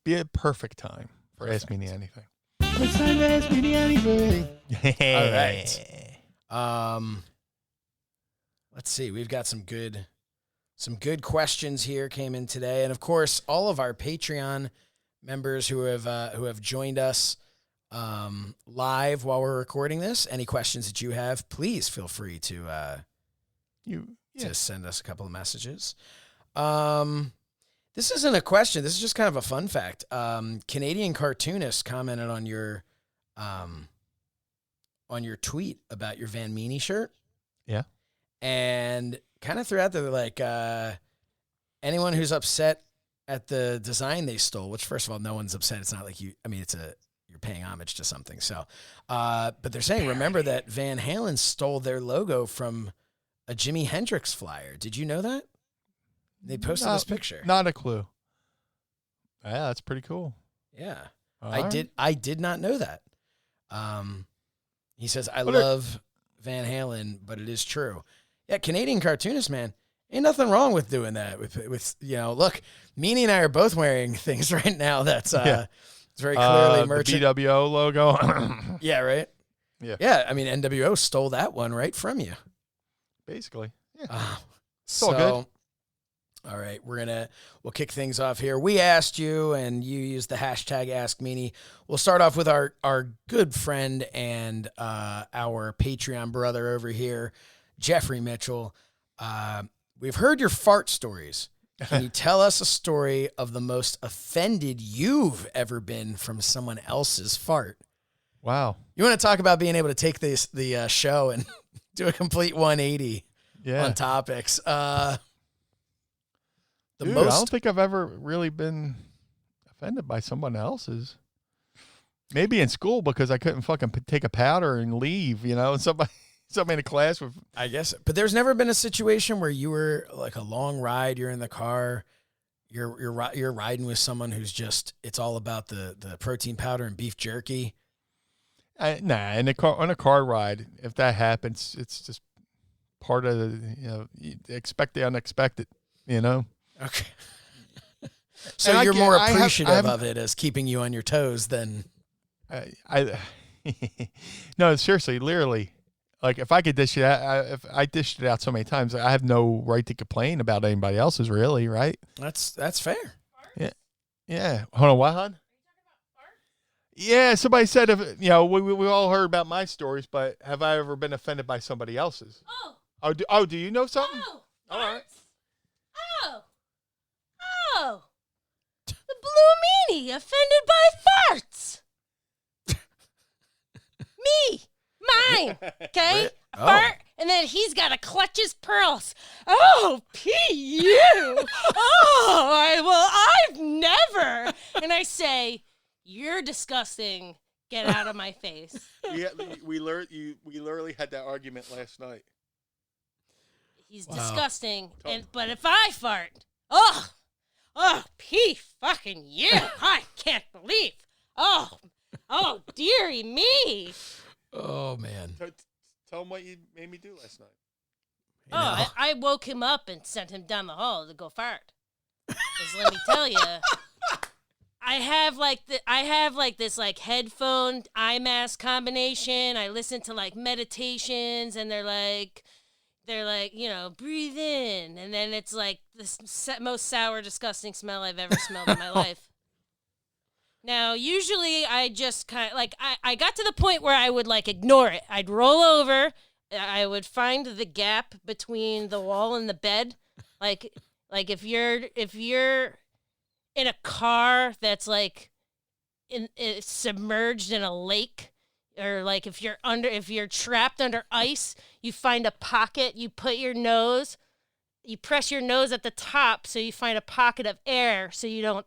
Be a perfect time for Ask Meanie anything. It's time to Ask Meanie anything. All right. Let's see. We've got some good questions here came in today, and of course, all of our Patreon members who have joined us live while we're recording this. Any questions that you have, please feel free to send us a couple of messages. This isn't a question. This is just kind of a fun fact. Canadian cartoonist commented on your tweet about your Van Meanie shirt. Yeah. And kind of threw out there like anyone who's upset at the design they stole, which first of all, no one's upset. It's not like you're paying homage to something. So, but they're saying, remember that Van Halen stole their logo from a Jimi Hendrix flyer. Did you know that? They posted this picture. Not a clue. Yeah, that's pretty cool. Yeah. All I did not know that. He says, I love Van Halen, but it is true. Yeah, Canadian cartoonist, man. Ain't nothing wrong with doing that. With look, Meanie and I are both wearing things right now that's it's very clearly merchant. The BWO logo. Yeah, right? Yeah. Yeah, I mean, NWO stole that one right from you. Basically. Yeah. It's all good. All right, we'll kick things off here. We asked you, and you used the hashtag #AskMeanie. We'll start off with our good friend and our Patreon brother over here, Jeffrey Mitchell. We've heard your fart stories. Can you tell us a story of the most offended you've ever been from someone else's fart? Wow. You want to talk about being able to take the show and do a complete 180 on topics. I don't think I've ever really been offended by someone else's. Maybe in school because I couldn't fucking take a powder and leave, somebody in a class with. I guess, but there's never been a situation where you were like a long ride, you're in the car, you're riding with someone who's just, it's all about the protein powder and beef jerky. Nah, on a car ride, if that happens, it's just part of the, you expect the unexpected, Okay. So you're more appreciative of it as keeping you on your toes than. No, seriously, literally, like if I could dish it out, if I dished it out so many times, I have no right to complain about anybody else's, really, right? That's fair. Yeah. Hold on, what, hon? Yeah, somebody said we all heard about my stories, but have I ever been offended by somebody else's? Do you know something? All right. Oh, the Blue Meanie offended by farts. Me, mine. Okay, fart, and then he's got to clutch his pearls. Oh, P.U. I've never. And I say, you're disgusting. Get out of my face. We literally had that argument last night. He's disgusting, but if I fart, oh, fucking yeah! I can't believe. Oh, dearie me. Oh man. Tell him what you made me do last night. I woke him up and sent him down the hall to go fart. 'Cause let me tell you, I have this headphone eye mask combination. I listen to like meditations, and they're like, breathe in, and then it's like the most sour, disgusting smell I've ever smelled in my life. Now, usually I just kind of I got to the point where I would ignore it. I'd roll over. I would find the gap between the wall and the bed. Like if you're in a car that's submerged in a lake, or like if you're trapped under ice, you find a pocket, you press your nose at the top so you find a pocket of air so you don't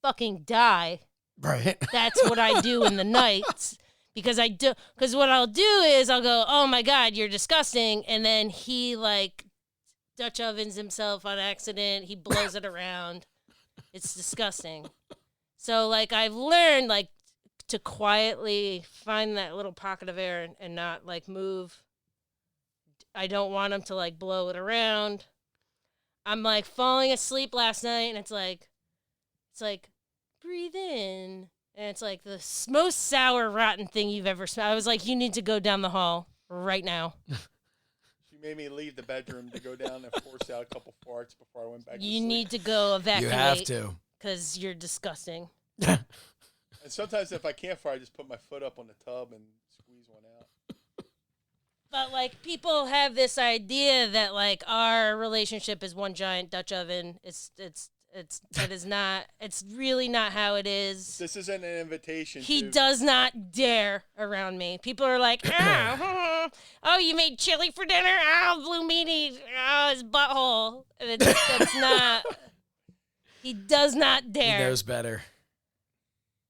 fucking die. Right. That's what I do in the nights. Because what I'll do is I'll go, oh my God, you're disgusting. And then he like Dutch ovens himself on accident. He blows it around. It's disgusting. So like I've learned like to quietly find that little pocket of air and not like move. I don't want him to like blow it around. I'm like falling asleep last night and it's like breathe in. And it's like the most sour, rotten thing you've ever smelled. I was like, you need to go down the hall right now. She made me leave the bedroom to go down and force out a couple farts before I went back to You sleep. need to go evacuate. You have to. Because you're disgusting. And sometimes if I can't fart, I just put my foot up on the tub and squeeze one out. But, like, people have this idea that, like, our relationship is one giant Dutch oven. It's really not how it is. This isn't an invitation. He does not dare around me. People are like, oh, you made chili for dinner? Oh, Blue Meanie, oh, his butthole. And that's not, he does not dare. He knows better.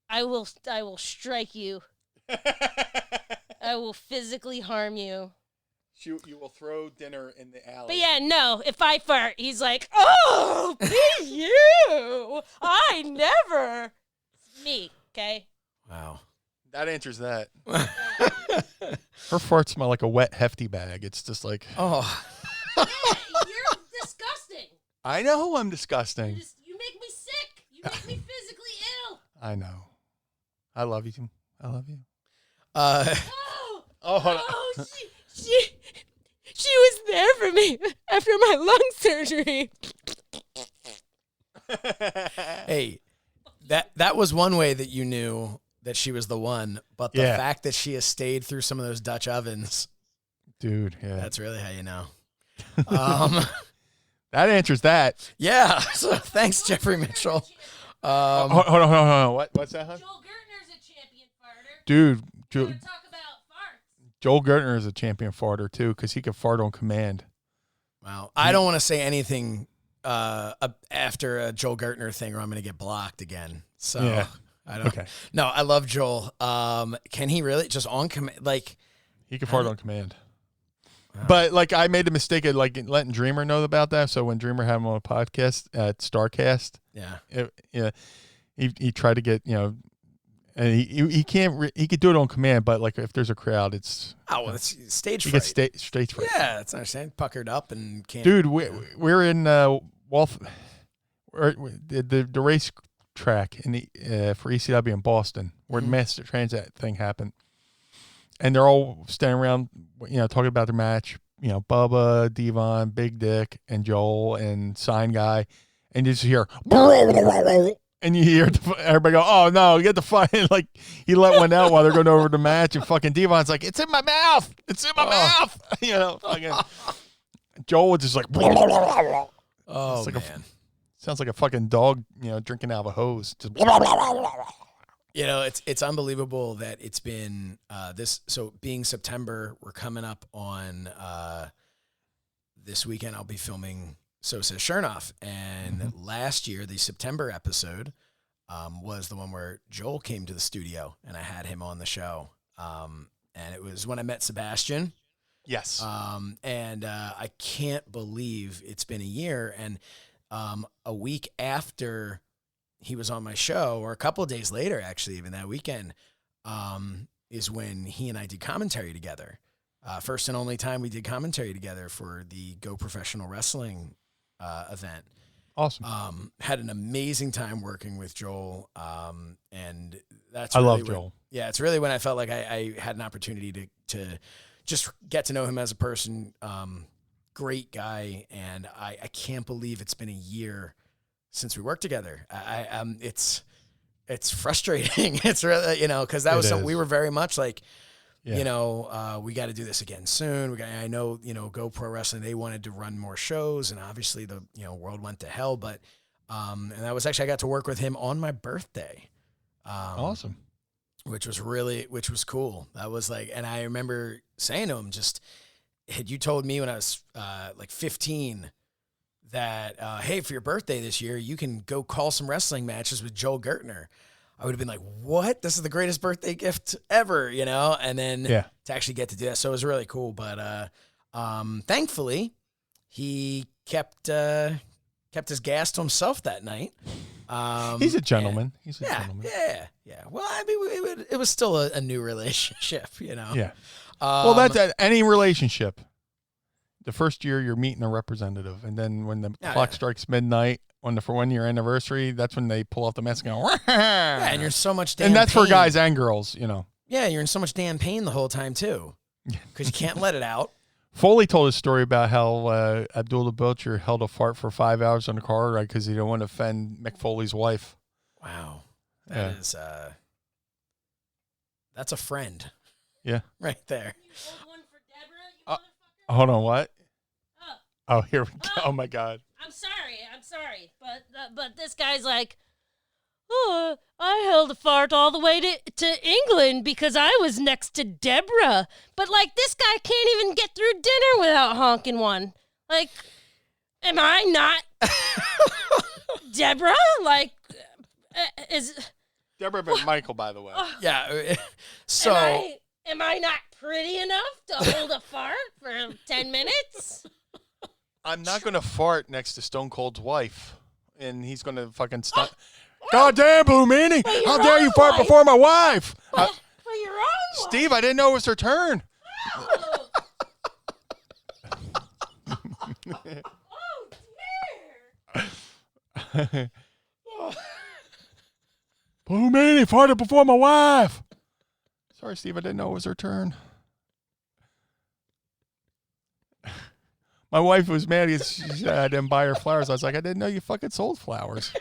I will strike you. I will physically harm you. You will throw dinner in the alley. But yeah, no, if I fart, he's like, oh, be you. I never. It's me, okay? Wow. That answers that. Her farts smell like a wet, hefty bag. It's just like... Oh. You're disgusting. I know I'm disgusting. You make me sick. You make me physically ill. I know. I love you. I love you. She was there for me after my lung surgery. Hey, that was one way that you knew that she was the one, but the fact that she has stayed through some of those Dutch ovens, dude, yeah, that's really how you know. That answers that. Yeah. So thanks, Jeffrey Mitchell. Hold on. What's that, huh? Joel Gertner's a champion farter. Dude, We're gonna talk about farts. Joel Gertner is a champion farter too, because he can fart on command. Wow. I don't want to say anything after a Joel Gertner thing, or I'm going to get blocked again. So yeah. I don't. Okay. No, I love Joel. Can he really just on command? Like he can fart on command. But like I made the mistake of like letting Dreamer know about that. So when Dreamer had him on a podcast at Starcast, he tried to get and he can't he could do it on command, but like if there's a crowd, it's it's stage fright. He gets stage fright. Yeah, that's understandable. Puckered up and can't. Dude, we're in the race track in the for ECW in Boston where the mass transit thing happened. And they're all standing around, talking about their match. Bubba, Devon, Big Dick, and Joel, and Sign Guy, and you just hear, and you hear everybody go, "Oh no, get the fuck!" Like he let one out while they're going over the match, and fucking Devon's like, "It's in my mouth, it's in my mouth," Fucking Joel was just like, "Oh it's like man." Sounds like a fucking dog, drinking out of a hose. Just it's unbelievable that it's been so being September, we're coming up on this weekend. I'll be filming So Says Shernoff, and last year the September episode was the one where Joel came to the studio and I had him on the show, and it was when I met Sebastian. Yes. And I can't believe it's been a year, and a week after he was on my show, or a couple of days later, actually, even that weekend, is when he and I did commentary together. First and only time we did commentary together for the Go Professional Wrestling event. Awesome. Had an amazing time working with Joel, and that's I really love Joel. Yeah, it's really when I felt like I had an opportunity to just get to know him as a person. Great guy, and I can't believe it's been a year since we worked together. It's frustrating. It's really, because that was something we were very much like, we got to do this again soon. I know, Go Pro Wrestling, they wanted to run more shows, and obviously the, world went to hell, but, and that was actually, I got to work with him on my birthday. Awesome. Which was cool. That was like, and I remember saying to him, had you told me when I was like 15 that, hey, for your birthday this year, you can go call some wrestling matches with Joel Gertner, I would have been like, what? This is the greatest birthday gift ever, you know? And then to actually get to do that. So it was really cool. But thankfully, he kept his gas to himself that night. He's a gentleman. He's a gentleman. Yeah. Well, I mean, it was still a new relationship, you know? Yeah. Well, that's any relationship. The first year you're meeting a representative, and then when the clock strikes midnight on the 1 year anniversary, that's when they pull off the mask and go, yeah, and you're so much damn and that's pain. for guys and girls, you know. Yeah, you're in so much damn pain the whole time, too, because you can't let it out. Foley told a story about how Abdul the Butcher held a fart for 5 hours on the car ride because he didn't want to offend Mick Foley's wife. Wow. That is, that's a friend. Yeah. Right there. You hold one for Deborah, you motherfucker? Hold on, what? Oh, here we go. Oh, my God. I'm sorry, but this guy's like, oh, I held a fart all the way to England because I was next to Deborah. But, like, this guy can't even get through dinner without honking one. Like, am I not Deborah? Like, is... Deborah McMichael, by the way. Yeah. So... Am I not pretty enough to hold a fart for 10 minutes? I'm not going to fart next to Stone Cold's wife, and he's going to fucking stop. Goddamn, Blue Meanie! How dare you fart before my wife? Well, your own wife. Steve, I didn't know it was her turn. Oh, dear. Blue Meanie farted before my wife. Sorry, Steve, I didn't know it was her turn. My wife was mad because she said I didn't buy her flowers. I was like, I didn't know you fucking sold flowers.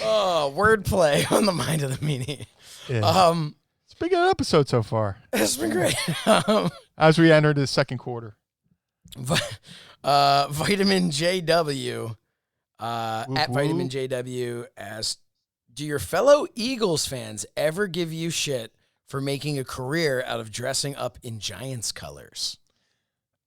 Oh, wordplay on the mind of the meanie. Yeah. It's been a good episode so far. It's been great. As we enter the second quarter. Vitamin JW at woo. Vitamin JW asked, do your fellow Eagles fans ever give you shit for making a career out of dressing up in Giants colors?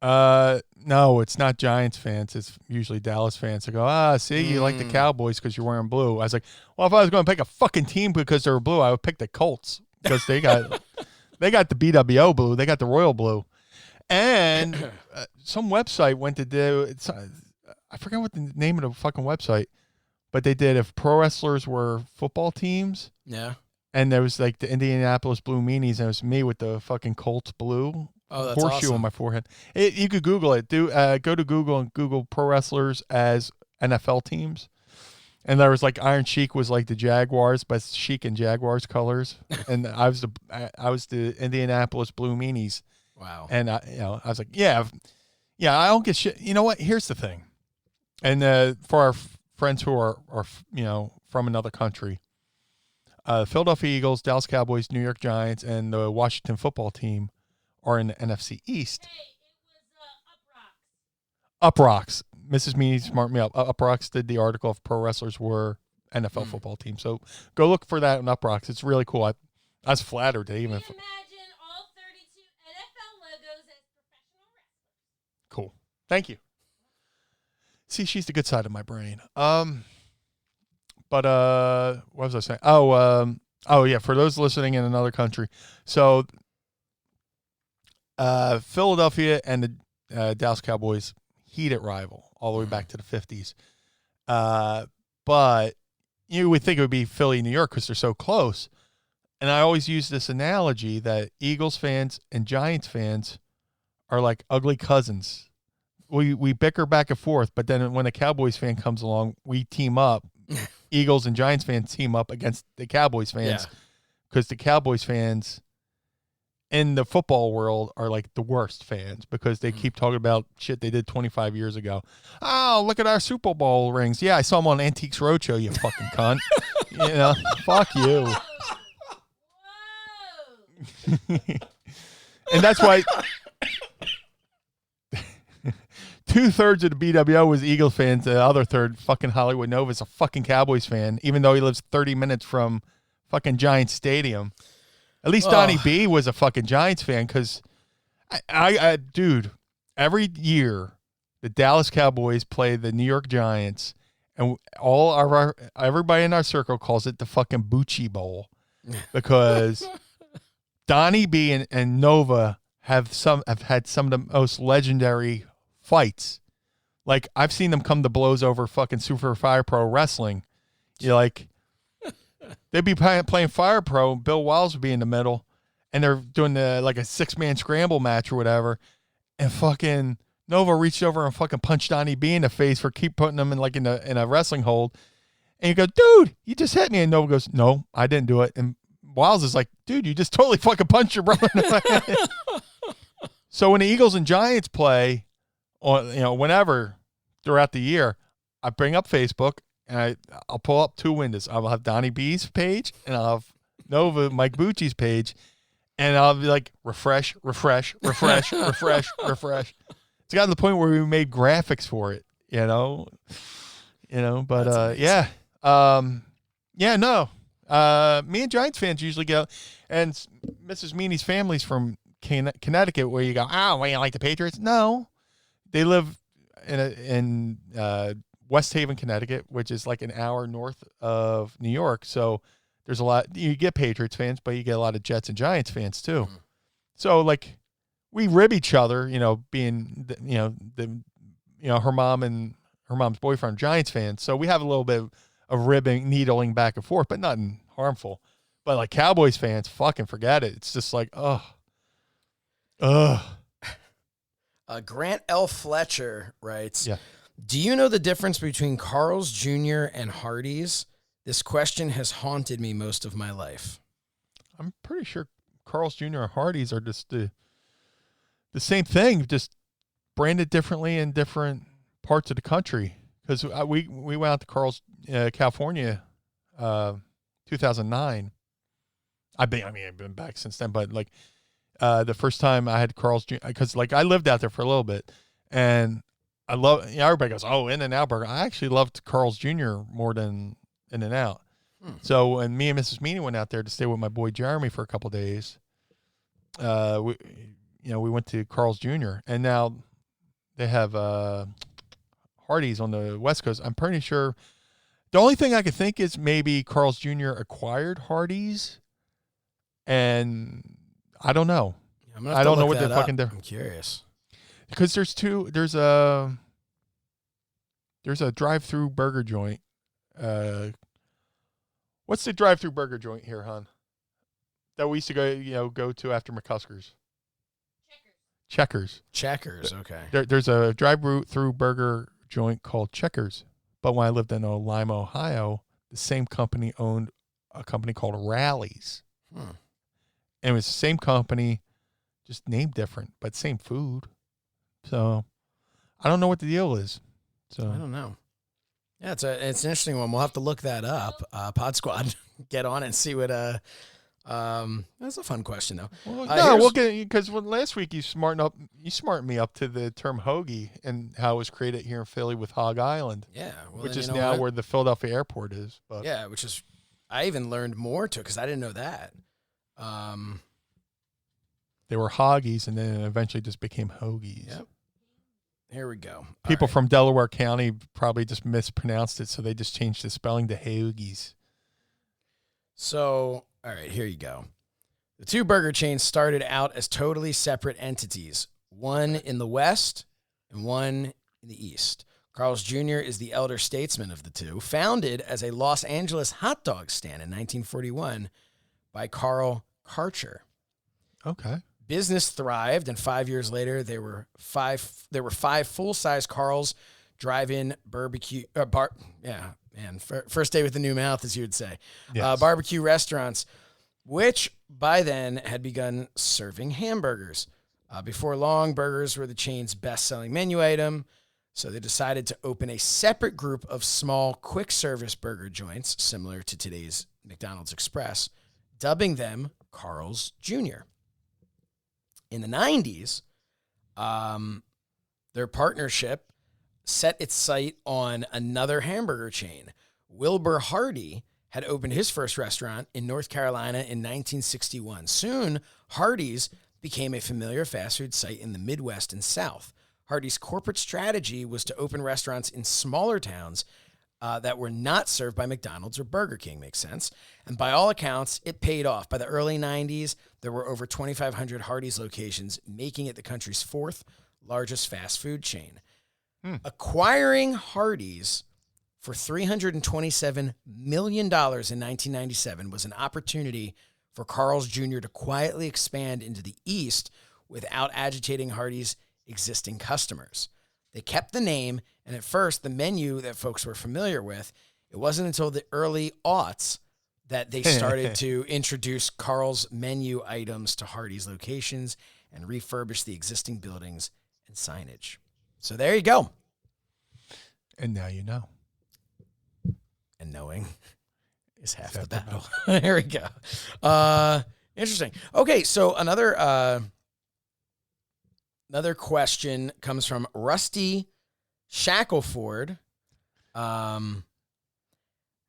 No, it's not Giants fans. It's usually Dallas fans. They go, see, you like the Cowboys because you're wearing blue. I was like, well, if I was going to pick a fucking team because they were blue, I would pick the Colts because they got the BWO blue. They got the royal blue. And some website went to do, I forgot what the name of the fucking website, but they did if pro wrestlers were football teams. Yeah. And there was like the Indianapolis Blue Meanies, and it was me with the fucking Colts blue. Oh, that's horseshoe awesome. on my forehead. You could Google it. Go to Google and Google pro wrestlers as NFL teams. And there was like Iron Sheik was like the Jaguars, but Sheik and Jaguars colors. And I was the Indianapolis Blue Meanies. Wow. And I was like, yeah, I don't get shit. You know what? Here's the thing. And for our friends who are from another country, Philadelphia Eagles, Dallas Cowboys, New York Giants, and the Washington football team are in the NFC East. Hey, it was Up Rocks. Up Rocks. Mrs. Meanie smarted me up. Up Rocks did the article of pro wrestlers were NFL football team. So go look for that on Up Rocks. It's really cool. I was flattered to even. Can you imagine all 32 NFL logos as professional wrestlers? Cool. Thank you. See, she's the good side of my brain. But what was I saying? Oh yeah, for those listening in another country. So Philadelphia and the Dallas Cowboys, heated rival all the way back to the 50s. But you would think it would be Philly, New York because they're so close. And I always use this analogy that Eagles fans and Giants fans are like ugly cousins. We bicker back and forth, but then when a Cowboys fan comes along, we team up. Eagles and Giants fans team up against the Cowboys fans because the Cowboys fans in the football world are like the worst fans because they keep talking about shit they did 25 years ago. Oh, look at our Super Bowl rings. Yeah, I saw them on Antiques Roadshow, you fucking cunt. Fuck you. Whoa. And that's why 2/3 of the BWO was Eagles fans. The other third, fucking Hollywood Nova, is a fucking Cowboys fan, even though he lives 30 minutes from fucking Giants Stadium. At least Donnie B was a fucking Giants fan because, dude, every year the Dallas Cowboys play the New York Giants, and everybody in our circle calls it the fucking Bucci Bowl because Donnie B and Nova have had some of the most legendary fights. Like, I've seen them come to blows over fucking Super Fire Pro Wrestling. You're like, they'd be playing Fire Pro, and Bill Wiles would be in the middle, and they're doing a 6-man scramble match or whatever, and fucking Nova reached over and fucking punched Donnie B in the face for keep putting him in a wrestling hold. And you go, dude, you just hit me. And Nova goes, no, I didn't do it. And Wiles is like, dude, you just totally fucking punched your brother. So when the Eagles and Giants play, or whenever throughout the year, I bring up Facebook and I'll pull up two windows. I'll have Donnie B's page and I'll have Nova Mike Bucci's page, and I'll be like, refresh. It's gotten to the point where we made graphics for it, but me and Giants fans usually go, and Mrs. Meanie's family's from Connecticut, where you go, well, you like the Patriots? No, they live in West Haven, Connecticut, which is like an hour north of New York. So there's a lot. You get Patriots fans, but you get a lot of Jets and Giants fans too. Mm-hmm. So like, we rib each other, being her mom and her mom's boyfriend Giants fans. So we have a little bit of ribbing, needling back and forth, but nothing harmful. But like Cowboys fans, fucking forget it. It's just like, Grant L. Fletcher writes, yeah. Do you know the difference between Carl's Jr. and Hardee's? This question has haunted me most of my life. I'm pretty sure Carl's Jr. and Hardee's are just the same thing, just branded differently in different parts of the country. Because we went out to Carl's, California, 2009. I've been back since then, but like the first time I had Carl's Jr., because like I lived out there for a little bit, and I love. Everybody goes, "Oh, In-N-Out Burger." I actually loved Carl's Jr. more than In-N-Out. So when me and Mrs. Meanie went out there to stay with my boy Jeremy for a couple of days, we went to Carl's Jr. and now they have Hardee's on the West Coast. I'm pretty sure the only thing I could think is maybe Carl's Jr. acquired Hardee's, and I don't know. I don't know what the fucking difference. I'm curious because there's a drive-through burger joint. What's the drive-through burger joint here, hon? That we used to go to after McCusker's. Checkers. Okay. There's a drive-through burger joint called Checkers. But when I lived in Lima, Ohio, the same company owned a company called Rally's. And it was the same company, just named different, but same food. So I don't know what the deal is. So I don't know. Yeah, it's an interesting one. We'll have to look that up. Pod Squad, get on and see what. That's a fun question though. Well, we'll get because last week you smartened me up to the term hoagie and how it was created here in Philly with Hog Island. Yeah, which is now where the Philadelphia airport is. But yeah, which is I even learned more to because I didn't know that. They were hoggies and then eventually just became hoagies. Yep. Here we go. People from Delaware County probably just mispronounced it, so they just changed the spelling to hoagies. So, all right, here you go. The two burger chains started out as totally separate entities, one in the West and one in the East. Carl's Jr. is the elder statesman of the two, founded as a Los Angeles hot dog stand in 1941 by Carl Karcher. Okay. Business thrived, and 5 years later, there were five full-size Carl's drive-in barbecue first day with the new mouth, as you would say. Yes. Barbecue restaurants, which by then had begun serving hamburgers. Before long, burgers were the chain's best-selling menu item, so they decided to open a separate group of small, quick-service burger joints, similar to today's McDonald's Express, dubbing them Carl's Jr. In the 90s, their partnership set its sight on another hamburger chain. Wilbur Hardy had opened his first restaurant in North Carolina in 1961. Soon, Hardee's became a familiar fast food site in the Midwest and South. Hardee's corporate strategy was to open restaurants in smaller towns that were not served by McDonald's or Burger King. Makes sense. And by all accounts, it paid off. By the early 90s, there were over 2,500 Hardee's locations, making it the country's fourth largest fast food chain. Acquiring Hardee's for $327 million in 1997 was an opportunity for Carl's Jr. to quietly expand into the East without agitating Hardee's existing customers. They kept the name, and at first, the menu that folks were familiar with. It wasn't until the early aughts that they started to introduce Carl's menu items to Hardee's locations and refurbish the existing buildings and signage. So there you go. And now you know. And knowing is half the battle. There we go. Interesting. Okay, so another question comes from Rusty Shackleford. I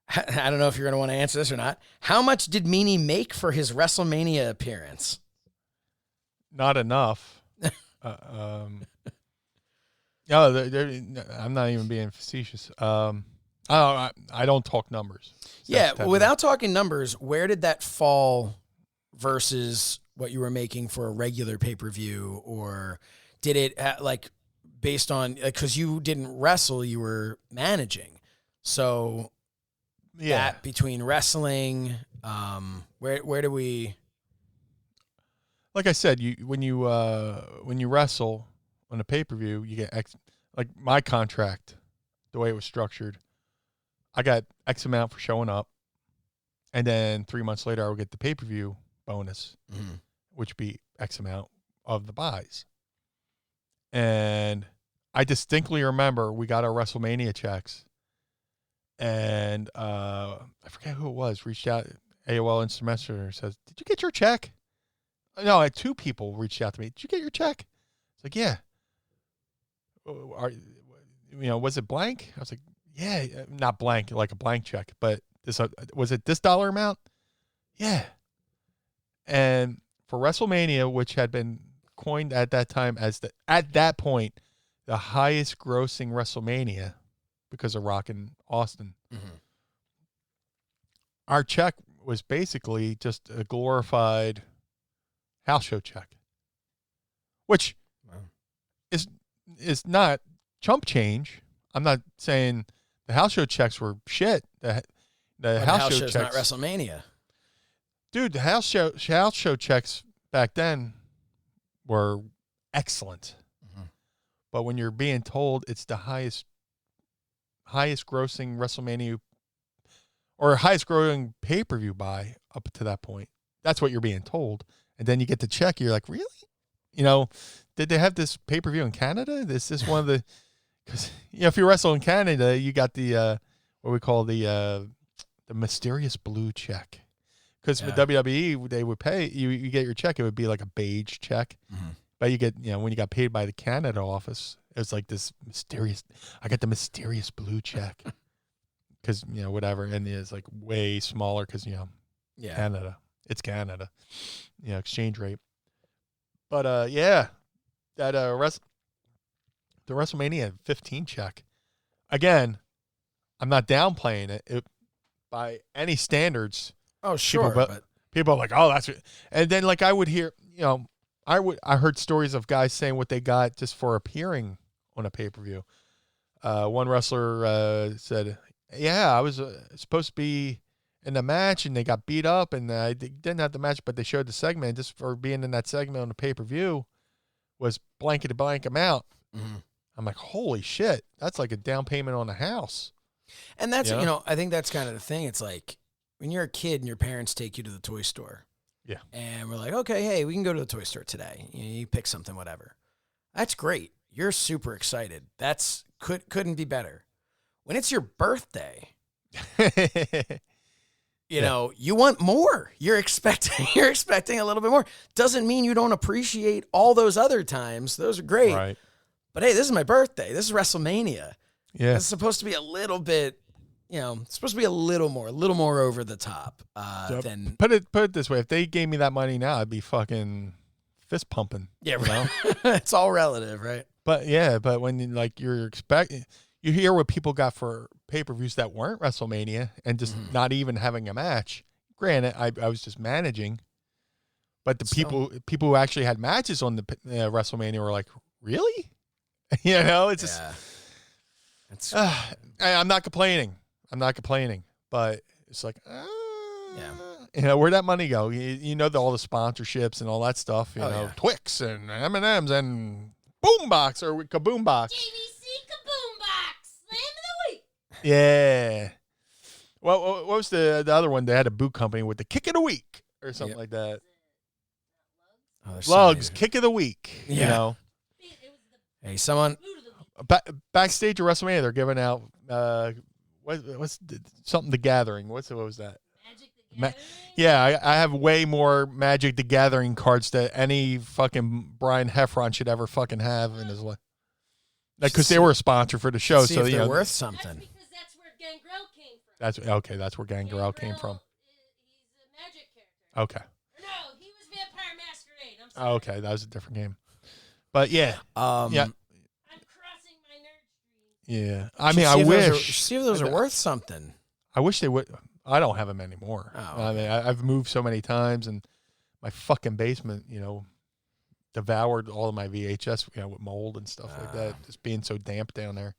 don't know if you're going to want to answer this or not. How much did Meanie make for his WrestleMania appearance? Not enough. No, I'm not even being facetious. I don't talk numbers. Yeah, without talking numbers, where did that fall versus what you were making for a regular pay-per-view? Or did it, based on, because you didn't wrestle, you were managing. So, that between wrestling, where do we... Like I said, when you wrestle on a pay-per-view, you get X, like my contract, the way it was structured, I got X amount for showing up, and then 3 months later I would get the pay-per-view bonus, which would be X amount of the buys. And I distinctly remember we got our WrestleMania checks, and I forget who it was, reached out, AOL Instant Messenger, says, "Did you get your check?" No, two people reached out to me. "Did you get your check?" It's like, "Yeah." Was it blank? I was like, "Yeah, not blank, like a blank check, but this was it this dollar amount?" Yeah. And for WrestleMania, which had been coined at that time as at that point the highest grossing WrestleMania because of Rock and Austin, our check was basically just a glorified house show check, which is not chump change. I'm not saying the house show checks were shit. The house show checks, not WrestleMania. Dude, the house show checks back then were excellent. But when you're being told it's the highest grossing WrestleMania or highest growing pay-per-view buy up to that point, that's what you're being told. And then you get the check, you're like, really? Did they have this pay-per-view in Canada? This is one of the, because if you wrestle in Canada, you got the what we call the mysterious blue check. Because with WWE, they would pay you get your check, it would be like a beige check. But you get, when you got paid by the Canada office, it was like this mysterious. I got the mysterious blue check because whatever, and it's like way smaller because Canada, it's Canada, exchange rate. But that the WrestleMania 15 check, again, I'm not downplaying it by any standards. Oh sure, but people are like, oh, that's it. And then I would hear, I heard stories of guys saying what they got just for appearing on a pay-per-view. One wrestler said, "Yeah, I was supposed to be in the match, and they got beat up, and I didn't have the match, but they showed the segment. Just for being in that segment on the pay-per-view was blankety blank amount." I'm like, holy shit, that's like a down payment on a house. And that's I think that's kind of the thing. It's like when you're a kid and your parents take you to the toy store. Yeah. And we're like, okay, hey, we can go to the toy store today. You pick something, whatever. That's great. You're super excited. That's couldn't be better. When it's your birthday, you want more. You're expecting a little bit more. Doesn't mean you don't appreciate all those other times. Those are great. Right. But hey, this is my birthday. This is WrestleMania. Yeah. It's supposed to be a little bit, it's supposed to be a little more over the top than. Put it this way: if they gave me that money now, I'd be fucking fist pumping. Yeah, right. It's all relative, right? But when you're expecting, you hear what people got for pay-per-views that weren't WrestleMania and just not even having a match. Granted, I was just managing, but the people who actually had matches on the WrestleMania were like, really? It's just. I'm not complaining. But it's like, where'd that money go? All the sponsorships and all that stuff. Twix and M&Ms and Boombox or Kaboombox. JVC Kaboombox Slam of the Week. Yeah. Well, what was the other one? They had a boot company with the Kick of the Week or something like that. Lugs, Kick of the Week. Yeah. Hey, someone. Backstage at WrestleMania, they're giving out what's something the Gathering. What was that? Magic the Gathering? I have way more Magic the Gathering cards that any fucking Brian Heffron should ever fucking have in his life. Because they were a sponsor for the show, so they're worth something. That's because that's where Gangrel came from. That's where Gangrel came from. He's a magic character. Okay. No, he was Vampire Masquerade. I'm sorry. Okay, that was a different game. But yeah. Yeah. Yeah, I mean, I wish. See if those are worth something. I wish they would. I don't have them anymore. Oh. I mean, I've moved so many times, and my fucking basement, devoured all of my VHS, with mold and stuff like that, just being so damp down there.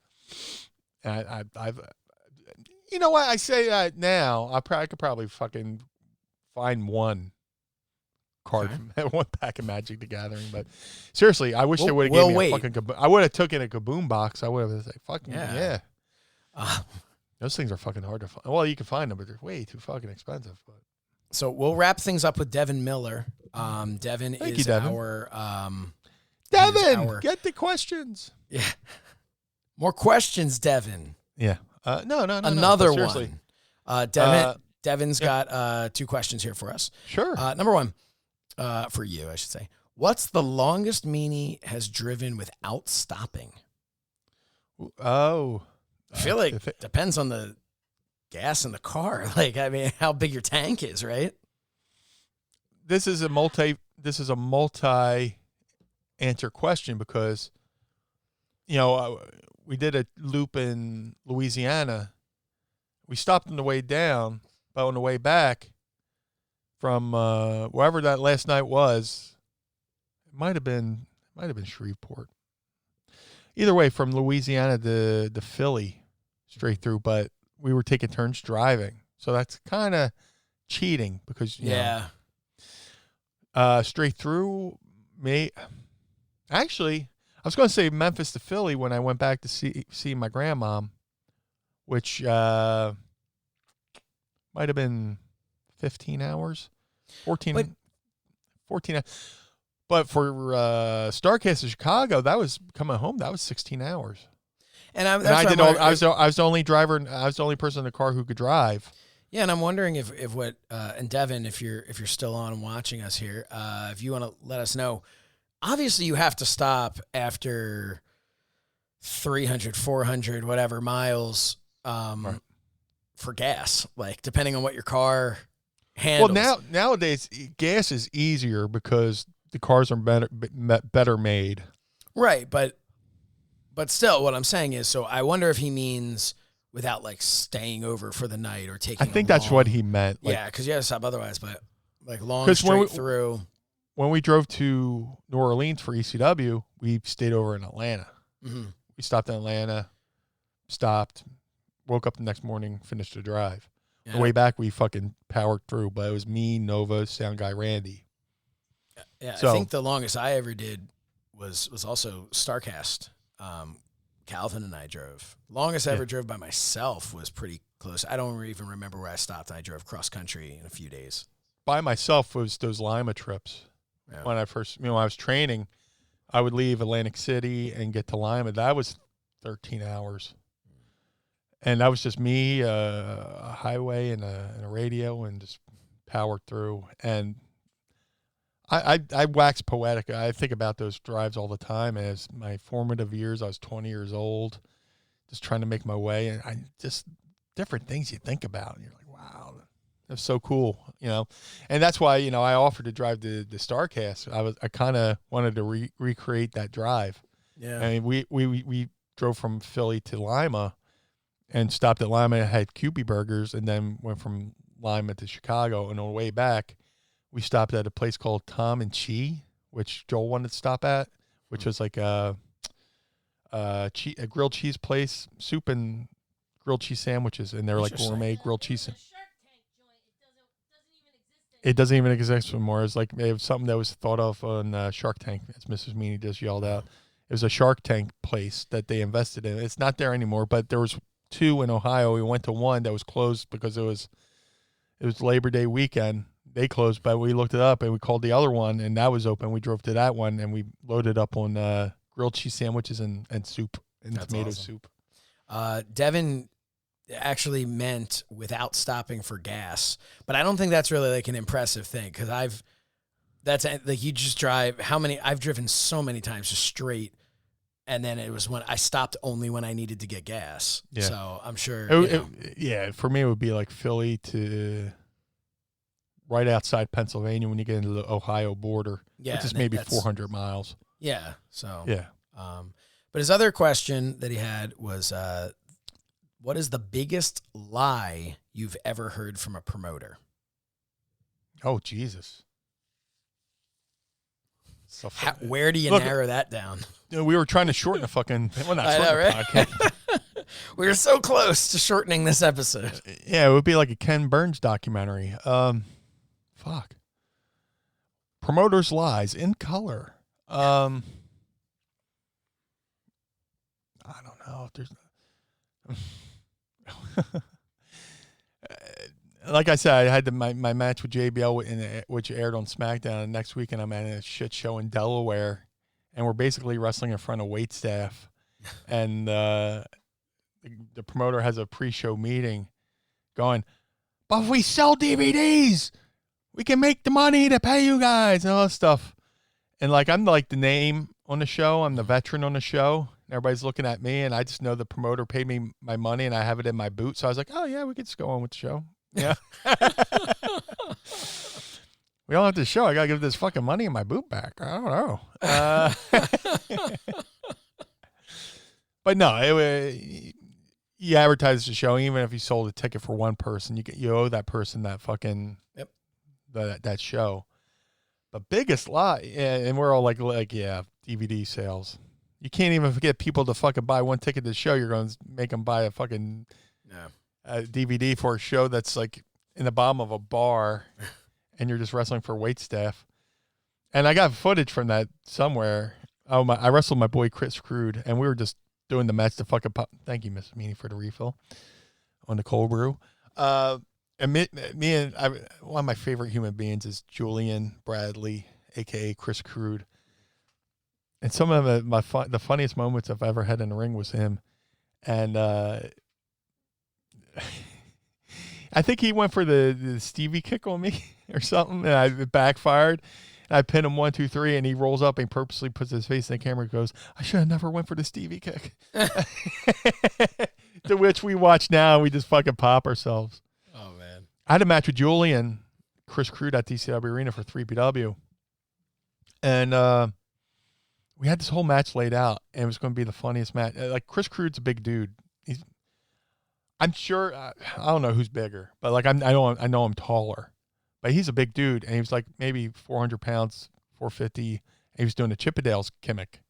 And I've, what I say that now, I could probably fucking find one card from that one pack of Magic the Gathering, but seriously, I wish they would have given me a fucking I would have taken a Kaboom box. I would have said, fucking yeah. Those things are fucking hard to find. Well, you can find them, but they're way too fucking expensive. But so we'll wrap things up with Devin Miller. Devin Thank is you, Devin. Devin, get the questions. Yeah, more questions, Devin. Yeah. No. Another seriously. one. Devin's got 2 questions here for us. Sure. Number 1. For you, I should say. What's the longest Meanie has driven without stopping? Oh. I feel like it depends on the gas in the car. Like, I mean, how big your tank is, right? This is a multi answer question because, we did a loop in Louisiana. We stopped on the way down, but on the way back, from wherever that last night was, it might have been Shreveport. Either way, from Louisiana to Philly, straight through. But we were taking turns driving, so that's kind of cheating because straight through. Actually, I was going to say Memphis to Philly when I went back to see my grandmom, which might have been 15 hours. 14 but for Starcast of Chicago, that was coming home. That was 16 hours. I was the only driver. I was the only person in the car who could drive. Yeah, and I'm wondering if what and Devin, if you're still on and watching us here, if you want to let us know. Obviously, you have to stop after 300, 400, whatever miles for gas. Like depending on what your car handles. Well, nowadays gas is easier because the cars are better made. Right, but still, what I'm saying is, so I wonder if he means without like staying over for the night or taking. I think that's what he meant. Yeah, because you have to stop otherwise, but like long straight through. When we drove to New Orleans for ECW, we stayed over in Atlanta. Mm-hmm. We stopped in Atlanta, woke up the next morning, finished the drive. Yeah. The way back, we fucking powered through, but it was me, Nova, sound guy Randy. Yeah, so, I think the longest I ever did was also Starcast. Calvin and I drove. Longest I ever drove by myself was pretty close. I don't even remember where I stopped. I drove cross country in a few days. By myself was those Lima trips. Yeah. When I first, when I was training, I would leave Atlantic City and get to Lima. That was 13 hours. And that was just me, a highway and a radio, and just powered through. And I wax poetic. I think about those drives all the time. As my formative years, I was 20 years old, just trying to make my way, and I just different things you think about, and you're like, wow, that's so cool, And that's why I offered to drive the Starcast. I kind of wanted to recreate that drive. Yeah. I mean, we drove from Philly to Lima, and stopped at Lima, had QB Burgers, and then went from Lima to Chicago. And on the way back, we stopped at a place called Tom and Chi, which Joel wanted to stop at, which was like a grilled cheese place, soup and grilled cheese sandwiches, and they're like gourmet grilled cheese. It doesn't even exist anymore. It's like it was something that was thought of on Shark Tank, as Mrs. Meanie just yelled out. It was a Shark Tank place that they invested in. It's not there anymore, but there was 2 in Ohio. We went to one that was closed because it was Labor Day weekend. They closed, but we looked it up and we called the other one, and that was open. We drove to that one, and we loaded up on grilled cheese sandwiches and soup and tomato soup. Devin actually meant without stopping for gas, but I don't think that's really like an impressive thing, because that's like, you just drive. I've driven so many times just straight, and then it was when I stopped only when I needed to get gas. Yeah. So I'm sure. For me, it would be like Philly to right outside Pennsylvania when you get into the Ohio border. Yeah, which is maybe 400 miles. Yeah. So yeah. But his other question that he had was, what is the biggest lie you've ever heard from a promoter? Oh, Jesus. So where do you narrow that down? We were trying to shorten the fucking podcast. We were so close to shortening this episode. Yeah, it would be like a Ken Burns documentary. Fuck. Promoters' lies in color. I don't know. Like I said, I had my match with JBL, which aired on SmackDown. And next weekend, I'm at a shit show in Delaware, and we're basically wrestling in front of waitstaff. And the promoter has a pre-show meeting going, but if we sell DVDs, we can make the money to pay you guys and all that stuff. And like, I'm like the name on the show. I'm the veteran on the show. Everybody's looking at me, and I just know the promoter paid me my money, and I have it in my boot. So I was like, oh, yeah, we could just go on with the show. Yeah. We don't have to show. I got to give this fucking money in my boot back. I don't know. But no, you advertise the show. Even if you sold a ticket for one person, you owe that person that fucking that show. But biggest lie, and we're all like, yeah, DVD sales. You can't even get people to fucking buy one ticket to the show. You're going to make them buy a fucking DVD for a show that's like in the bottom of a bar, and you're just wrestling for waitstaff. And I got footage from that somewhere. I wrestled my boy Chris Crude, and we were just doing the match to fucking pop. Thank you, Miss Meanie, for the refill on the cold brew. And me and one of my favorite human beings is Julian Bradley, a.k.a. Chris Crude. And some of the funniest moments I've ever had in the ring was him. And I think he went for the Stevie kick on me or something, and it backfired. And I pinned him 1, 2, 3, and he rolls up and purposely puts his face in the camera and goes, I should have never went for the Stevie kick. To which we watch now, and we just fucking pop ourselves. Oh, man. I had a match with Julian, Chris Crude at DCW Arena for 3PW. And we had this whole match laid out, and it was going to be the funniest match. Like, Chris Crude's a big dude. I'm sure, I don't know who's bigger, but like I know I'm taller, but he's a big dude, and he was like maybe 400 pounds, 450. And he was doing the Chippendales gimmick,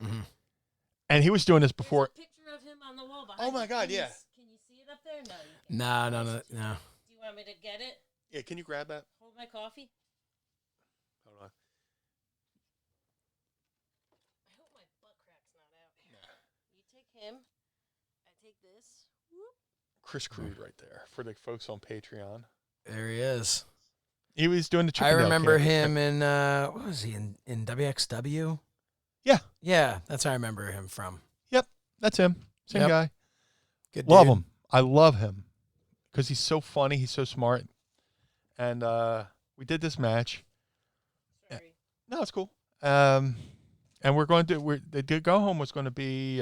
and he was doing this before. There's a picture of him on the wall behind. Oh my God, yeah. Can you see it up there? No. No. Do you want me to get it? Yeah, can you grab that? Hold my coffee. Hold on. I hope my butt crack's not out. You take him. I take this. Whoop. Chris Crude right there for the folks on Patreon. There he is. He was doing the Chippendale I remember gimmick. him in, what was he, in WXW? Yeah. Yeah, that's where I remember him from. Yep, that's him. Same guy. Good Love dude. him. I love him because he's so funny. He's so smart. And we did this match. Sorry. No, it's cool. And we're going to the go home was going to be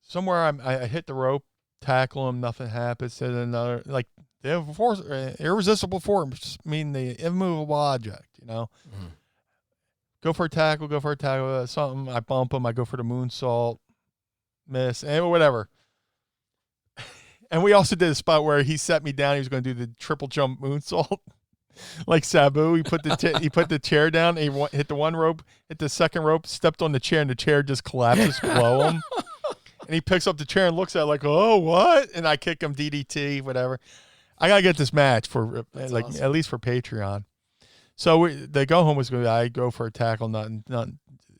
somewhere. I hit the rope, tackle him, nothing happens. Then another like the force, irresistible force, mean the immovable object. You know, go for a tackle, something. I bump him. I go for the moonsault, miss, and whatever. And we also did a spot where he set me down. He was going to do the triple jump moonsault. Like Sabu, he put the chair down. And he hit the one rope, hit the second rope, stepped on the chair, and the chair just collapses below him. And he picks up the chair and looks at it like, "Oh, what?" And I kick him DDT, whatever. I gotta get this match for awesome. At least for Patreon. So the go home was going. I go for a tackle, nothing.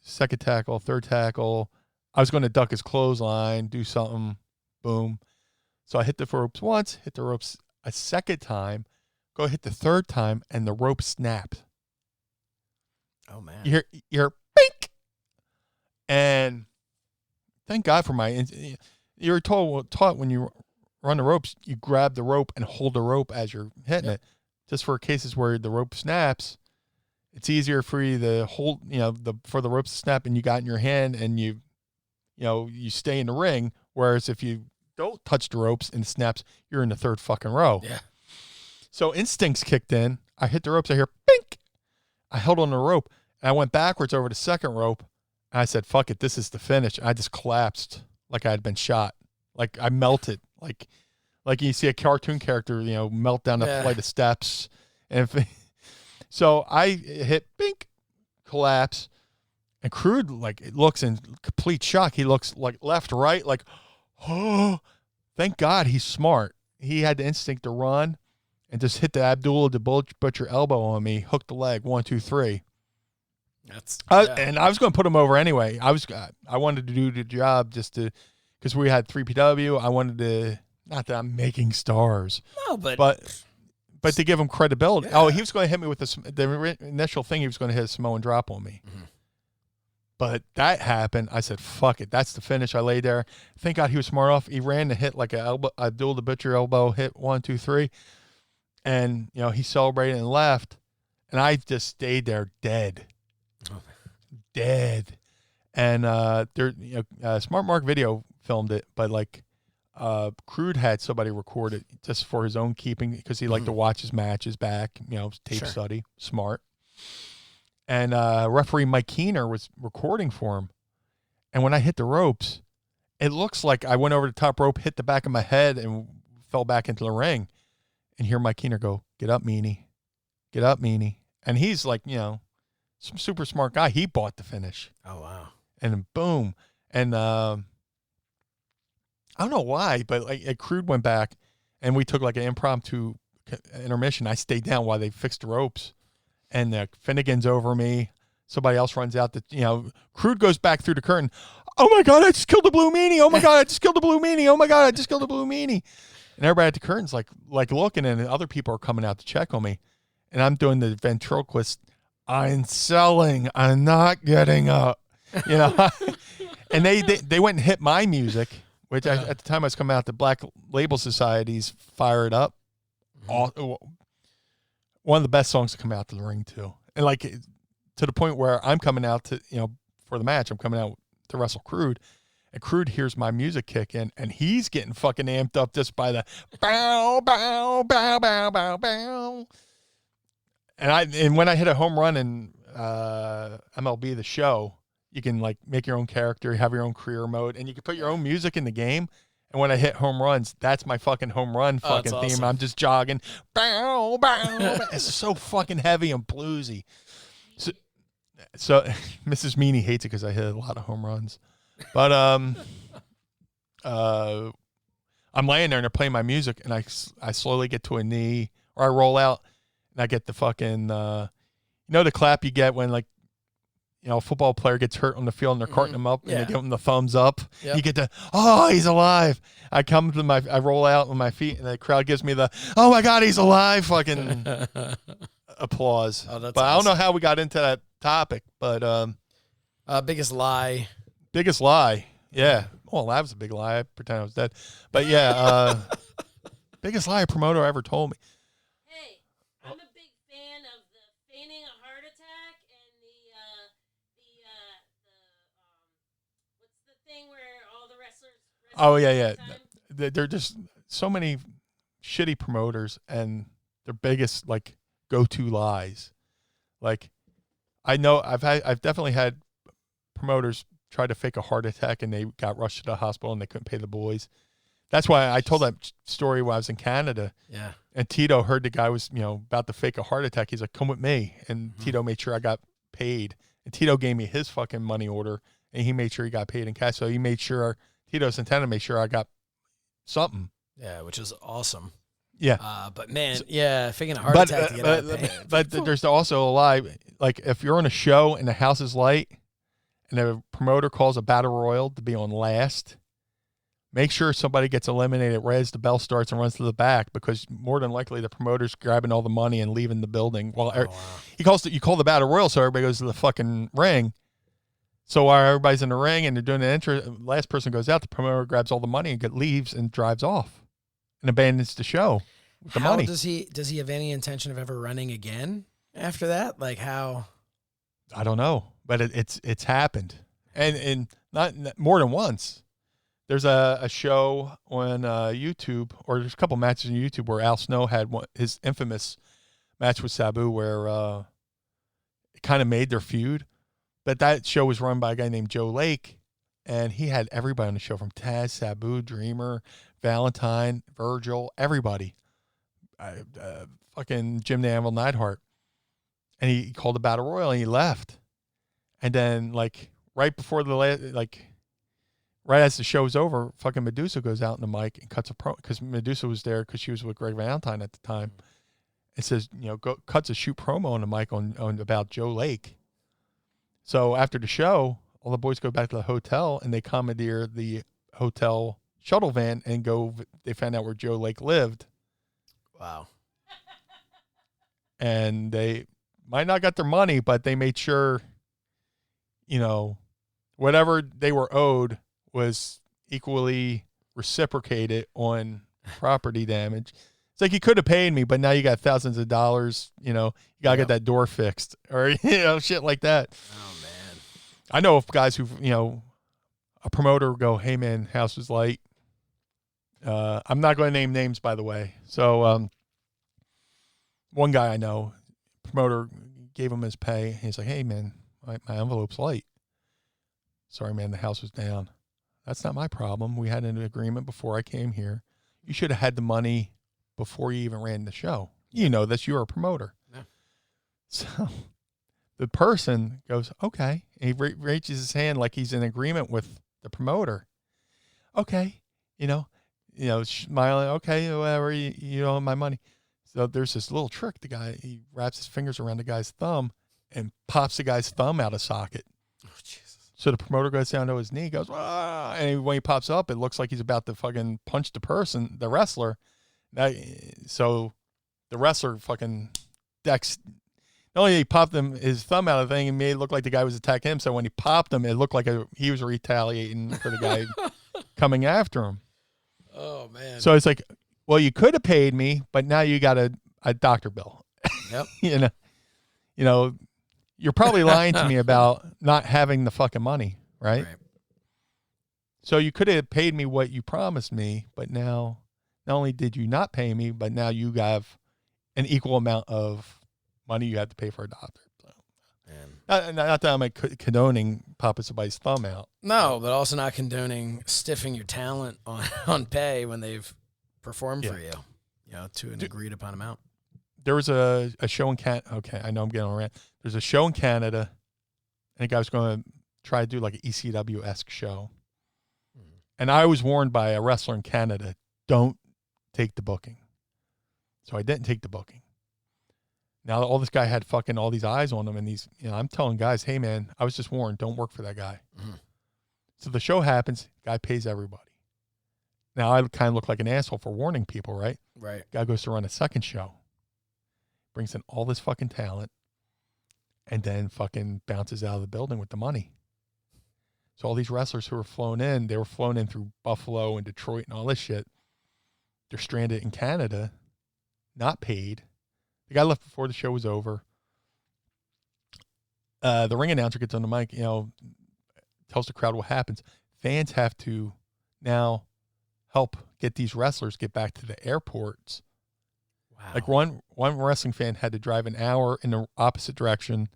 Second tackle, third tackle. I was going to duck his clothesline, do something, boom. So I hit the ropes once, hit the ropes a second time. Go hit the third time, and the rope snapped. Oh, man. You hear bink! And thank God for you're taught when you run the ropes, you grab the rope and hold the rope as you're hitting it. Just for cases where the rope snaps, it's easier for you to hold, for the ropes to snap and you got in your hand and you stay in the ring. Whereas if you don't touch the ropes and it snaps, you're in the third fucking row. Yeah. So instincts kicked in. I hit the ropes. I hear bink. I held on the rope. And I went backwards over the second rope. And I said, fuck it. This is the finish. I just collapsed like I had been shot. Like I melted. Like you see a cartoon character, melt down a flight of steps. And so I hit bink, collapse. And Crude, it looks in complete shock. He looks like left, right, like, oh, thank God he's smart. He had the instinct to run. And just hit the Abdullah the Butcher elbow on me, hooked the leg, 1, 2, 3. And I was going to put him over anyway. I wanted to do the job because we had 3PW. I wanted to, not that I'm making stars. No, but to give him credibility. Yeah. Oh, he was going to hit me with the initial thing. He was going to hit a Samoan drop on me. Mm-hmm. But that happened. I said, fuck it. That's the finish. I lay there. Thank God he was smart enough. He ran to hit like a Abdullah the Butcher elbow hit, 1, 2, 3. And, he celebrated and left. And I just stayed there dead. Oh, dead. And Smart Mark Video filmed it. But, Crude had somebody record it just for his own keeping because he liked to watch his matches back, tape study. Smart. And referee Mike Keener was recording for him. And when I hit the ropes, it looks like I went over the top rope, hit the back of my head, and fell back into the ring. And hear Mike Keener go, "Get up, Meanie. Get up, Meanie." And he's like, some super smart guy. He bought the finish. Oh, wow. And boom. And I don't know why, but Crude went back, and we took an impromptu intermission. I stayed down while they fixed the ropes. And Finnegan's over me. Somebody else runs out. Crude goes back through the curtain. "Oh, my God, I just killed the Blue Meanie. Oh, my God, I just killed the Blue Meanie. Oh, my God, I just killed the Blue Meanie." And everybody at the curtain's like looking, and other people are coming out to check on me. And I'm doing the ventriloquist. "I'm selling. I'm not getting up." And they went and hit my music, which at the time I was coming out, the Black Label Society's Fire It Up. Mm-hmm. One of the best songs to come out to the ring, too. And to the point where I'm coming out to, for the match, I'm coming out to wrestle Crude. And Crude hears my music kick in, and he's getting fucking amped up just by the bow, bow, bow, bow, bow, bow. And when I hit a home run in MLB The Show, you can make your own character, have your own career mode, and you can put your own music in the game. And when I hit home runs, that's my fucking home run fucking theme. Awesome. I'm just jogging. Bow, bow. It's so fucking heavy and bluesy. So Mrs. Meanie hates it because I hit a lot of home runs. But I'm laying there and they're playing my music, and I slowly get to a knee, or I roll out, and I get the fucking the clap you get when a football player gets hurt on the field and they're carting him up and they give him the thumbs up. Yep. You get the, "Oh, he's alive." I roll out with my feet, and the crowd gives me the, "Oh my God, he's alive," fucking applause. Oh, that's awesome. I don't know how we got into that topic, but biggest lie. Biggest lie. Yeah. Well, that was a big lie. I pretend I was dead. But yeah, biggest lie a promoter ever told me. Hey, I'm a big fan of the feigning Oh yeah. They're just so many shitty promoters, and their biggest like go-to lies. Like, I know I've definitely had promoters try to fake a heart attack and they got rushed to the hospital and they couldn't pay the boys. That's why I told that story when I was in Canada. Yeah. And Tito heard the guy was, about to fake a heart attack. He's like, come with me. And Tito made sure I got paid. And Tito gave me his fucking money order, and he made sure he got paid in cash. So he made sure, Tito Santana made sure I got something. Yeah, which is awesome. Yeah. But man, faking a heart attack to get out of pain. But there's also a lie. Like, if you're on a show and the house is light and the promoter calls a battle royal to be on last, make sure somebody gets eliminated right as the bell starts and runs to the back, because more than likely the promoter's grabbing all the money and leaving the building. Well, you call the battle royal so everybody goes to the fucking ring. So while everybody's in the ring and they're doing the intro, last person goes out, the promoter grabs all the money and leaves and drives off and abandons the show with the money. Does he have any intention of ever running again after that? Like, how? I don't know, but it's happened, and not more than once. There's a show on YouTube, or there's a couple matches on YouTube where Al Snow had his infamous match with Sabu, where it kind of made their feud. But that show was run by a guy named Joe Lake, and he had everybody on the show, from Taz, Sabu, Dreamer, Valentine, Virgil, everybody. Fucking Jim the Anvil Neidhart. And he called a battle royal and he left. And then, like, right before right as the show's over, fucking Medusa goes out in the mic and cuts a pro, because Medusa was there because she was with Greg Valentine at the time. It says, cuts a shoot promo on the mic on about Joe Lake. So after the show, all the boys go back to the hotel and they commandeer the hotel shuttle van and go. They found out where Joe Lake lived. Wow. And they might not got their money, but they made sure, whatever they were owed was equally reciprocated on property damage. It's like, you could have paid me, but now you got thousands of dollars. You got to get that door fixed, or shit like that. Oh man, I know of guys who a promoter will go, hey man, house was light. I'm not going to name names, by the way. So one guy I know, promoter gave him his pay. He's like, hey man, my envelope's light. Sorry man, the house was down. That's not my problem. We had an agreement before I came here. You should have had the money before you even ran the show. This, you're a promoter. Yeah. So the person goes, okay. And he reaches his hand like he's in agreement with the promoter. Okay. Smiling. Okay, whatever. You owe my money. So there's this little trick. The guy, he wraps his fingers around the guy's thumb and pops the guy's thumb out of socket. Oh, Jesus. So the promoter goes down to his knee, goes, ah, and when he pops up, it looks like he's about to fucking punch the wrestler. So the wrestler fucking decks. Not only he popped his thumb out of the thing, and made it look like the guy was attacking him. So when he popped him, it looked like he was retaliating for the guy coming after him. Oh man. So it's like, well, you could have paid me, but now you got a doctor bill. Yep. You're probably lying to me about not having the fucking money, right? So you could have paid me what you promised me, but now not only did you not pay me, but now you have an equal amount of money you have to pay for a doctor. So, not that I'm condoning popping somebody's thumb out. No, but also not condoning stiffing your talent on pay when they've performed for you, to an agreed upon amount. There was a show in Canada. Okay, I know I'm getting on a rant. There's a show in Canada, and a guy was going to try to do like an ECW-esque show. And I was warned by a wrestler in Canada, don't take the booking. So I didn't take the booking. Now all this guy had fucking all these eyes on him, and I'm telling guys, hey man, I was just warned, don't work for that guy. Mm-hmm. So the show happens, guy pays everybody. Now I kind of look like an asshole for warning people, right? Right. Guy goes to run a second show, brings in all this fucking talent, and then fucking bounces out of the building with the money. So all these wrestlers who were flown in, they were flown in through Buffalo and Detroit and all this shit. They're stranded in Canada, not paid. The guy left before the show was over. The ring announcer gets on the mic, tells the crowd what happens. Fans have to now help get these wrestlers get back to the airports. Wow. Like one wrestling fan had to drive an hour in the opposite direction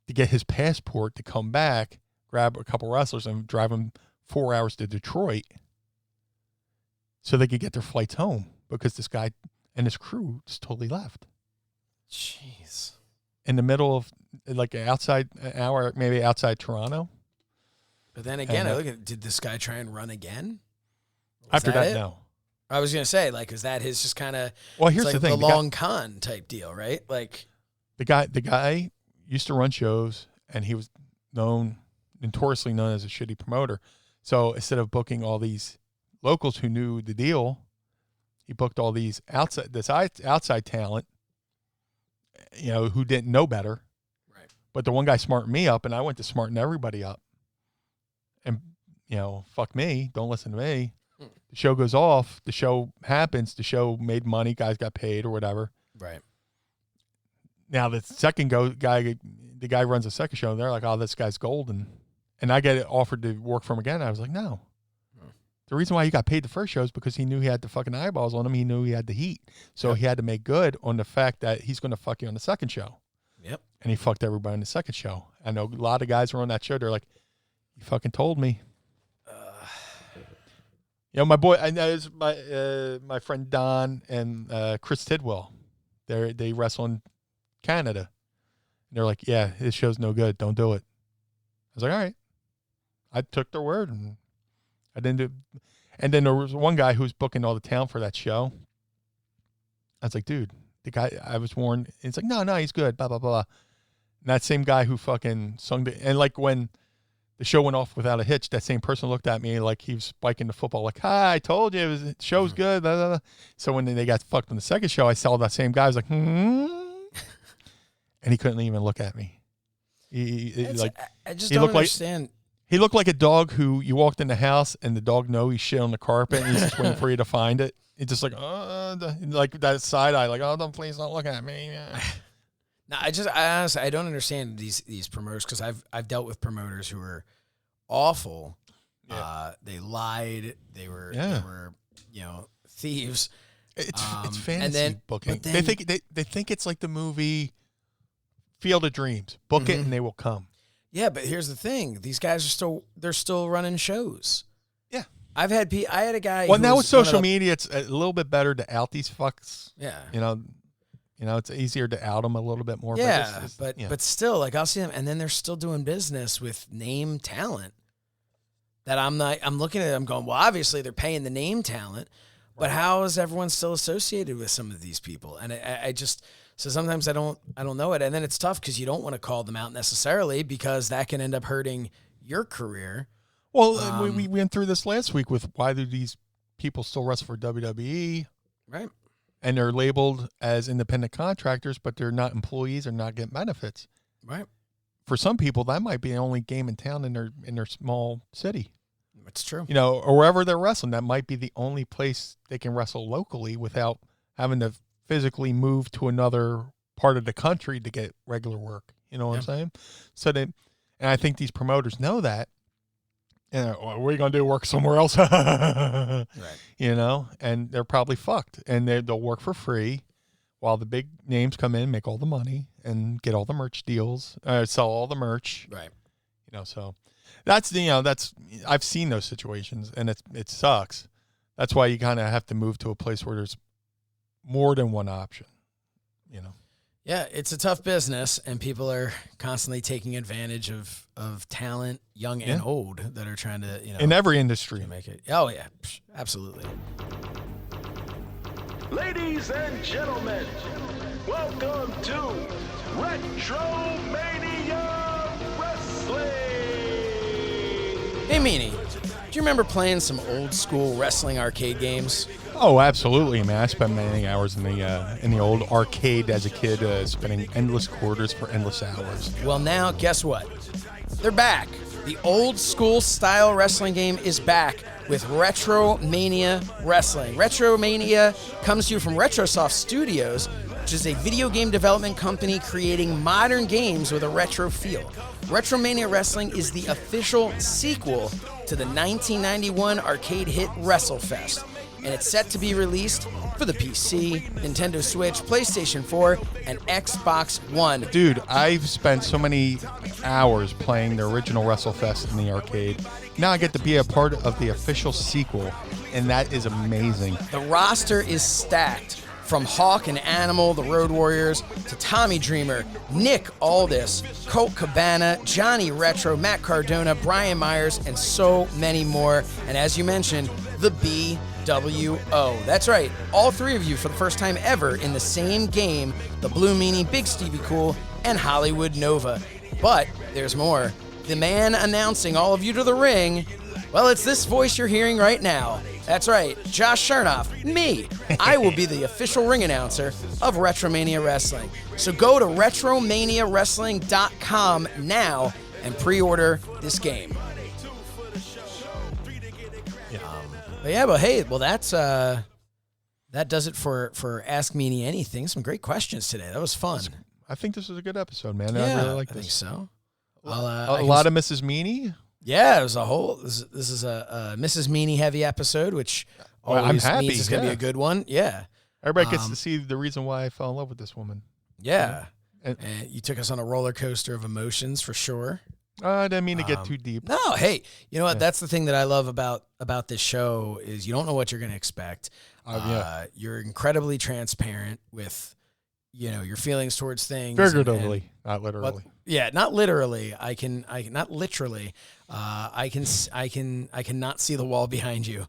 to get his passport to come back, grab a couple wrestlers, and drive them 4 hours to Detroit so they could get their flights home because this guy and his crew just totally left. Jeez. In the middle of like an hour, maybe outside Toronto. But then again, I look at, did this guy try and run again? After that, no. I was going to say, like, is that his just kind of, well, here's like the thing. The long con type deal, right? Like, the guy used to run shows, and he was notoriously known as a shitty promoter. So instead of booking all these locals who knew the deal, he booked all these outside talent, you know, who didn't know better. Right. But the one guy smartened me up, and I went to smarten everybody up. And, you know, fuck me. Don't listen to me. The show goes off. The show happens. The show made money. Guys got paid or whatever. Right. Now the second guy, the guy runs the second show. And they're like, "Oh, this guy's golden," and I get offered to work for him again. I was like, "No." The reason why he got paid the first show is because he knew he had the fucking eyeballs on him. He knew he had the heat, so he had to make good on the fact that he's going to fuck you on the second show. Yep. And he fucked everybody on the second show. I know a lot of guys were on that show. They're like, "You fucking told me." You know, my boy, I know it's my friend Don and Chris Tidwell. They wrestle in Canada. And they're like, "Yeah, this show's no good. Don't do it." I was like, "All right." I took their word, and I didn't do. And then there was one guy who was booking all the talent for that show. I was like, "Dude, the guy I was warned." He's like, "No, he's good." Blah blah blah. And that same guy who fucking sung the, and like when the show went off without a hitch, that same person looked at me like he was spiking the football, like, "Hi, I told you the show's good." Blah, blah, blah. So when they got fucked on the second show, I saw that same guy. I was like, and he couldn't even look at me. I just don't understand. He looked like a dog who you walked in the house and the dog knows he shit on the carpet and he's just waiting for you to find it. It's just like, like that side eye, like, "Oh, please don't look at me." No, I honestly, I don't understand these promoters because I've dealt with promoters who were awful. Yeah. They lied. They were you know, thieves. It's fantasy booking. They think it's like the movie Field of Dreams. Book it and they will come. Yeah, but here's the thing: these guys are still running shows. Yeah, I had a guy. Well, now with social media, it's a little bit better to out these fucks. Yeah, you know, it's easier to out them a little bit more. Yeah, but still, like, I'll see them, and then they're still doing business with name talent. That I'm looking at it, I'm going, well, obviously they're paying the name talent, but how is everyone still associated with some of these people? And I just, so sometimes I don't know it, and then it's tough because you don't want to call them out necessarily because that can end up hurting your career. Well, we went through this last week with why do these people still wrestle for WWE, right? And they're labeled as independent contractors, but they're not employees or not getting benefits. Right. For some people, that might be the only game in town in their small city. It's true. You know, or wherever they're wrestling, that might be the only place they can wrestle locally without having to physically move to another part of the country to get regular work. You know what I'm saying? So and I think these promoters know that. And what are you going to do? Work somewhere else? Right. You know, and they're probably fucked. And they'll work for free while the big names come in, make all the money, and get all the merch deals, sell all the merch. Right. You know, so that's I've seen those situations, and it sucks. That's why you kind of have to move to a place where there's more than one option, you know. Yeah, it's a tough business, and people are constantly taking advantage of talent, young and old, that are trying to, you know, in every industry, make it. Oh yeah, absolutely. Ladies and gentlemen, welcome to Retromania Wrestling. Hey, Meanie, do you remember playing some old school wrestling arcade games? Oh, absolutely, man. I spent many hours in the old arcade as a kid, spending endless quarters for endless hours. Well, now, guess what? They're back. The old school style wrestling game is back with Retromania Wrestling. Retromania comes to you from Retrosoft Studios, which is a video game development company creating modern games with a retro feel. Retromania Wrestling is the official sequel to the 1991 arcade hit WrestleFest, and it's set to be released for the PC, Nintendo Switch, PlayStation 4, and Xbox One. Dude, I've spent so many hours playing the original WrestleFest in the arcade. Now I get to be a part of the official sequel, and that is amazing. The roster is stacked. From Hawk and Animal, the Road Warriors, to Tommy Dreamer, Nick Aldis, Colt Cabana, Johnny Retro, Matt Cardona, Brian Myers, and so many more. And as you mentioned, the BWO. That's right, all three of you for the first time ever in the same game, the Blue Meanie, Big Stevie Cool, and Hollywood Nova. But there's more. The man announcing all of you to the ring, well, it's this voice you're hearing right now. That's right, Josh Shernoff, me. I will be the official ring announcer of Retromania Wrestling. So go to retromaniawrestling.com now and pre-order this game. But hey, that's that does it for Ask Meanie Anything. Some great questions today. That was fun. I think this was a good episode, man. Yeah, I really like I this. think so. A lot of Mrs. Meanie. Yeah, it was a whole. This is a Mrs. Meanie heavy episode, which always I'm happy, means it's gonna be a good one. Yeah, everybody gets to see the reason why I fell in love with this woman. Yeah, and you took us on a roller coaster of emotions for sure. I didn't mean to get too deep. No, hey, you know what? Yeah. That's the thing that I love about this show is you don't know what you're gonna expect. You're incredibly transparent with, your feelings towards things. Figuratively, not literally. Not literally. I can not literally. I cannot see the wall behind you.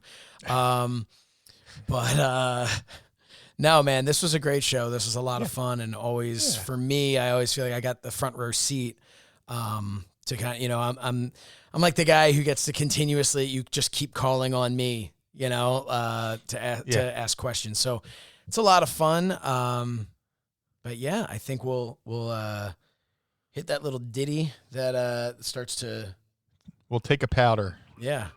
No, man, this was a great show. This was a lot of fun, and always for me, I always feel like I got the front row seat. To kind of, I'm like the guy who gets to continuously. You just keep calling on me, to ask questions. So it's a lot of fun. But yeah, I think we'll hit that little ditty that starts to. We'll take a powder. Yeah.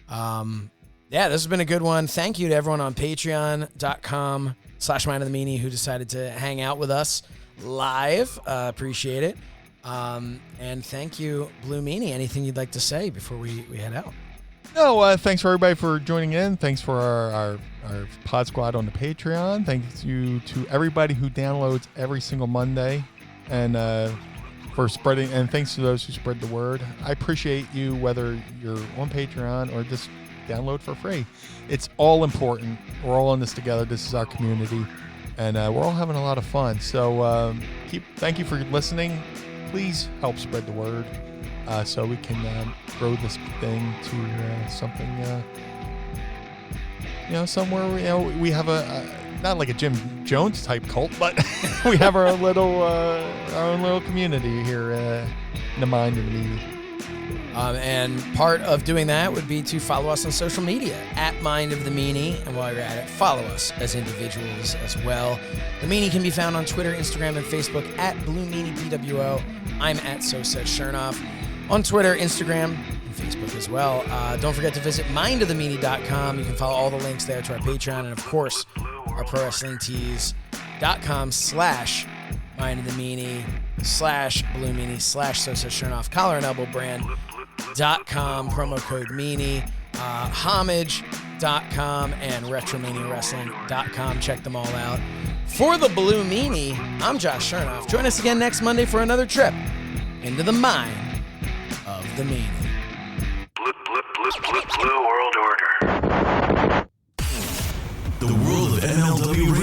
This has been a good one. Thank you to everyone on patreon.com/mindofthemeanie who decided to hang out with us live. Appreciate it. And thank you, Blue Meanie. Anything you'd like to say before we head out? No, thanks for everybody for joining in. Thanks for our pod squad on the Patreon. Thank you to everybody who downloads every single Monday, and for spreading. And thanks to those who spread the word. I appreciate you, whether you're on Patreon or just download for free. It's all important. We're all in this together. This is our community, and we're all having a lot of fun. So thank you for listening. Please help spread the word so we can grow this thing to something, somewhere we have not like a Jim Jones type cult, but we have our own little community here in the Mind of the Meanie. And part of doing that would be to follow us on social media at Mind of the Meanie. And while you're at it, follow us as individuals as well. The Meanie can be found on Twitter, Instagram, and Facebook at Blue Meanie BWO. I'm at Says Shernoff on Twitter, Instagram, and Facebook as well. Don't forget to visit mindofthemeanie.com. You can follow all the links there to our Patreon and, of course, our ProWrestlingTees.com/Mind of the Meanie /Blue Meanie /Says Shernoff collar and elbow brand.com, promo code Meanie, homage.com, and retromaniawrestling.com. Check them all out. For the Blue Meanie, I'm Josh Shernoff. Join us again next Monday for another trip into the mind of the Meanie. Blue World Order. The world of MLW